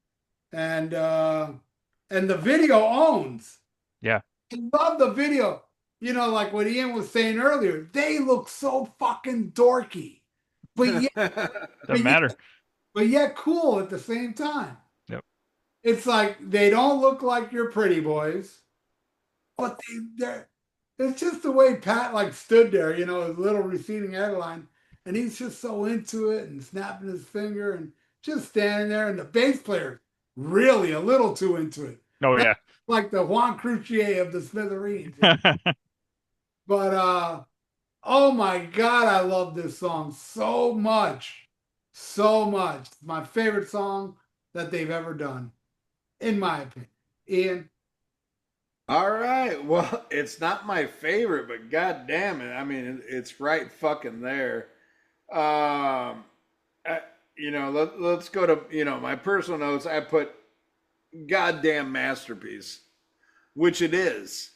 And the video owns. Yeah. I love the video. Like what Ian was saying earlier, they look so fucking dorky. But yeah, doesn't matter. But yet cool at the same time. Yep. it's like they don't look like your pretty boys, but they're. It's just the way Pat like stood there, you know, his little receding hairline, and he's just so into it and snapping his finger and just standing there. And the bass player really a little too into it. Oh That's yeah. like the Juan Croucier of the Smithereens. You know? But oh my God, I love this song so much. So much. It's my favorite song that they've ever done, in my opinion. Ian. All right. Well, it's not my favorite, but god damn it. I mean, it's right fucking there. Um, let's go to, my personal notes. I put goddamn masterpiece, which it is.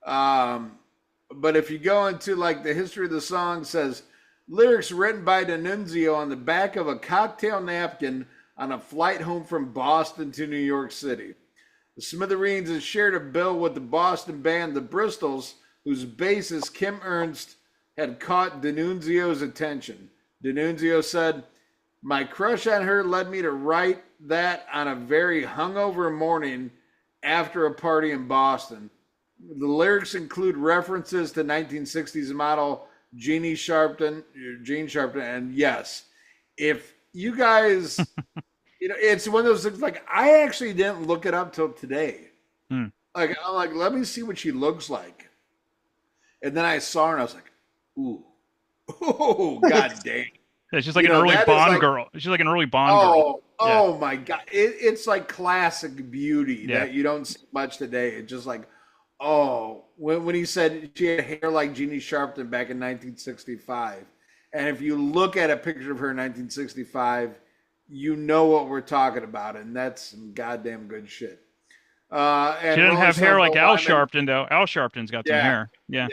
But if you go into like the history of the song, says lyrics written by D'Annunzio on the back of a cocktail napkin on a flight home from Boston to New York City. The Smithereens has shared a bill with the Boston band The Bristols, whose bassist Kim Ernst had caught D'Annunzio's attention. D'Annunzio said, "My crush on her led me to write that on a very hungover morning after a party in Boston. The lyrics include references to 1960s model Jean Sharpton, and yes, if you guys, it's one of those things. Like I actually didn't look it up till today. Like I'm like, let me see what she looks like, and then I saw her and I was like, ooh, oh, god damn." Yeah, she's like an early Bond girl. She's like an early Bond girl. Oh my god, it's like classic beauty that you don't see much today. It's just like, oh, when he said she had hair like Jeannie Sharpton back in 1965, and if you look at a picture of her in 1965, you know what we're talking about, and that's some goddamn good shit. And she doesn't have hair like Al Sharpton, though. Al Sharpton's got some hair. Yeah.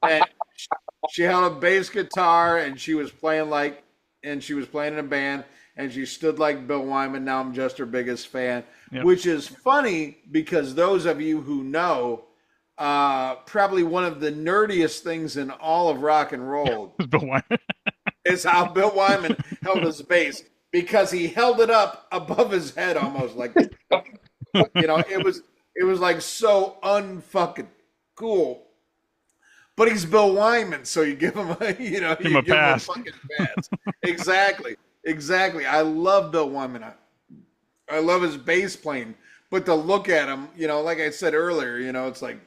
And she held a bass guitar, and she was playing in a band, and she stood like Bill Wyman. Now I'm just her biggest fan, which is funny because those of you who know, probably one of the nerdiest things in all of rock and roll Bill Wyman. is how Bill Wyman held his bass, because he held it up above his head almost like, it was like so unfucking cool. But he's Bill Wyman, so you give him a, give him a fucking pass. Exactly. I love Bill Wyman. I love his bass playing, but to look at him, like I said earlier, it's like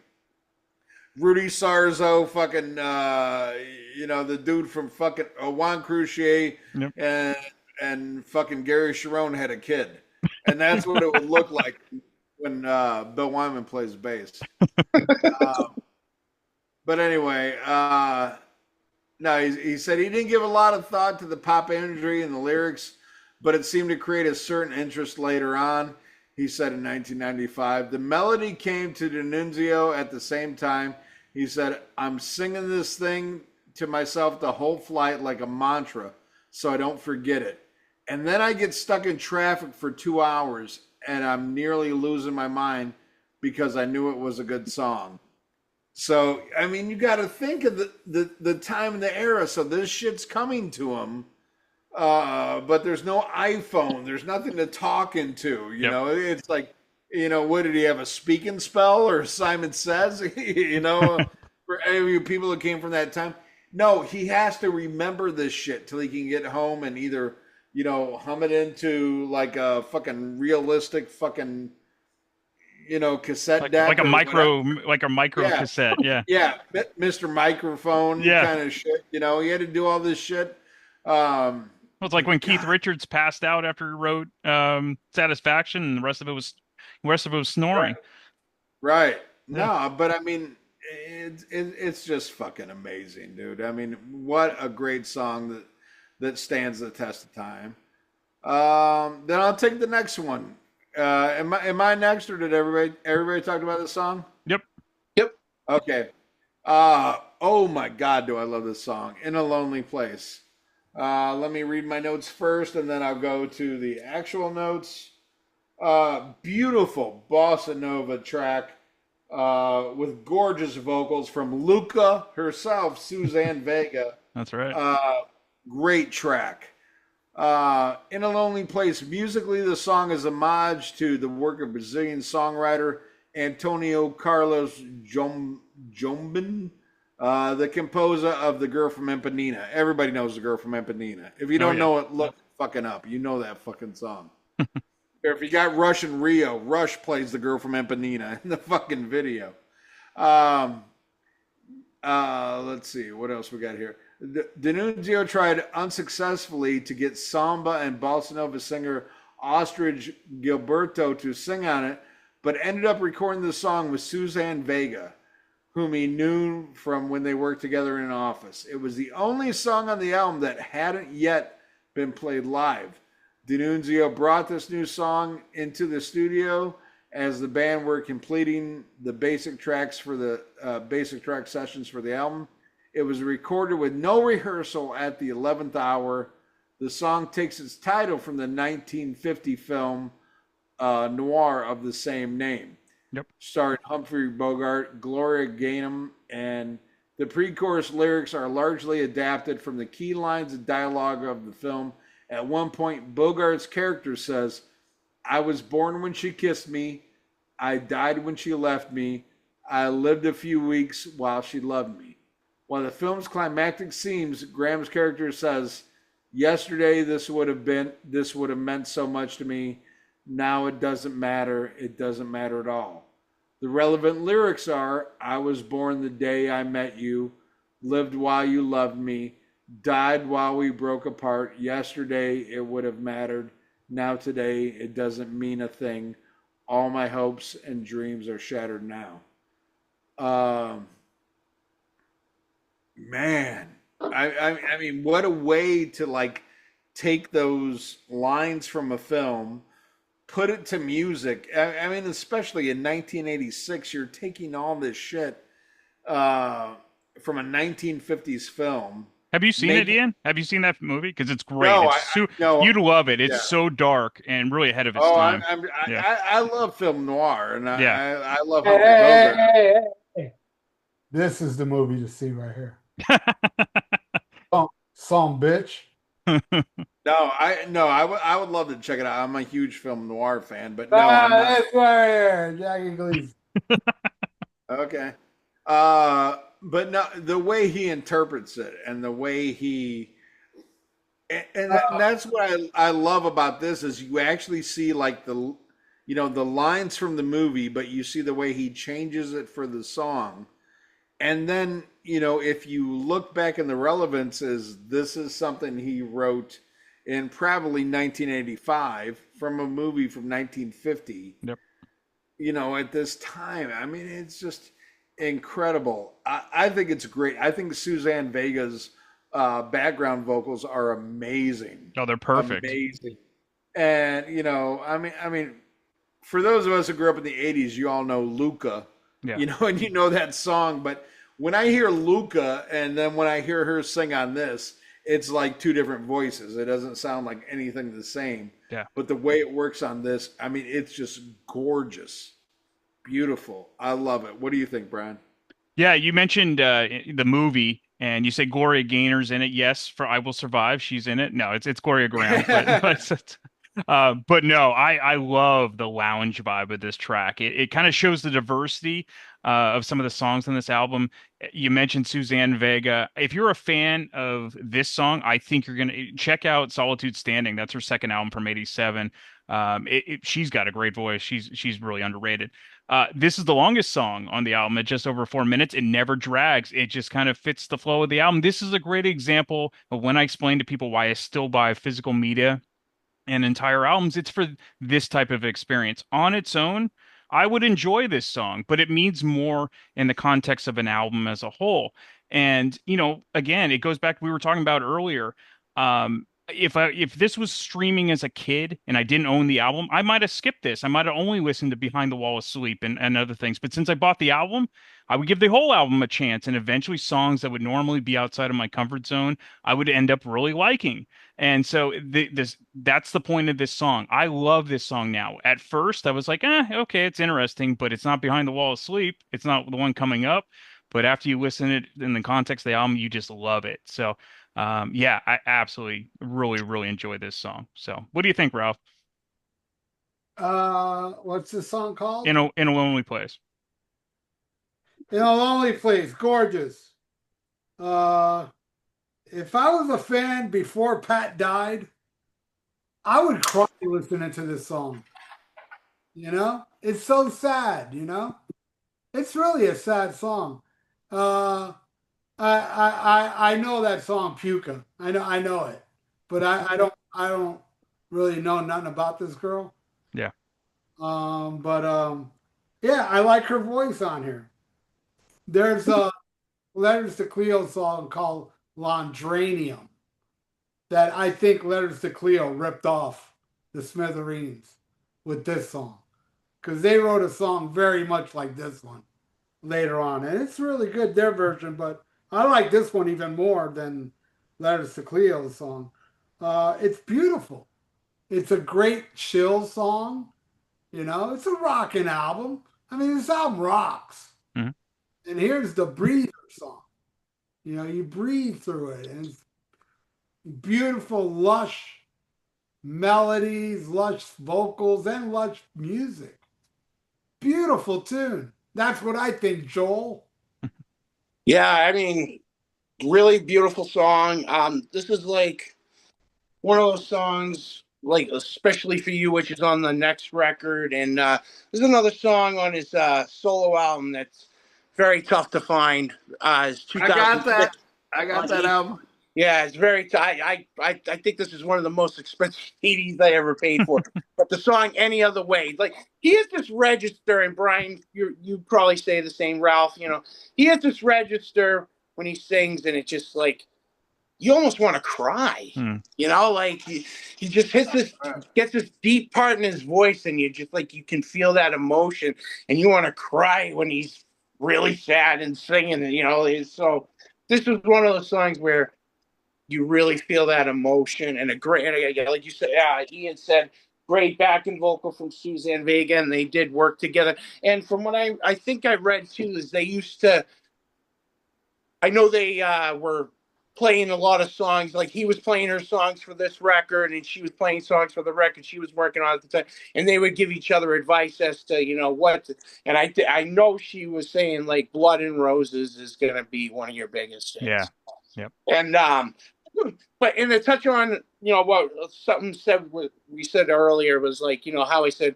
Rudy Sarzo, fucking, the dude from fucking Juan Croucier, and fucking Gary Sharon had a kid, and that's what it would look like when Bill Wyman plays bass. But anyway, no, he said he didn't give a lot of thought to the pop imagery and the lyrics, but it seemed to create a certain interest later on. He said in 1995, the melody came to D'Annunzio at the same time. He said, "I'm singing this thing to myself the whole flight like a mantra, so I don't forget it. And then I get stuck in traffic for 2 hours, and I'm nearly losing my mind because I knew it was a good song." So, I mean, you got to think of the time and the era. So this shit's coming to him, but there's no iPhone. There's nothing to talk into. You know, it's like, what did he have, a speaking spell or Simon Says? For any of you people that came from that time, no, he has to remember this shit till he can get home and either hum it into like a fucking realistic fucking cassette deck, like a micro cassette. Mr. Microphone kind of shit. He had to do all this shit. Well, it's like when Keith Richards passed out after he wrote Satisfaction, and the rest of it was snoring. Right. No, but I mean, it's just fucking amazing, dude. I mean, what a great song that stands the test of time. Then I'll take the next one. Am I next, or did everybody talk about this song? Yep. Okay. Oh my God, do I love this song, In a Lonely Place. Let me read my notes first, and then I'll go to the actual notes. Beautiful bossa nova track with gorgeous vocals from Luca herself, Suzanne Vega. That's right. Great track. In a Lonely Place, musically, the song is homage to the work of Brazilian songwriter Antonio Carlos Jobim, the composer of The Girl from Ipanema. Everybody knows The Girl from Ipanema. If you Oh don't yeah. know it, look fucking up. You know that fucking song. Or if you got Rush in Rio, Rush plays The Girl from Ipanema in the fucking video. Um, let's see what else we got here. D'Annunzio tried unsuccessfully to get samba and bossa nova singer Ostrich Gilberto to sing on it, but ended up recording the song with Suzanne Vega, whom he knew from when they worked together in an office. It was the only song on the album that hadn't yet been played live. D'Annunzio brought this new song into the studio as the band were completing the basic tracks for the basic track sessions for the album. It was recorded with no rehearsal at the 11th hour. The song takes its title from the 1950 film noir of the same name. Yep. Starring Humphrey Bogart, Gloria Gaynor, and the pre-chorus lyrics are largely adapted from the key lines of dialogue of the film. At one point, Bogart's character says, "I was born when she kissed me. I died when she left me. I lived a few weeks while she loved me." While the film's climactic scenes, Graham's character says, "Yesterday this would have meant so much to me. Now it doesn't matter. It doesn't matter at all." The relevant lyrics are, "I was born the day I met you, lived while you loved me, died while we broke apart. Yesterday it would have mattered. Now today it doesn't mean a thing. All my hopes and dreams are shattered now." Man, I mean, what a way to like take those lines from a film, put it to music. I mean, especially in 1986, you're taking all this shit from a 1950s film. Have you seen it, Ian? Have you seen that movie? Because it's great. No, no. You'd love it. It's Yeah. so dark and really ahead of its Oh, time. I love film noir, and I love Hey, Humphrey hey, Bogart. hey, hey, hey. This is the movie to see right here. Some bitch. I would love to check it out. I'm a huge film noir fan, but no, I'm not. That's right here. Jackie Gleason. Okay. But no, the way he interprets it and the way that's what I love about this is you actually see like the lines from the movie, but you see the way he changes it for the song. And then, if you look back in the relevances, this is something he wrote in probably 1985 from a movie from 1950. Yep. At this time, I mean, it's just incredible. I think it's great. I think Suzanne Vega's background vocals are amazing. Oh, they're perfect. Amazing. And I mean, for those of us who grew up in the '80s, you all know Luca. Yeah. And you know that song. But when I hear Luca and then when I hear her sing on this, it's like two different voices. It doesn't sound like anything the same. Yeah. But the way it works on this, I mean, it's just gorgeous. Beautiful. I love it. What do you think, Brian? Yeah, you mentioned the movie, and you said Gloria Gaynor's in it. Yes, for I Will Survive, she's in it. No, it's Gloria Graham, but no, I love the lounge vibe of this track. It kind of shows the diversity of some of the songs on this album. You mentioned Suzanne Vega. If you're a fan of this song, I think you're gonna check out Solitude Standing. That's her second album from '87. She's got a great voice. She's really underrated. This is the longest song on the album at just over 4 minutes. It never drags. It just kind of fits the flow of the album. This is a great example of when I explain to people why I still buy physical media and entire albums. It's for this type of experience. On its own, I would enjoy this song, but it means more in the context of an album as a whole. And, again, it goes back to we were talking about earlier. If this was streaming as a kid and I didn't own the album, I might have skipped this. I might have only listened to Behind the Wall of Sleep and other things. But since I bought the album, I would give the whole album a chance. And eventually songs that would normally be outside of my comfort zone, I would end up really liking. And so that's the point of this song. I love this song now. At first, I was like, okay, it's interesting, but it's not Behind the Wall of Sleep. It's not the one coming up. But after you listen to it in the context of the album, you just love it. So Yeah, I absolutely really enjoy this song. So, what do you think, Ralph? What's the song called? In a lonely place. In a Lonely Place, gorgeous. Uh, if I was a fan before Pat died, I would cry listening to this song. It's so sad. It's really a sad song. Uh, I know that song Puka. I know it, but I don't really know nothing about this girl. Yeah. But yeah, I like her voice on here. There's a Letters to Cleo song called Londranium that I think Letters to Cleo ripped off the Smithereens with this song because they wrote a song very much like this one later on, and it's really good their version. But I like this one even more than Letters to Cleo's song. It's beautiful. It's a great chill song. It's a rocking album. I mean, this album rocks. Mhm. And here's the breather song. You breathe through it, and it's beautiful, lush melodies, lush vocals, and lush music. Beautiful tune. That's what I think, Joel. Yeah, I mean, really beautiful song. This is like one of those songs, like especially for you, which is on the next record, and there's another song on his solo album that's very tough to find. It's I got 2006. that. I got that album. Yeah, it's very. I think this is one of the most expensive CDs I ever paid for. But the song "Any Other Way," like he has this register, and Brian, you probably say the same, Ralph. He has this register when he sings, and it just like you almost want to cry. Hmm. Like he just gets this deep part in his voice, and you just like you can feel that emotion, and you want to cry when he's really sad and singing. So this was one of those songs where you really feel that emotion and a great, and like you said, Ian said, great backing vocal from Suzanne Vega, and they did work together. And from what I think I read too, is they used to, I know they were playing a lot of songs, like he was playing her songs for this record, and she was playing songs for the record she was working on at the time, and they would give each other advice as to, what to, and I know she was saying like Blood and Roses is going to be one of your biggest hits. Yeah. Yep. And but in the touch on what something said we said earlier was like how he said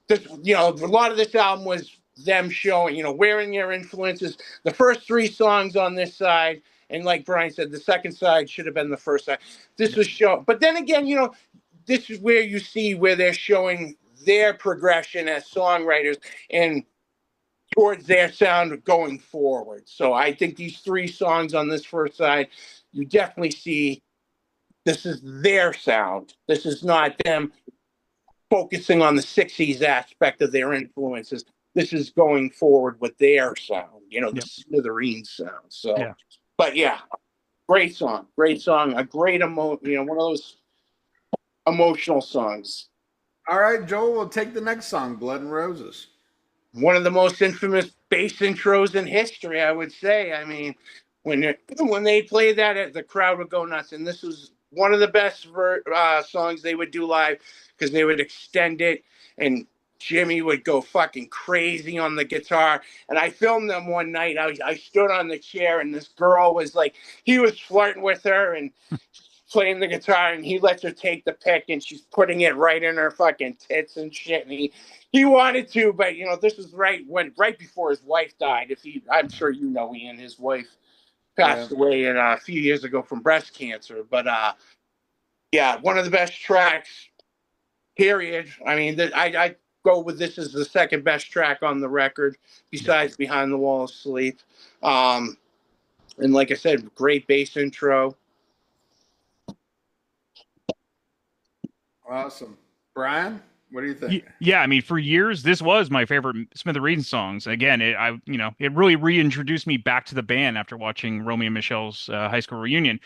this a lot of this album was them showing wearing their influences. The first three songs on this side, and like Brian said, the second side should have been the first side. This was show, but then again, this is where you see where they're showing their progression as songwriters and towards their sound going forward. So I think these three songs on this first side, you definitely see this is their sound. This is not them focusing on the 60s aspect of their influences. This is going forward with their sound, the Smithereens sound. So, Yeah. But yeah, great song, a great one of those emotional songs. All right, Joel, we'll take the next song, Blood and Roses. One of the most infamous bass intros in history, I would say. I mean, when they played that, the crowd would go nuts. And this was one of the best songs they would do live because they would extend it, and Jimmy would go fucking crazy on the guitar. And I filmed them one night. I stood on the chair, and this girl was like, he was flirting with her and playing the guitar, and he lets her take the pick, and she's putting it right in her fucking tits and shit. And he wanted to, but this was right before his wife died. I'm sure Ian, his wife passed away a few years ago from breast cancer. But yeah, one of the best tracks. Period. I mean, I go with this as the second best track on the record, besides "Behind the Wall of Sleep." And like I said, great bass intro. Awesome, Brian. What do you think? Yeah, I mean, for years, this was my favorite Smithereens songs. Again, it really reintroduced me back to the band after watching Romeo and Michelle's high school reunion.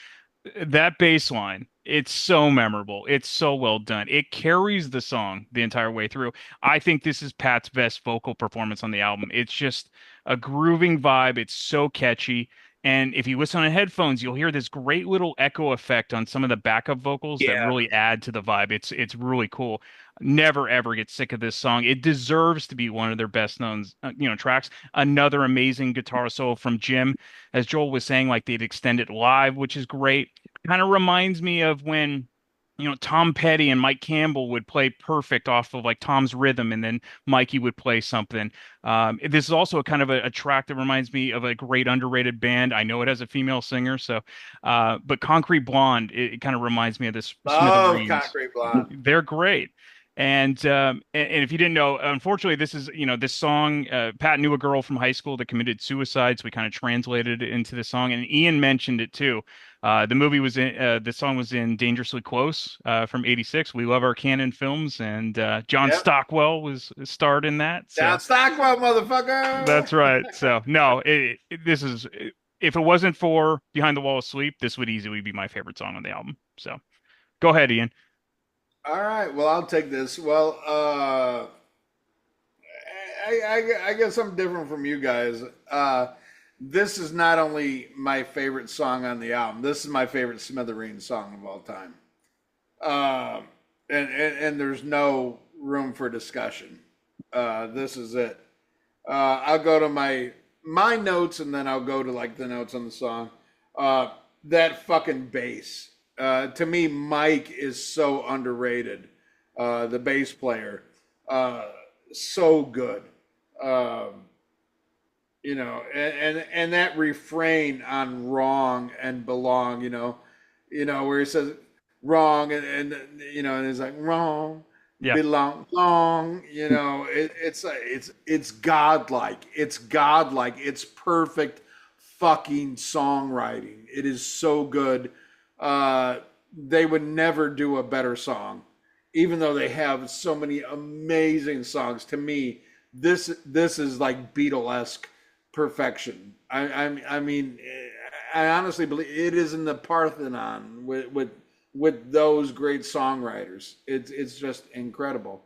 That bass line, it's so memorable. It's so well done. It carries the song the entire way through. I think this is Pat's best vocal performance on the album. It's just a grooving vibe. It's so catchy. And if you listen on headphones, you'll hear this great little echo effect on some of the backup vocals that Yeah. really add to the vibe. It's really cool. Never ever get sick of this song. It deserves to be one of their best known, tracks. Another amazing guitar solo from Jim, as Joel was saying, like they'd extend it live, which is great. Kind of reminds me of when, Tom Petty and Mike Campbell would play perfect off of like Tom's rhythm, and then Mikey would play something. This is also a kind of a track that reminds me of a great underrated band. I know it has a female singer, but Concrete Blonde, it kind of reminds me of this Oh, Smithereens. Concrete Blonde. They're great. And if you didn't know, unfortunately, this is, this song, Pat knew a girl from high school that committed suicide, so we kind of translated it into the song. And Ian mentioned it too. The song was in Dangerously Close, from '86. We love our canon films, and John Yep. Stockwell was starred in that. So Down Stockwell, motherfucker. that's right. So no, if it wasn't for Behind the Wall of Sleep, this would easily be my favorite song on the album. So go ahead, Ian. All right. Well, I'll take this. Well, I guess I'm different from you guys. This is not only my favorite song on the album. This is my favorite Smithereens song of all time. And there's no room for discussion. This is it. I'll go to my notes, and then I'll go to like the notes on the song. That fucking bass. To me, Mike is so underrated. The bass player, so good. And that refrain on "wrong" and "belong," where he says "wrong" and he's like "wrong." Yeah. Belong, long, it's godlike. It's godlike. It's perfect fucking songwriting. It is so good. They would never do a better song, even though they have so many amazing songs. To me, this is like Beatle-esque perfection. I mean, I honestly believe it is in the Parthenon with those great songwriters. It's just incredible.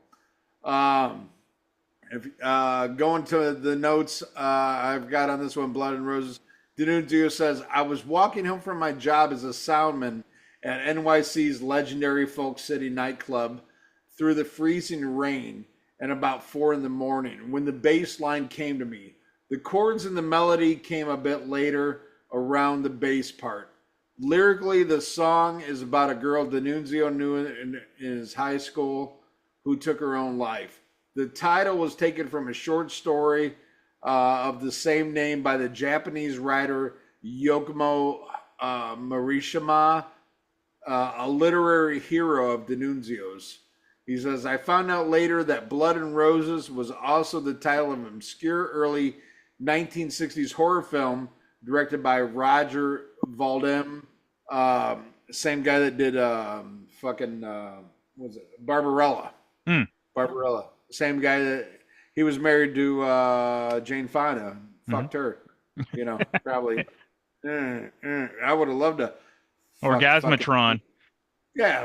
If going to the notes, I've got on this one, Blood and Roses. D'Annunzio says, I was walking home from my job as a soundman at NYC's legendary Folk City nightclub through the freezing rain and about 4 a.m. when the bass line came to me. The chords and the melody came a bit later around the bass part. Lyrically, the song is about a girl D'Annunzio knew in his high school who took her own life. The title was taken from a short story of the same name by the Japanese writer Yokomo Marishima, a literary hero of D'Annunzio's. He says, I found out later that Blood and Roses was also the title of an obscure early 1960s horror film directed by Roger Vadim, same guy that did Barbarella. Barbarella. Same guy that he was married to Jane Fonda. Fucked her. Probably. I would have loved to. Orgasmatron.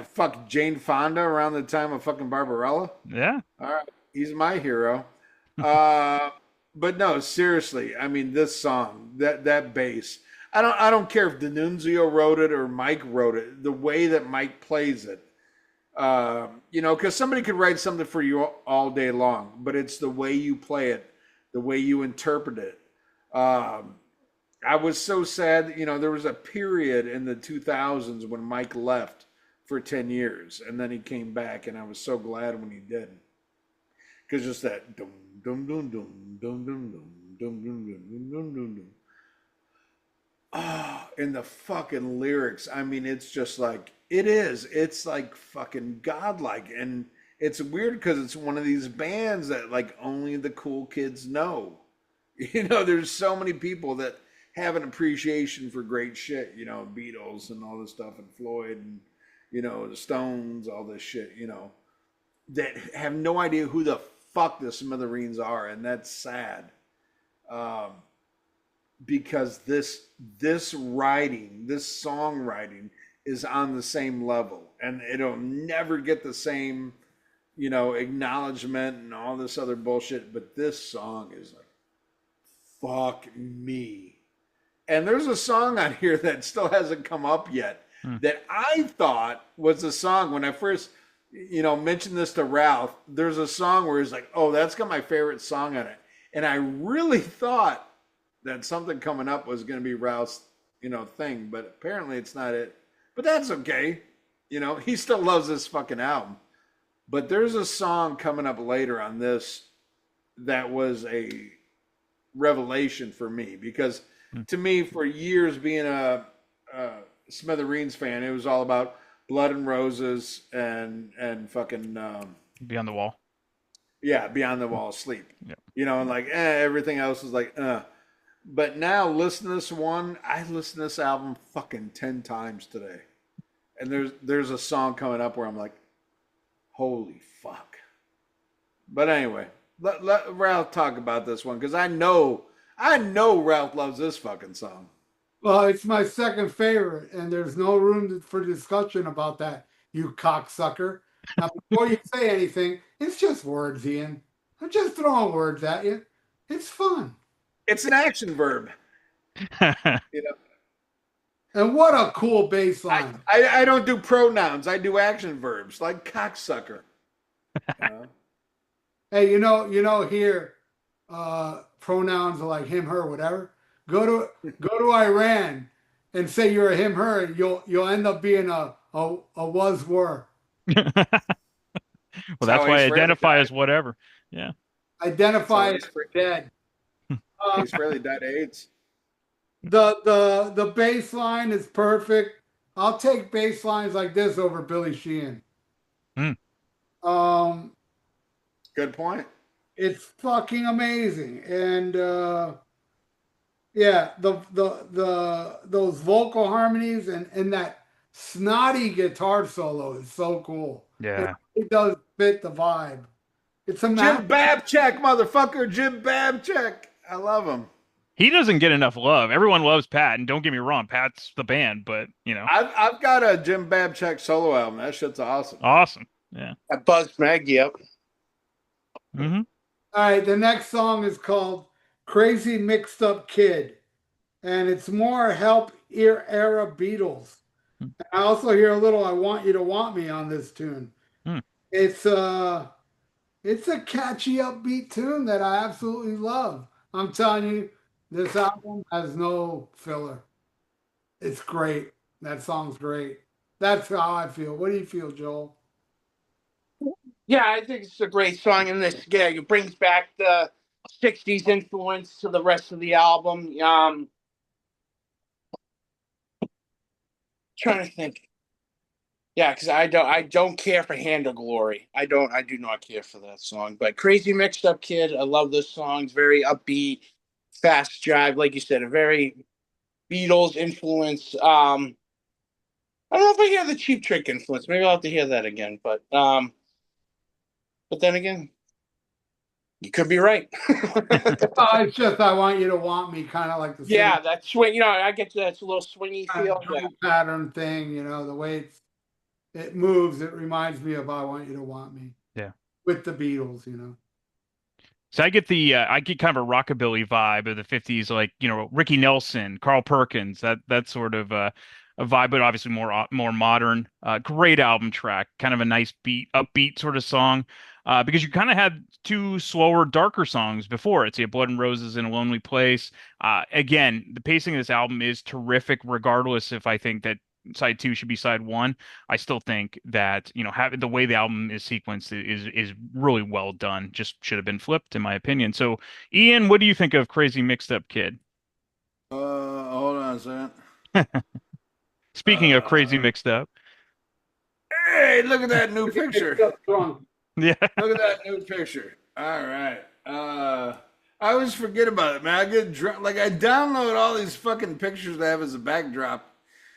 Fuck Jane Fonda around the time of fucking Barbarella. Yeah. All right. He's my hero. But no, seriously. I mean, this song, that bass. I don't care if D'Annunzio wrote it or Mike wrote it. The way that Mike plays it. Because somebody could write something for you all day long, but it's the way you play it, the way you interpret it. I was so sad, there was a period in the 2000s when Mike left for 10 years, and then he came back, and I was so glad when he did. Because just that dum dum dum dum dum dum dum dum dum dum dum dum dum. And the fucking lyrics, I mean, it's just like, it's like fucking godlike. And it's weird because it's one of these bands that like only the cool kids know. There's so many people that have an appreciation for great shit, Beatles and all this stuff, and Floyd and, the Stones, all this shit, that have no idea who the fuck the Smithereens are. And that's sad. Because this writing, this songwriting is on the same level, and it'll never get the same, acknowledgement and all this other bullshit. But this song is like, fuck me. And there's a song on here that still hasn't come up yet Hmm. that I thought was a song when I first, mentioned this to Ralph. There's a song where he's like, "Oh, that's got my favorite song on it," and I really thought that something coming up was going to be Ralph's, thing, but apparently it's not it. But that's okay. He still loves this fucking album. But there's a song coming up later on this that was a revelation for me because to me, for years being a Smithereens fan, it was all about Blood and Roses and fucking Beyond the Wall. yeah, Beyond the Wall, Sleep. Yeah. And like everything else was like But now listen to this one. I listened to this album fucking 10 times today, and there's a song coming up where I'm like, holy fuck. But anyway, let Ralph talk about this one because I know Ralph loves this fucking song. Well, it's my second favorite, and there's no room for discussion about that, you cocksucker. Now, before you say anything, it's just words, Ian. I'm just throwing words at you. It's fun. It's an action verb. And what a cool bass line. I don't do pronouns. I do action verbs like cocksucker. Hey, here pronouns are like him, her, whatever. Go to Iran and say you're a him, her, and you'll end up being a was, were. Well, that's why I identify as whatever. Yeah. Identify as dead. He's really died of AIDS. The bass line is perfect. I'll take bass lines like this over Billy Sheehan. Good point. It's fucking amazing, and yeah, those vocal harmonies and that snotty guitar solo is so cool. Yeah, it does fit the vibe. It's a Jim Babchak, motherfucker, Jim Babchak. I love him. he doesn't get enough love. Everyone loves Pat, and don't get me wrong, Pat's the band, but I've got a Jim Babchak solo album. That shit's awesome. Awesome. Yeah. At Buzzmag, yep. Mm-hmm. All right, the next song is called Crazy Mixed Up Kid, and it's more help era Beatles. I also hear a little I Want You to Want Me on this tune. It's a catchy, upbeat tune that I absolutely love. I'm telling you, this album has no filler. It's great. That song's great. That's how I feel. What do you feel, Joel? Yeah, I think it's a great song, and this it brings back the '60s influence to the rest of the album. Trying to think. Yeah, because I don't care for Hand of Glory. I do not care for that song. But Crazy Mixed Up Kid, I love this song. It's very upbeat, fast drive, like you said, a very Beatles influence. I don't know if I hear the Cheap Trick influence. Maybe I'll have to hear that again. But then again, you could be right. It's just I Want You to Want Me, kind of like the yeah, that swing. I get that. It's a little swingy feel. Pattern thing, the way it moves. It reminds me of I Want You to Want Me. Yeah, with the Beatles, So I get kind of a rockabilly vibe of the 50s, like, Ricky Nelson, Carl Perkins, that sort of a vibe, but obviously more modern. Great album track, kind of a nice upbeat sort of song. Because you kind of had two slower, darker songs before it. So you had Blood and Roses in a Lonely Place. Again, the pacing of this album is terrific, regardless if I think that side 2 should be side 1. I still think that, having the way the album is sequenced is really well done. Just should have been flipped, in my opinion. So, Ian, what do you think of Crazy Mixed Up Kid? Hold on a second. Speaking of Crazy Mixed Up. Hey, look at that new picture. Yeah. Look at that new picture. All right. I always forget about it, man. I get drunk. Like, I download all these fucking pictures I have as a backdrop,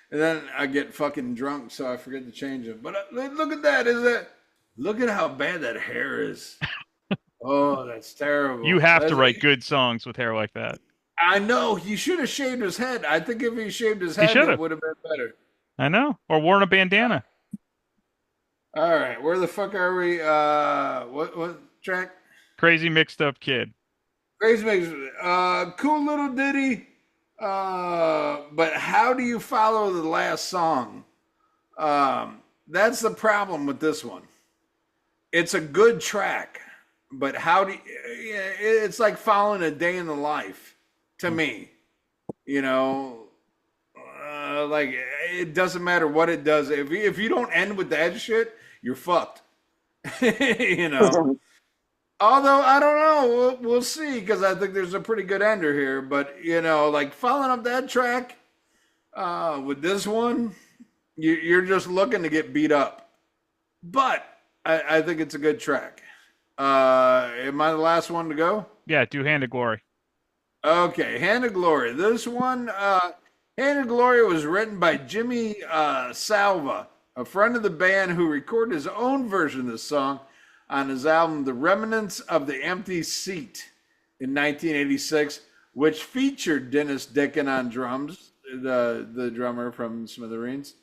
and then I get fucking drunk, so I forget to change them. But look at that. Look at how bad that hair is. Oh, that's terrible. You have to write good songs with hair like that. I know. He should have shaved his head. I think if he shaved his head, it would have been better. I know. Or worn a bandana. All right, where the fuck are we? What track? Crazy Mixed Up Kid. Crazy Mixed. Cool little ditty. But how do you follow the last song? That's the problem with this one. It's a good track, but how do you, it's like following a day in the life to me. You know, like it doesn't matter what it does. If you don't end with that shit, you're fucked. You know. Although I don't know, we'll see because I think there's a pretty good ender here. But you know, like following up that track with this one, you're just looking to get beat up. But I think it's a good track. Am I the last one to go? Yeah, do Hand of Glory. Okay, Hand of Glory. This one, Hand of Glory was written by Jimmy Salva, a friend of the band who recorded his own version of the song on his album The Remnants of the Empty Seat in 1986, which featured Dennis Dickin on drums, the drummer from Smithereens.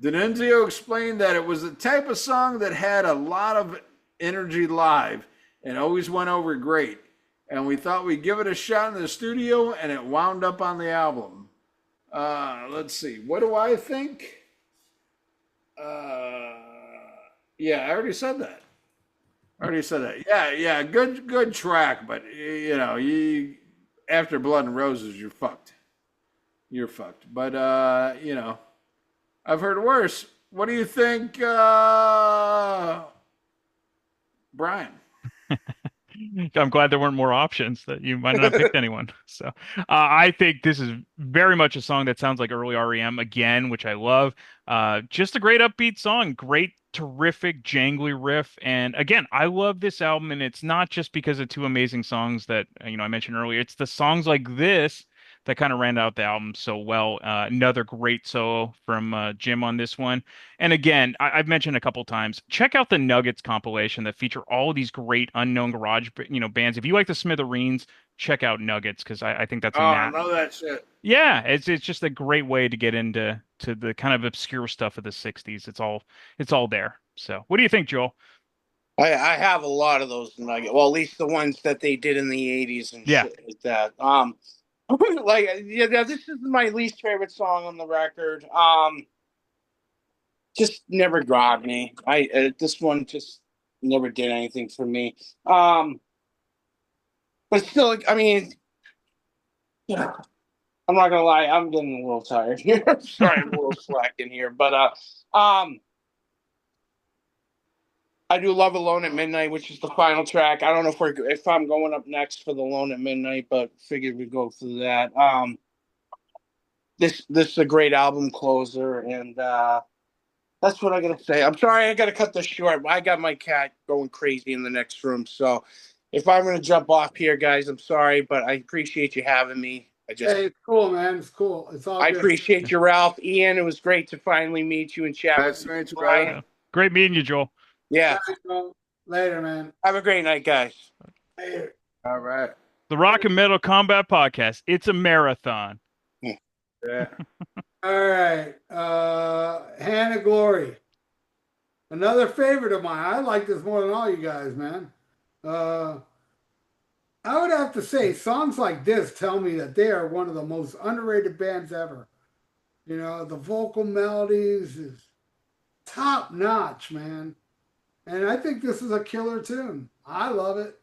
D'Annunzio explained that it was the type of song that had a lot of energy live and always went over great. And we thought we'd give it a shot in the studio, and it wound up on the album. Let's see. What do I think? Yeah, I already said that. Yeah. Good track, but you know, after Blood and Roses, you're fucked. You're fucked. But you know, I've heard worse. What do you think, Brian? I'm glad there weren't more options, that you might not have picked anyone. So I think this is very much a song that sounds like early REM again, which I love. Just a great upbeat song, great, terrific, jangly riff. And again, I love this album, and it's not just because of two amazing songs that I mentioned earlier. It's the songs like this that kind of round out the album so well. Another great solo from Jim on this one. And again, I've mentioned a couple times, check out the Nuggets compilation that feature all of these great unknown garage, bands. If you like the Smithereens, check out Nuggets because I think that's I know that shit. Yeah, it's just a great way to get into the kind of obscure stuff of the '60s. It's all there. So, what do you think, Joel? I have a lot of those Nuggets. Well, at least the ones that they did in the '80s and Yeah. shit like that. This is my least favorite song on the record. Just never grabbed me. This one just never did anything for me. But still, I mean, yeah, I'm not gonna lie, I'm getting a little tired here. Sorry, I'm a little slacking here, but I do love Alone at Midnight, which is the final track. I don't know if I'm going up next for the Alone at Midnight, but figured we'd go through that. This is a great album closer, and that's what I gotta say. I'm sorry I gotta cut this short. I got my cat going crazy in the next room, so if I'm gonna jump off here, guys, I'm sorry, but I appreciate you having me. Hey, it's cool, man. It's cool. It's all I good. appreciate you, Ralph. Ian, it was great to finally meet you and chat. Nice to meet you, brother. Great meeting you, Joel. Yeah. Later, man. Have a great night, guys. Later. All right. The Rock and Metal Combat Podcast. It's a marathon. Yeah. All right. Hand of Glory. Another favorite of mine. I like this more than all you guys, man. I would have to say songs like this tell me that they are one of the most underrated bands ever. You know, the vocal melodies is top notch, man. And I think this is a killer tune. I love it.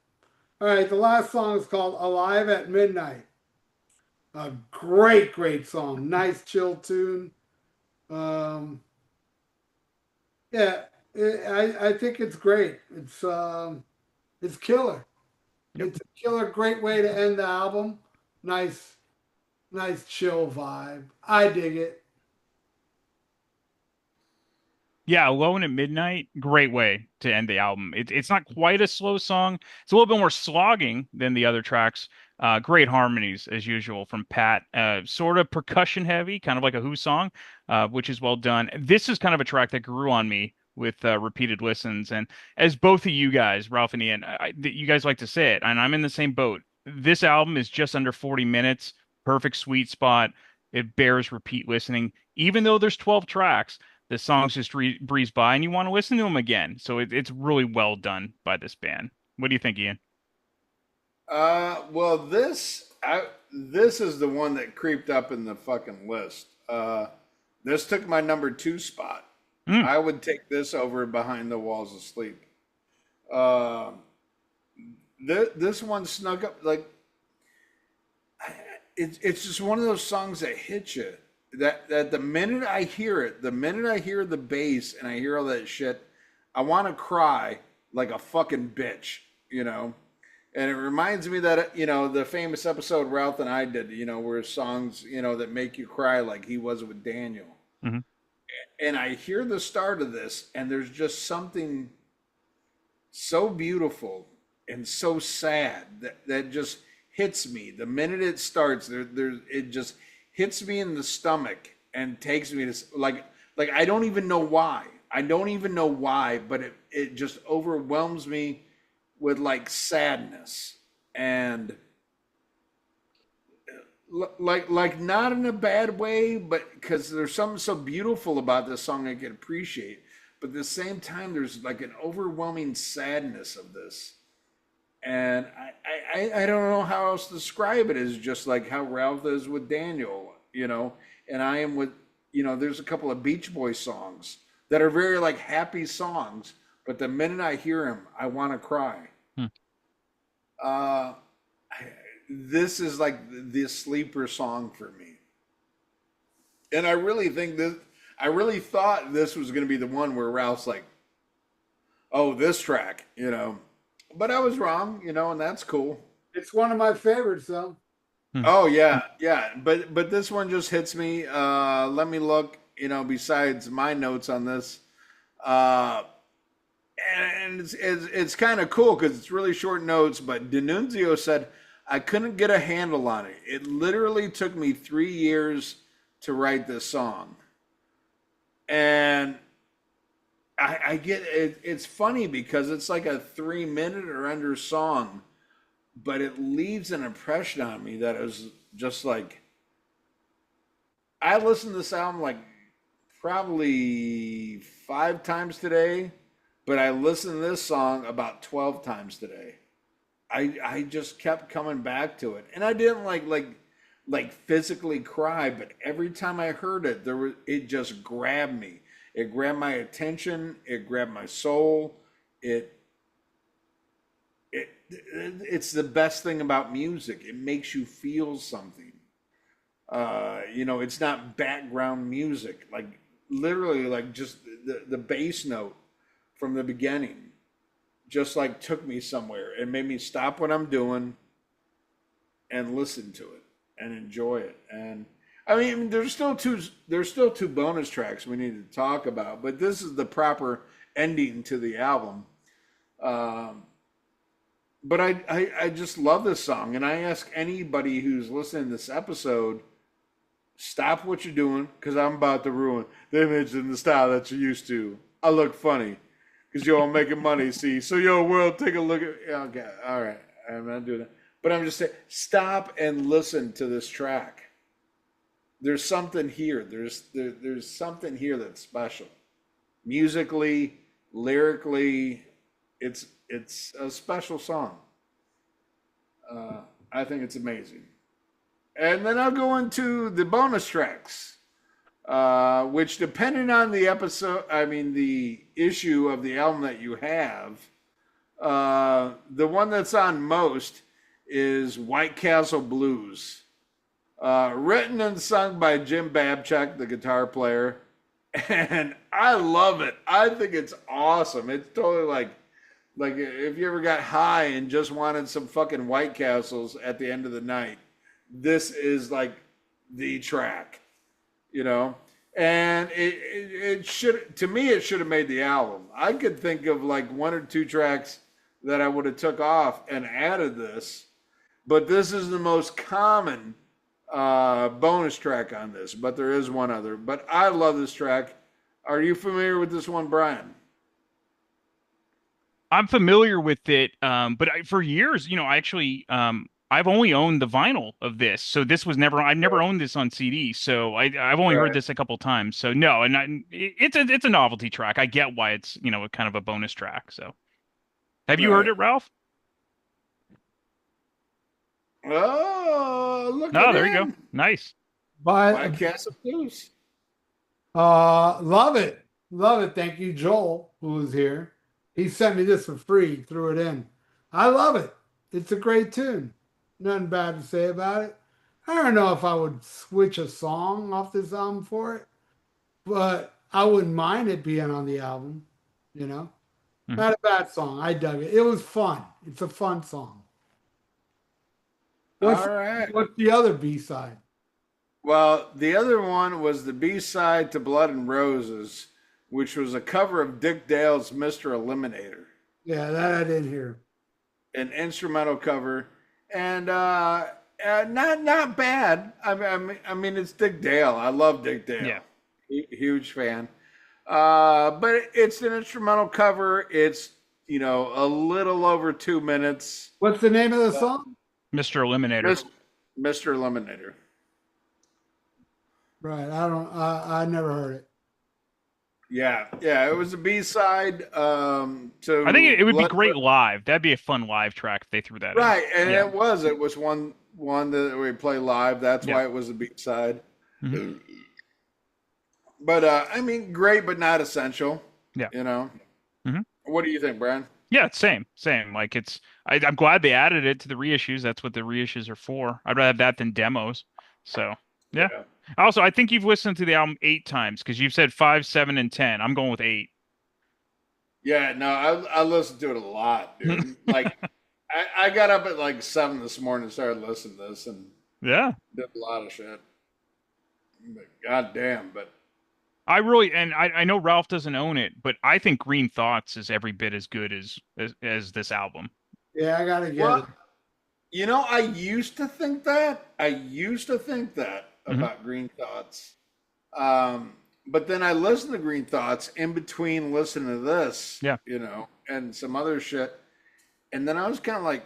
All right, the last song is called Alive at Midnight. A great song. Nice chill tune. I think it's great. It's killer. Yep. It's a killer, great way to end the album. Nice chill vibe. I dig it. Yeah, Alone at Midnight, great way to end the album. It's not quite a slow song. It's a little bit more slogging than the other tracks. Great harmonies as usual from Pat. Sort of percussion heavy, kind of like a Who song, which is well done. This is kind of a track that grew on me with repeated listens. And as both of you guys, Ralph and Ian, you guys like to say it, and I'm in the same boat. This album is just under 40 minutes, perfect sweet spot. It bears repeat listening. Even though there's 12 tracks, the songs just breeze by and you want to listen to them again. So it's really well done by this band. What do you think, Ian? Well, this is the one that creeped up in the fucking list. This took my number two spot. Mm. I would take this over Behind the Walls of Sleep. Uh, this one snuck up like it's just one of those songs that hits you. That the minute I hear it, the minute I hear the bass and I hear all that shit, I want to cry like a fucking bitch, you know. And it reminds me that the famous episode Ralph and I did, where songs that make you cry like he was with Daniel. Hmm. And I hear the start of this, and there's just something so beautiful and so sad that just hits me the minute it starts. It just hits me in the stomach and takes me to like I don't even know why. I don't even know why, but it just overwhelms me with like sadness and like not in a bad way, but because there's something so beautiful about this song I can appreciate. But at the same time, there's like an overwhelming sadness of this. And I don't know how else to describe it, as just like how Ralph is with Daniel, and I am with, there's a couple of Beach Boys songs that are very like happy songs, but the minute I hear them, I want to cry. Hmm. Uh, this is like the sleeper song for me. And I really think I really thought this was going to be the one where Ralph's like, oh, this track, but I was wrong, and that's cool. It's one of my favorites, though. Oh yeah, yeah. But this one just hits me. Let me look, besides my notes on this. And it's kind of cool because it's really short notes, but D'Annunzio said, I couldn't get a handle on it. It literally took me 3 years to write this song. And I get it. It's funny because it's like a 3 minute or under song, but it leaves an impression on me that is just like, I listened to this album like probably 5 times today, but I listened to this song about 12 times today. I just kept coming back to it, and I didn't like physically cry, but every time I heard it, it just grabbed me. It grabbed my attention. It grabbed my soul. It's the best thing about music. It makes you feel something. It's not background music. Like literally, like just the bass note from the beginning just like took me somewhere. It made me stop what I'm doing and listen to it and enjoy it. And I mean, there's still two bonus tracks we need to talk about, but this is the proper ending to the album. But I just love this song, and I ask anybody who's listening to this episode, stop what you're doing, because I'm about to ruin the image and the style that you're used to. I look funny, because you're all making money, see? So, world, take a look at... Okay, all right, I'm not doing that. But I'm just saying, stop and listen to this track. There's something here. There's something here that's special. Musically, lyrically, it's a special song. I think it's amazing. And then I'll go into the bonus tracks, which depending on the the issue of the album that you have, the one that's on most is White Castle Blues. Written and sung by Jim Babchak, the guitar player. And I love it. I think it's awesome. It's totally like if you ever got high and just wanted some fucking White Castles at the end of the night, this is like the track, and it should, to me, it should have made the album. I could think of like 1 or 2 tracks that I would have took off and added this, but this is the most common bonus track on this, but there is one other. But I love this track. Are you familiar with this one, Brian? I'm familiar with it, but for years, I actually, I've only owned the vinyl of this, so I've never owned this on CD, so I've only heard this a couple times. So no, and it's a novelty track. I get why it's kind of a bonus track. So, have you heard it, Ralph? Oh, look Oh, at there you go. him. Nice. My But Castle Blues. love it. Love it. Thank you, Joel, who was here. He sent me this for free, threw it in. I love it. It's a great tune. Nothing bad to say about it. I don't know if I would switch a song off this album for it, but I wouldn't mind it being on the album, you know? Mhm. Not a bad song. I dug it. It was fun. It's a fun song. What's All right. what's the other B side? Well, the other one was the B side to Blood and Roses, which was a cover of Dick Dale's Mr. Eliminator, Yeah, that I didn't hear. an instrumental cover, and not bad. I mean, it's Dick Dale. I love Dick Dale. Yeah. Huge fan. But it's an instrumental cover. It's a little over 2 minutes. What's the name of the song? Mr. Eliminator. Mr. Eliminator. Right. I don't. I never heard it. Yeah, it was a B side. To I think it would be Blood- great live. That'd be a fun live track if they threw that in. Right, and Yeah. it was one that we play live. That's Yeah. why it was a B side. Mhm. But I mean, great, but not essential. Yeah. Mhm. What do you think, Brian? Yeah, same. Like I'm glad they added it to the reissues. That's what the reissues are for. I'd rather have that than demos. So yeah. Also, I think you've listened to the album 8 times because you've said 5, 7, and 10. I'm going with 8. Yeah, no, I listened to it a lot, dude. Like, I got up at like 7 this morning and started listening to this and Yeah. did a lot of shit. But goddamn, but I know Ralph doesn't own it, but I think Green Thoughts is every bit as good as this album. Yeah, I gotta get well, it. I used to think that. Mhm. About Green Thoughts. But then I listened to Green Thoughts in between listening to this, Yeah. And some other shit. And then I was kind of like,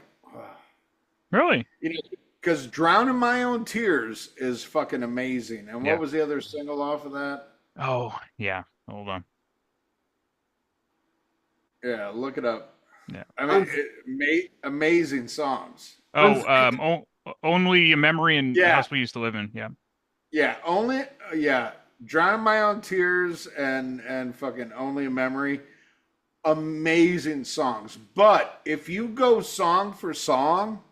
Really? because Drown in My Own Tears is fucking amazing. And Yeah. what was the other single off of that? Oh, yeah. Hold on. Yeah, look it up. Yeah. I mean, amazing songs. Oh, Only a Memory and Yeah. House We Used to Live in. Yeah. Yeah, Drown in My Own Tears and fucking Only a Memory. Amazing songs. But if you go song for song,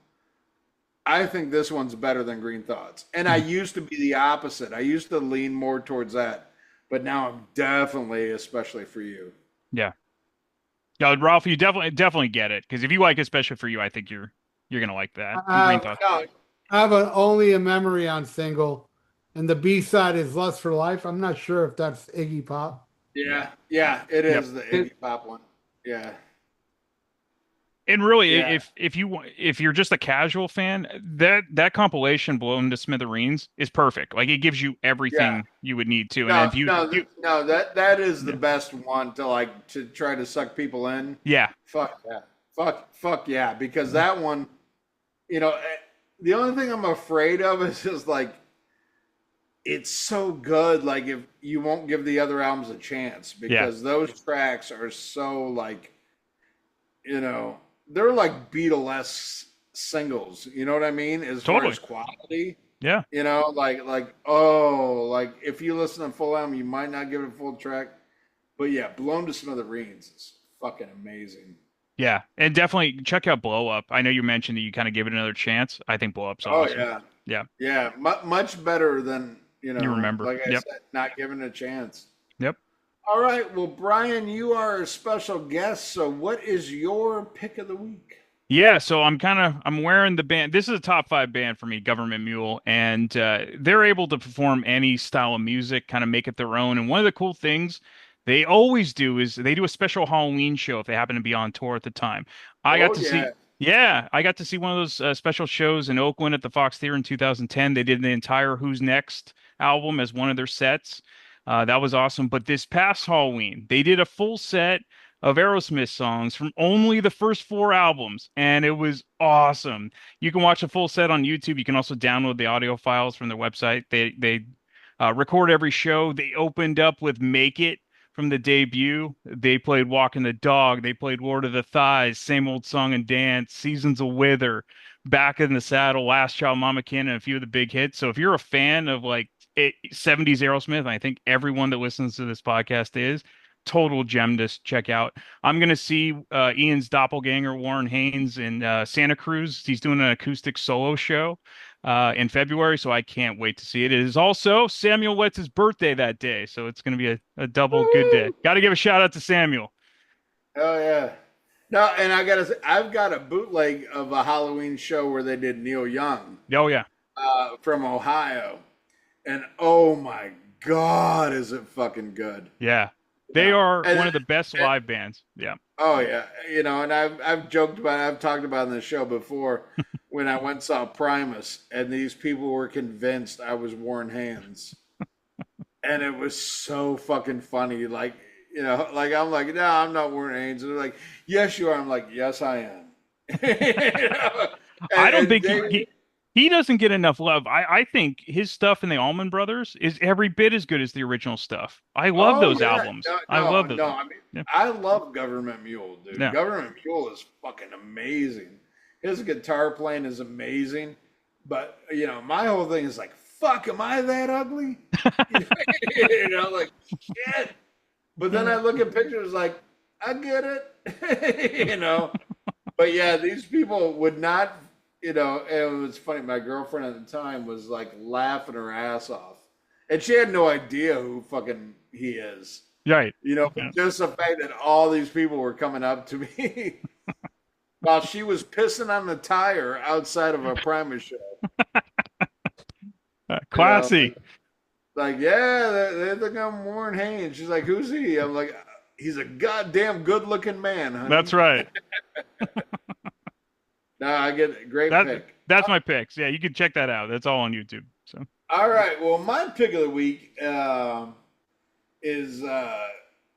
I think this one's better than Green Thoughts. And I used to be the opposite. I used to lean more towards that. But now I'm definitely, especially for you. Yeah. Yeah, Ralph, you definitely get it because if you like Especially for You, I think you're gonna like that. Green Thoughts. No, I have Only a Memory on single, and the B side is Lust for Life. I'm not sure if that's Iggy Pop. yeah, it is the Iggy Pop one. Yeah. And really, Yeah. if you're just a casual fan, that compilation Blown to Smithereens is perfect. Like it gives you everything you would need to. And No, if you, that is the best one to try to suck people in. yeah, Fuck yeah. Fuck yeah. Because that one, the only thing I'm afraid of is just like, it's so good. Like if you won't give the other albums a chance because those tracks are so like, they're like Beatles singles. You know what I mean? As far as quality. yeah, like if you listen to the full album, you might not give it a full track. But yeah, Blown to Smithereens is fucking amazing. yeah, and definitely check out Blow Up. I know you mentioned that you kind of gave it another chance. I think Blow Up's awesome. Oh Yeah. Yeah, much better than You remember. Like I Yep. said, not giving it a chance. Yep. All right, well, Brian, you are a special guest. So, what is your pick of the week? Yeah, so I'm wearing the band. This is a top 5 band for me, Government Mule, and they're able to perform any style of music, kind of make it their own. And one of the cool things they always do is they do a special Halloween show if they happen to be on tour at the time. I got to see one of those special shows in Oakland at the Fox Theater in 2010. They did the entire Who's Next album as one of their sets. That was awesome. But this past Halloween, they did a full set of Aerosmith songs from only the first 4 albums, and it was awesome. You can watch a full set on YouTube. You can also download the audio files from their website. They record every show. They opened up with "Make It" from the debut. They played Walking the Dog. They played Lord of the Thighs, Same Old Song and Dance, Seasons of Wither, Back in the Saddle, Last Child, Mama Kin, and a few of the big hits. So if you're a fan of like 70s Aerosmith, and I think everyone that listens to this podcast is, total gem to check out. I'm going to see Ian's doppelganger, Warren Haynes, in Santa Cruz. He's doing an acoustic solo show in February, so I can't wait to see it. It is also Samuel Wetz's birthday that day, so it's going to be a double good day. Got to give a shout out to Samuel. Oh yeah. No, and I've got a bootleg of a Halloween show where they did Neil Young Oh yeah, from Ohio, and oh my God, is it fucking good? yeah. They Yeah. are And, one of the best and live bands. Yeah. oh yeah, and I've joked about it, I've talked about it in the show before when I went and saw Primus, and these people were convinced I was Warren Haynes, and it was so fucking funny. Like like I'm like, no, I'm not Warren Haynes, and they're like, yes, you are. I'm like, yes, I am. I don't think they, he doesn't get enough love. I think his stuff in the Allman Brothers is every bit as good as the original stuff. I love oh those yeah, albums. I love those. I mean, Yeah. I love Government Mule, dude. Yeah. Government Mule is fucking amazing. His guitar playing is amazing, but my whole thing is like, fuck, am I that ugly? Like shit. But then I look at pictures like, I get it, But yeah, these people would not, and it was funny. My girlfriend at the time was like laughing her ass off, and she had no idea who fucking he is. Right. But just the fact that all these people were coming up to me while she was pissing on the tire outside of a Primus show. Classy. Like, yeah, they think I'm Warren Haynes. She's like, who's he? I'm like, he's a goddamn good-looking man, honey. That's right. No, I get it. Great pick. That's my picks. Yeah, you can check that out. That's all on YouTube. So. All right. Well, my pick of the week is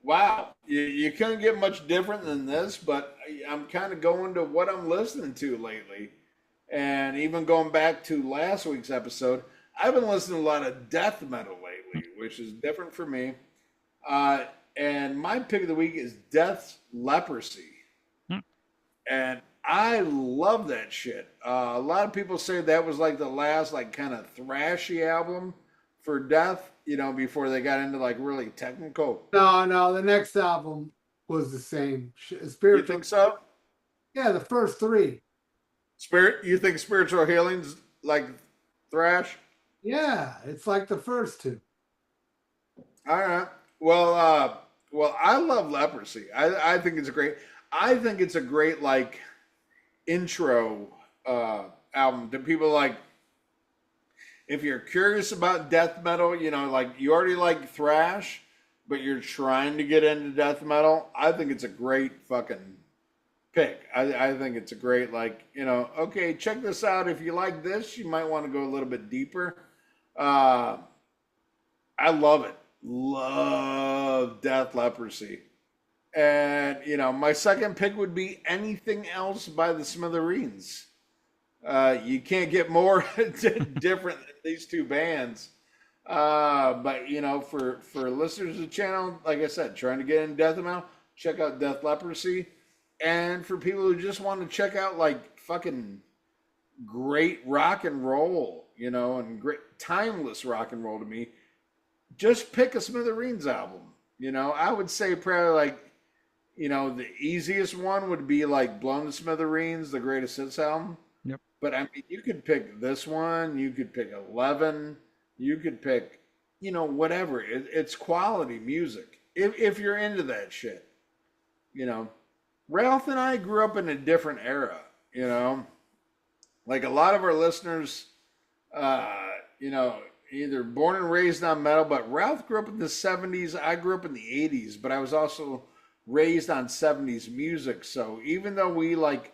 wow. You couldn't get much different than this, but I'm kind of going to what I'm listening to lately, and even going back to last week's episode. I've been listening to a lot of death metal lately, which is different for me. And my pick of the week is Death's Leprosy. And I love that shit. A lot of people say that was like the last like kind of thrashy album for Death, before they got into like really technical. No, the next album was the same. Spiritual. You think so? Yeah, the first three. You think Spiritual Healing's like thrash? Yeah, it's like the first two. All right. Well, I love Leprosy. I think it's great. I think it's a great like intro album to people like. If you're curious about death metal, like you already like thrash, but you're trying to get into death metal, I think it's a great fucking pick. I think it's a great okay, check this out. If you like this, you might want to go a little bit deeper. I love it. Love Death Leprosy. And, my second pick would be Anything Else by the Smithereens. You can't get more different than these two bands. But, for listeners of the channel, like I said, trying to get in death metal, check out Death Leprosy. And for people who just want to check out, like, fucking great rock and roll, and great timeless rock and roll to me, just pick a Smithereens album. I would say probably like, the easiest one would be like Blown to Smithereens, the Greatest Hits album. Yep. But I mean, you could pick this one, you could pick 11, you could pick, whatever. It's quality music if you're into that shit. Ralph and I grew up in a different era. Like a lot of our listeners, either born and raised on metal, but Ralph grew up in the 70s. I grew up in the 80s, but I was also raised on 70s music. So even though we like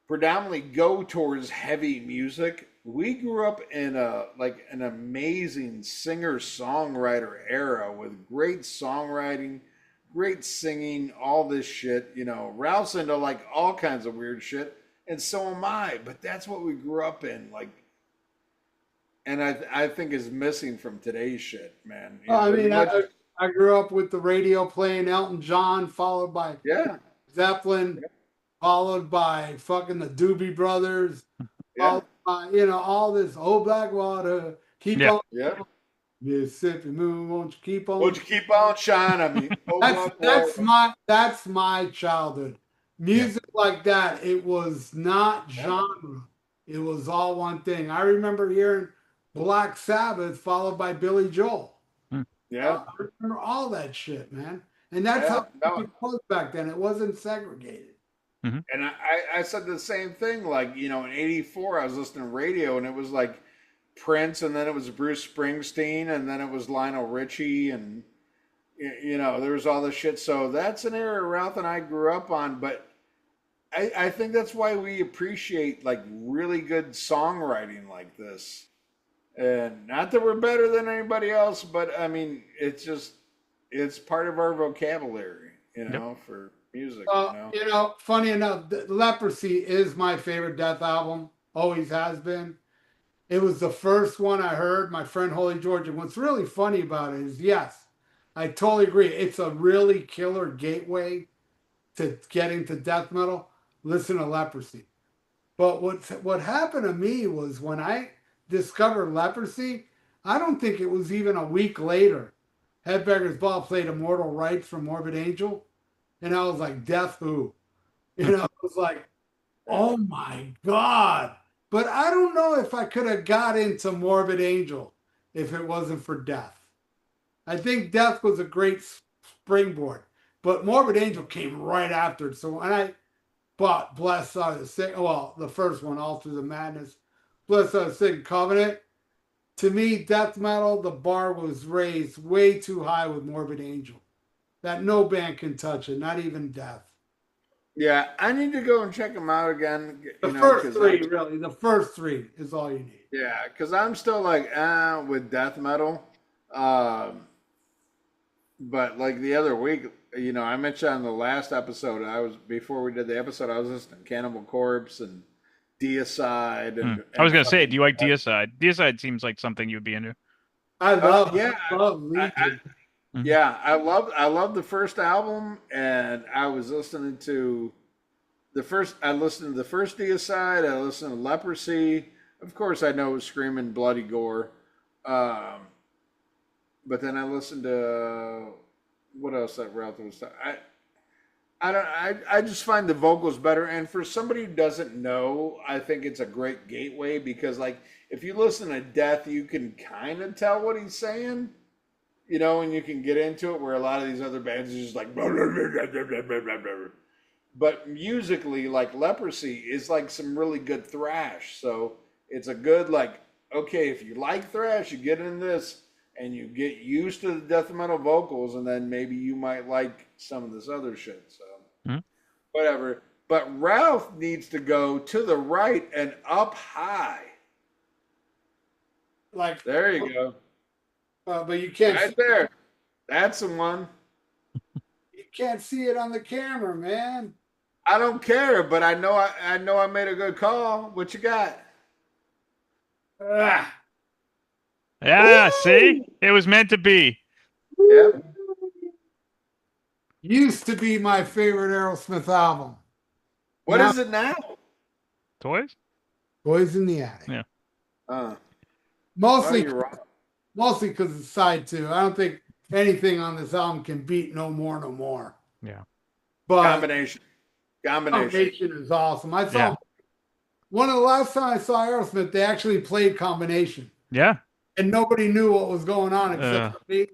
predominantly go towards heavy music, we grew up in an amazing singer-songwriter era with great songwriting, great singing, all this shit. Ralph's into like all kinds of weird shit, and so am I. But that's what we grew up in, like. And I think is missing from today's shit, man. I I grew up with the radio playing Elton John, followed by Yeah, Zeppelin, followed by fucking the Doobie Brothers, yeah, followed by, all this old Blackwater, keep Yeah. on yeah. Mississippi moon, won't you keep on? Would you keep on shining me? Oh, That's black that's water. my that's my childhood. Yeah. Music like that, it was not genre. It was all one thing. I remember hearing Black Sabbath followed by Billy Joel. Hmm. Yeah, I remember all that shit, man. And that's yeah. how No, it was back then. It wasn't segregated. Hmm. and I said the same thing. Like, in '84, I was listening to radio, and it was like Prince, and then it was Bruce Springsteen, and then it was Lionel Richie, and there was all this shit. So that's an era Ralph and I grew up on. But I think that's why we appreciate like really good songwriting like this. And not that we're better than anybody else, but I mean, it's part of our vocabulary, Yep. for music. Funny enough, Leprosy is my favorite Death album. Always has been. It was the first one I heard, my friend Holy George. And what's really funny about it is, yes, I totally agree. It's a really killer gateway to getting to death metal. Listen to Leprosy. But what happened to me was when I discovered Leprosy, I don't think it was even a week later. Headbangers Ball played Immortal Rights from Morbid Angel. And I was like, Death who? It was like, oh my God. But I don't know if I could have got into Morbid Angel if it wasn't for Death. I think Death was a great springboard, but Morbid Angel came right after it. So when I bought Blessed Out of the Sick, well, the first one, All Through the Madness, Blessed Out of the Sick Covenant, to me, death metal, the bar was raised way too high with Morbid Angel. That no band can touch it, not even Death. Yeah, I need to go and check them out again. The first three, really. The first three is all you need. Yeah, because I'm still like with death metal. But like the other week, I mentioned on the last episode, before we did the episode, I was listening to Cannibal Corpse and Deicide. And I was gonna say, do you like Deicide? Deicide seems like something you'd be into. I love Legion. Yeah, I love the first album, and I was listening to the first. I listened to the first Deicide. I listened to Leprosy. Of course, I know it was screaming bloody gore. But then I listened to what else that Ralph was. I just find the vocals better, and for somebody who doesn't know, I think it's a great gateway because, like, if you listen to Death, you can kind of tell what he's saying. And you can get into it where a lot of these other bands are just like, blah, blah, blah, blah, blah, blah, blah, blah. But musically, like Leprosy is like some really good thrash. So it's a good, like, okay, if you like thrash, you get in this and you get used to the death metal vocals, and then maybe you might like some of this other shit. So whatever. But Ralph needs to go to the right and up high. Like, there you go. But you can't right there. That's the one. You can't see it on the camera, man. I don't care, but I know I made a good call. What you got? Ah. Yeah, Woo! see? It was meant to be. Yep. Used to be my favorite Aerosmith album. What is it now? Toys? Boys in the Attic. Yeah. Mostly. You're wrong. Mostly because it's side 2. I don't think anything on this album can beat No More, No More. Yeah. But Combination is awesome. I saw one of the last time I saw Aerosmith, they actually played Combination. Yeah. And nobody knew what was going on except for me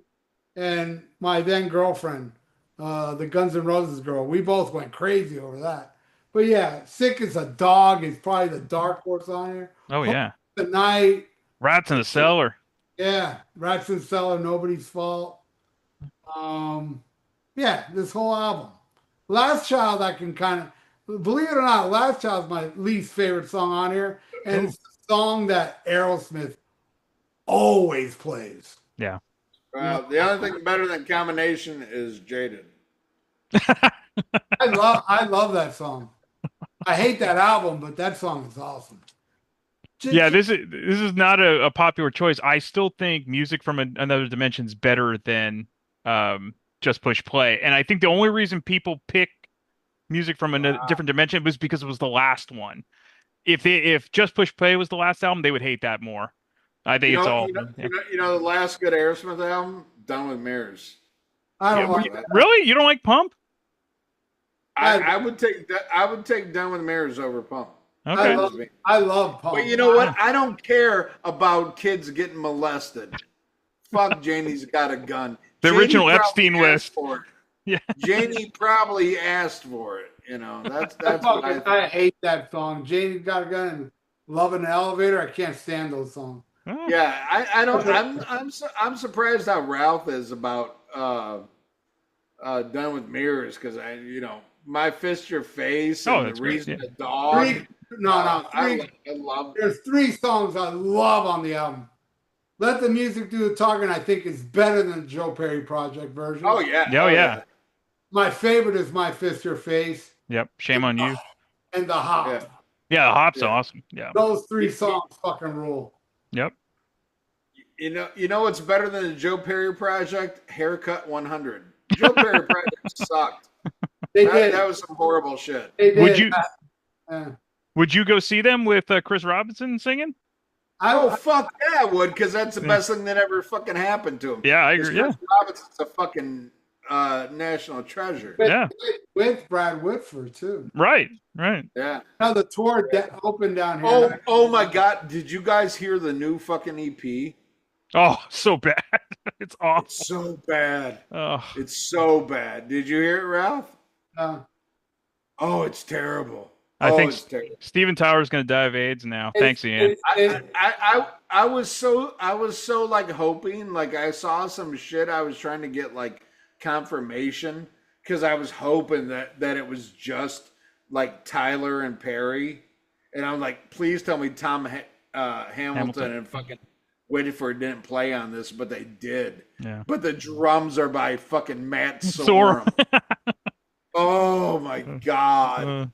and my then girlfriend, the Guns N' Roses girl. We both went crazy over that. But yeah, Sick as a Dog is probably the dark horse on here. Oh, yeah. The Night. Rats in the Cellar. Yeah, Rats in the Cellar, Nobody's Fault. Yeah, this whole album. Last Child, I can kind of, believe it or not, Last Child is my least favorite song on here. And it's the song that Aerosmith always plays. Yeah. Well, the only thing better than Combination is Jaded. I love that song. I hate that album, but that song is awesome. Yeah, this is not a popular choice. I still think Music from Another Dimension is better than Just Push Play. And I think the only reason people pick music from a different dimension was because it was the last one. If Just Push Play was the last album, they would hate that more. I think it's all. Yeah. The last good Aerosmith album, Done with Mirrors. I don't Yeah, like that. really? You don't like Pump? I would take that. I would take Done with Mirrors over Pump. Okay. I love Pump. But you know what? I don't care about kids getting molested. Fuck, Janie's got a gun. The Janie original probably Epstein asked list. for it. Yeah. Janie probably asked for it. That's what I hate that song. Janie's Got a Gun and Love in the Elevator. I can't stand those songs. Oh. Yeah, I don't. I'm surprised how Ralph is about Done with Mirrors because My Fist Your Face and that's The great, Reason yeah. the Dog. I love. There's 3 songs I love on the album. Let the Music Do the Talking, I think, is better than the Joe Perry Project version. Oh yeah. Oh, yeah. My favorite is My Fist Your Face. Yep. Shame on you. And The Hop. Yeah. Yeah, the Hop's Yeah. awesome. Yeah. Those 3 songs fucking rule. Yep. You know what's better than the Joe Perry Project? Haircut 100. Joe Perry Project sucked. That was some horrible shit. Would you go see them with Chris Robinson singing? Fuck yeah, I would, because that's the best thing that ever fucking happened to him. Yeah, I agree. Chris Robinson's a fucking national treasure. With Brad Whitford, too. Right. Yeah. Now the tour opened down here. Oh my God. Did you guys hear the new fucking EP? Oh, so bad. It's awful. It's so bad. Oh. It's so bad. Did you hear it, Ralph? No. Oh, it's terrible. I think it's terrible. Steven Tyler's going to die of AIDS now. Thanks, Ian. I was so like hoping, like I saw some shit. I was trying to get like confirmation because I was hoping that it was just like Tyler and Perry, and I'm like, please tell me Tom Hamilton and fucking Waited for It didn't play on this, but they did. Yeah. But the drums are by fucking Matt Sorum. Oh my God.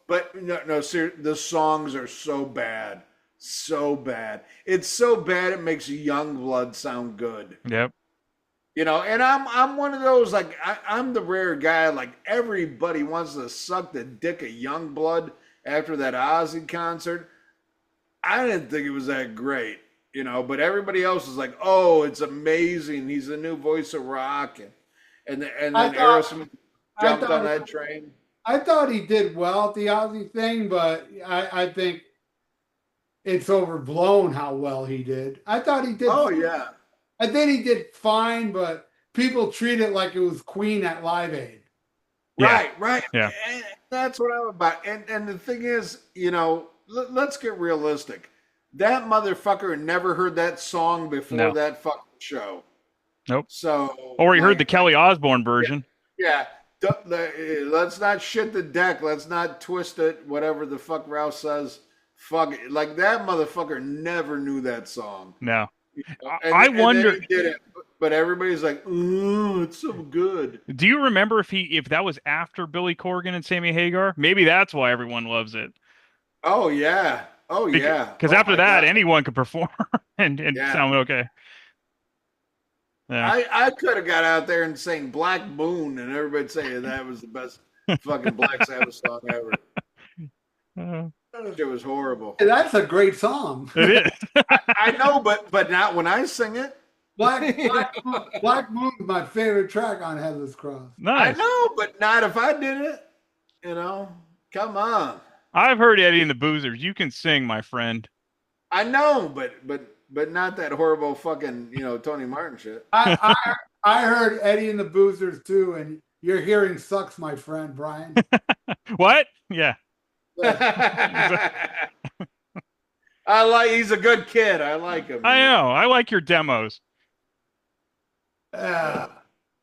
But no, seriously, the songs are so bad. So bad. It's so bad it makes Youngblood sound good. Yep. And I'm one of those, like, I'm the rare guy, like, everybody wants to suck the dick of Youngblood after that Ozzy concert. I didn't think it was that great, but everybody else is like, oh, it's amazing. He's the new voice of rock. And then Aerosmith jumped on that train. I thought he did well at the Ozzy thing, but I think it's overblown how well he did. I thought he did. Oh, yeah. I think he did fine, but people treat it like it was Queen at Live Aid. Yeah. Right. Yeah. And that's what I'm about. And the thing is, let's get realistic. That motherfucker never heard that song before that fucking show. Nope. So, or he heard the Kelly Osbourne version. Yeah. Let's not shit the deck. Let's not twist it. Whatever the fuck Ralph says. Fuck it. Like, that motherfucker never knew that song. No. I wonder. He did it, but everybody's like, "Ooh, it's so good." Do you remember if that was after Billy Corgan and Sammy Hagar? Maybe that's why everyone loves it. Oh yeah. Because after that, anyone could perform and sound okay. Yeah. I could have got out there and sang Black Moon, and everybody'd say that was the best fucking Black Sabbath song ever. It was horrible. That's a great song. It is. I know, but not when I sing it. Black Moon is my favorite track on Headless Cross. Nice. I know, but not if I did it. Come on. I've heard Eddie and the Boozers. You can sing, my friend. I know, but not that horrible fucking Tony Martin shit. I heard Eddie and the Boozers too, and your hearing sucks, my friend Brian. What? Yeah. He's a good kid. I like him. I know. I like your demos. All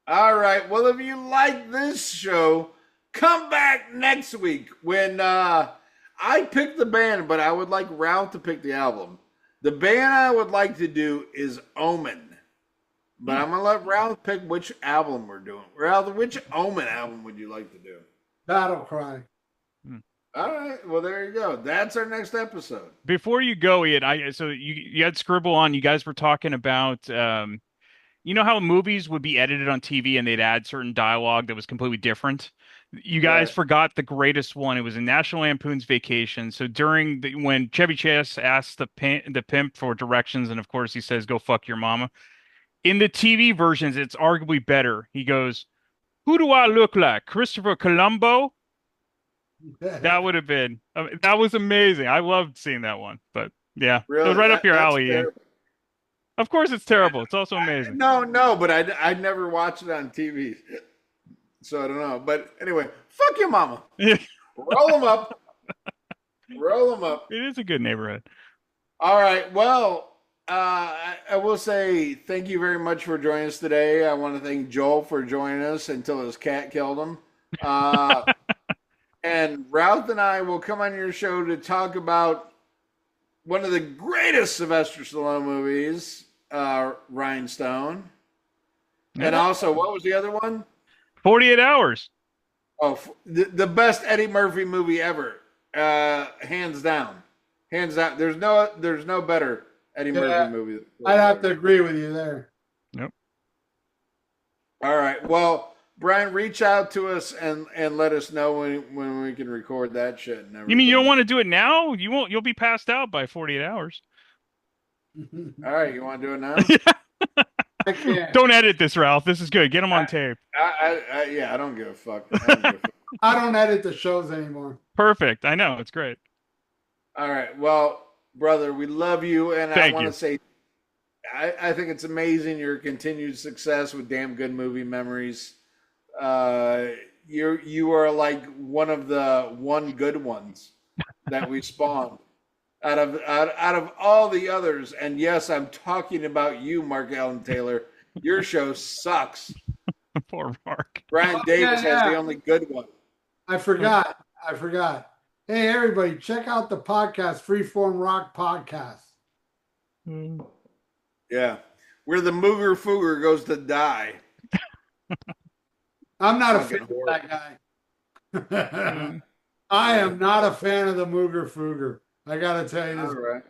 right. Well, if you like this show, come back next week when I pick the band, but I would like Ralph to pick the album. The band I would like to do is Omen, but I'm going to let Ralph pick which album we're doing. Ralph, which Omen album would you like to do? Battle Cry. All right. Well, there you go. That's our next episode. Before you go, Ian, so you had Scribble on. You guys were talking about, you know how movies would be edited on TV and they'd add certain dialogue that was completely different? You guys Right. forgot the greatest one. It was in National Lampoon's Vacation. So when Chevy Chase asks the pimp for directions, and of course he says, "Go fuck your mama." In the TV versions, it's arguably better. He goes, "Who do I look like? Christopher Columbo?" That would have been that was amazing. I loved seeing that one. But yeah, it was Really? right up your That's alley, Ian. terrible. Of course, it's terrible. It's also amazing. No, but I never watched it on TV, so I don't know. But anyway, fuck your mama. It Roll them up. Roll them up. is a good neighborhood. All right. Well, I will say thank you very much for joining us today. I want to thank Joel for joining us until his cat killed him. And Ralph and I will come on your show to talk about one of the greatest Sylvester Stallone movies, Rhinestone. And also, what was the other one? 48 Hours. Oh, the best Eddie Murphy movie ever, hands down, hands down. There's no better Eddie Murphy movie. I'd have to agree with you there. Yep. All right. Well, Brian, reach out to us and let us know when we can record that shit. And everything. You mean you don't want to do it now? You won't. You'll be passed out by 48 hours. All right, you want to do it now? I can't. Don't edit this, Ralph. This is good. Get them on tape. Yeah, I don't give a fuck. I don't give a fuck. I don't edit the shows anymore. Perfect. I know. It's great. All right. Well, brother, we love you, and I want to say, I think it's amazing your continued success with Damn Good Movie Memories. You are like one of the one good ones that we spawned out of all the others. And yes, I'm talking about you, Mark Allen Taylor. Your show sucks. Poor Mark. Brian Davis has the only good one. I forgot. Hey, everybody, check out the podcast, Freeform Rock Podcast. Yeah. Where the Mooger Fooger goes to die. I'm not a fan of that guy. I am not a fan of the Mooger Fooger. I got to tell you this. All right.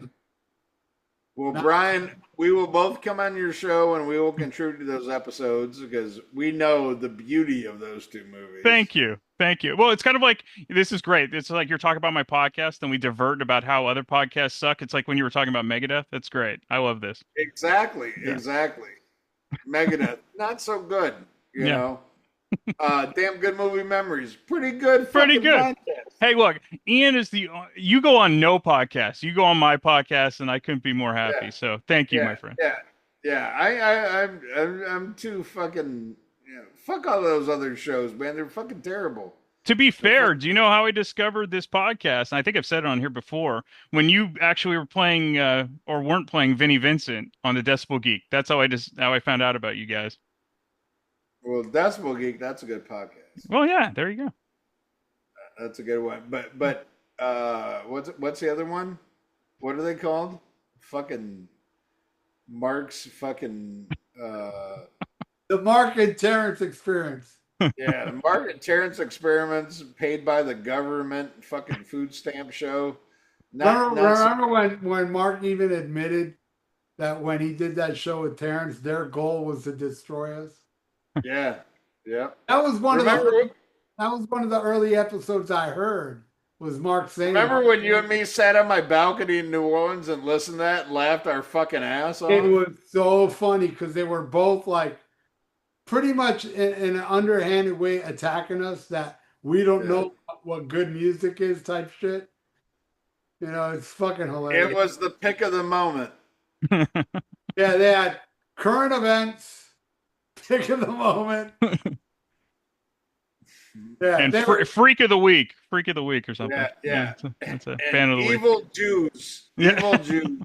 Well, Brian, we will both come on your show and we will contribute to those episodes because we know the beauty of those two movies. Thank you. Well, it's kind of like, this is great. It's like you're talking about my podcast and we divert about how other podcasts suck. It's like when you were talking about Megadeth. That's great. I love this. Exactly. Megadeth, not so good, you know. Damn Good Movie Memories, pretty good. Podcast. Hey, look, Ian is you go on no podcast. You go on my podcast, and I couldn't be more happy. So thank you, my friend. I'm too fucking. Fuck all those other shows, man. They're fucking terrible. To be fair, do you know how I discovered this podcast? And I think I've said it on here before. When you actually were playing or weren't playing Vinnie Vincent on the Decibel Geek, that's how I found out about you guys. Well, Decibel Geek, that's a good podcast. Well, yeah, there you go. That's a good one. But what's the other one? What are they called? Fucking Mark's fucking the Mark and Terrence Experience. Yeah, the Mark and Terrence Experiments, paid by the government, fucking food stamp show. Remember when Mark even admitted that when he did that show with Terrence, their goal was to destroy us? Yeah. That was one of the early episodes I heard. Was Mark saying? Remember when you and me sat on my balcony in New Orleans and listened to that and laughed our fucking ass off? It was so funny because they were both like pretty much in an underhanded way attacking us that we don't know what good music is type shit. You know, it's fucking hilarious. It was the pick of the moment. Yeah, they had current events, pick of the moment. Yeah, and freak of the week or something. Yeah. That's a fan of the evil week. Jews. Evil Jews.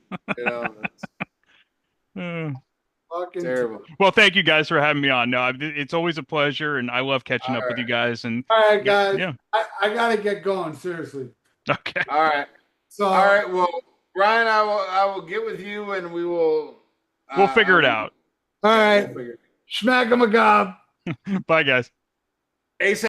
Fucking terrible. Well, thank you guys for having me on. No, it's always a pleasure, and I love catching up with you guys. And all right, guys, I gotta get going. Seriously. Okay. All right. So all right. Well, Brian, I will get with you, and we will. We'll figure it out. All right. Schmack 'em a gob. Bye, guys. Ace.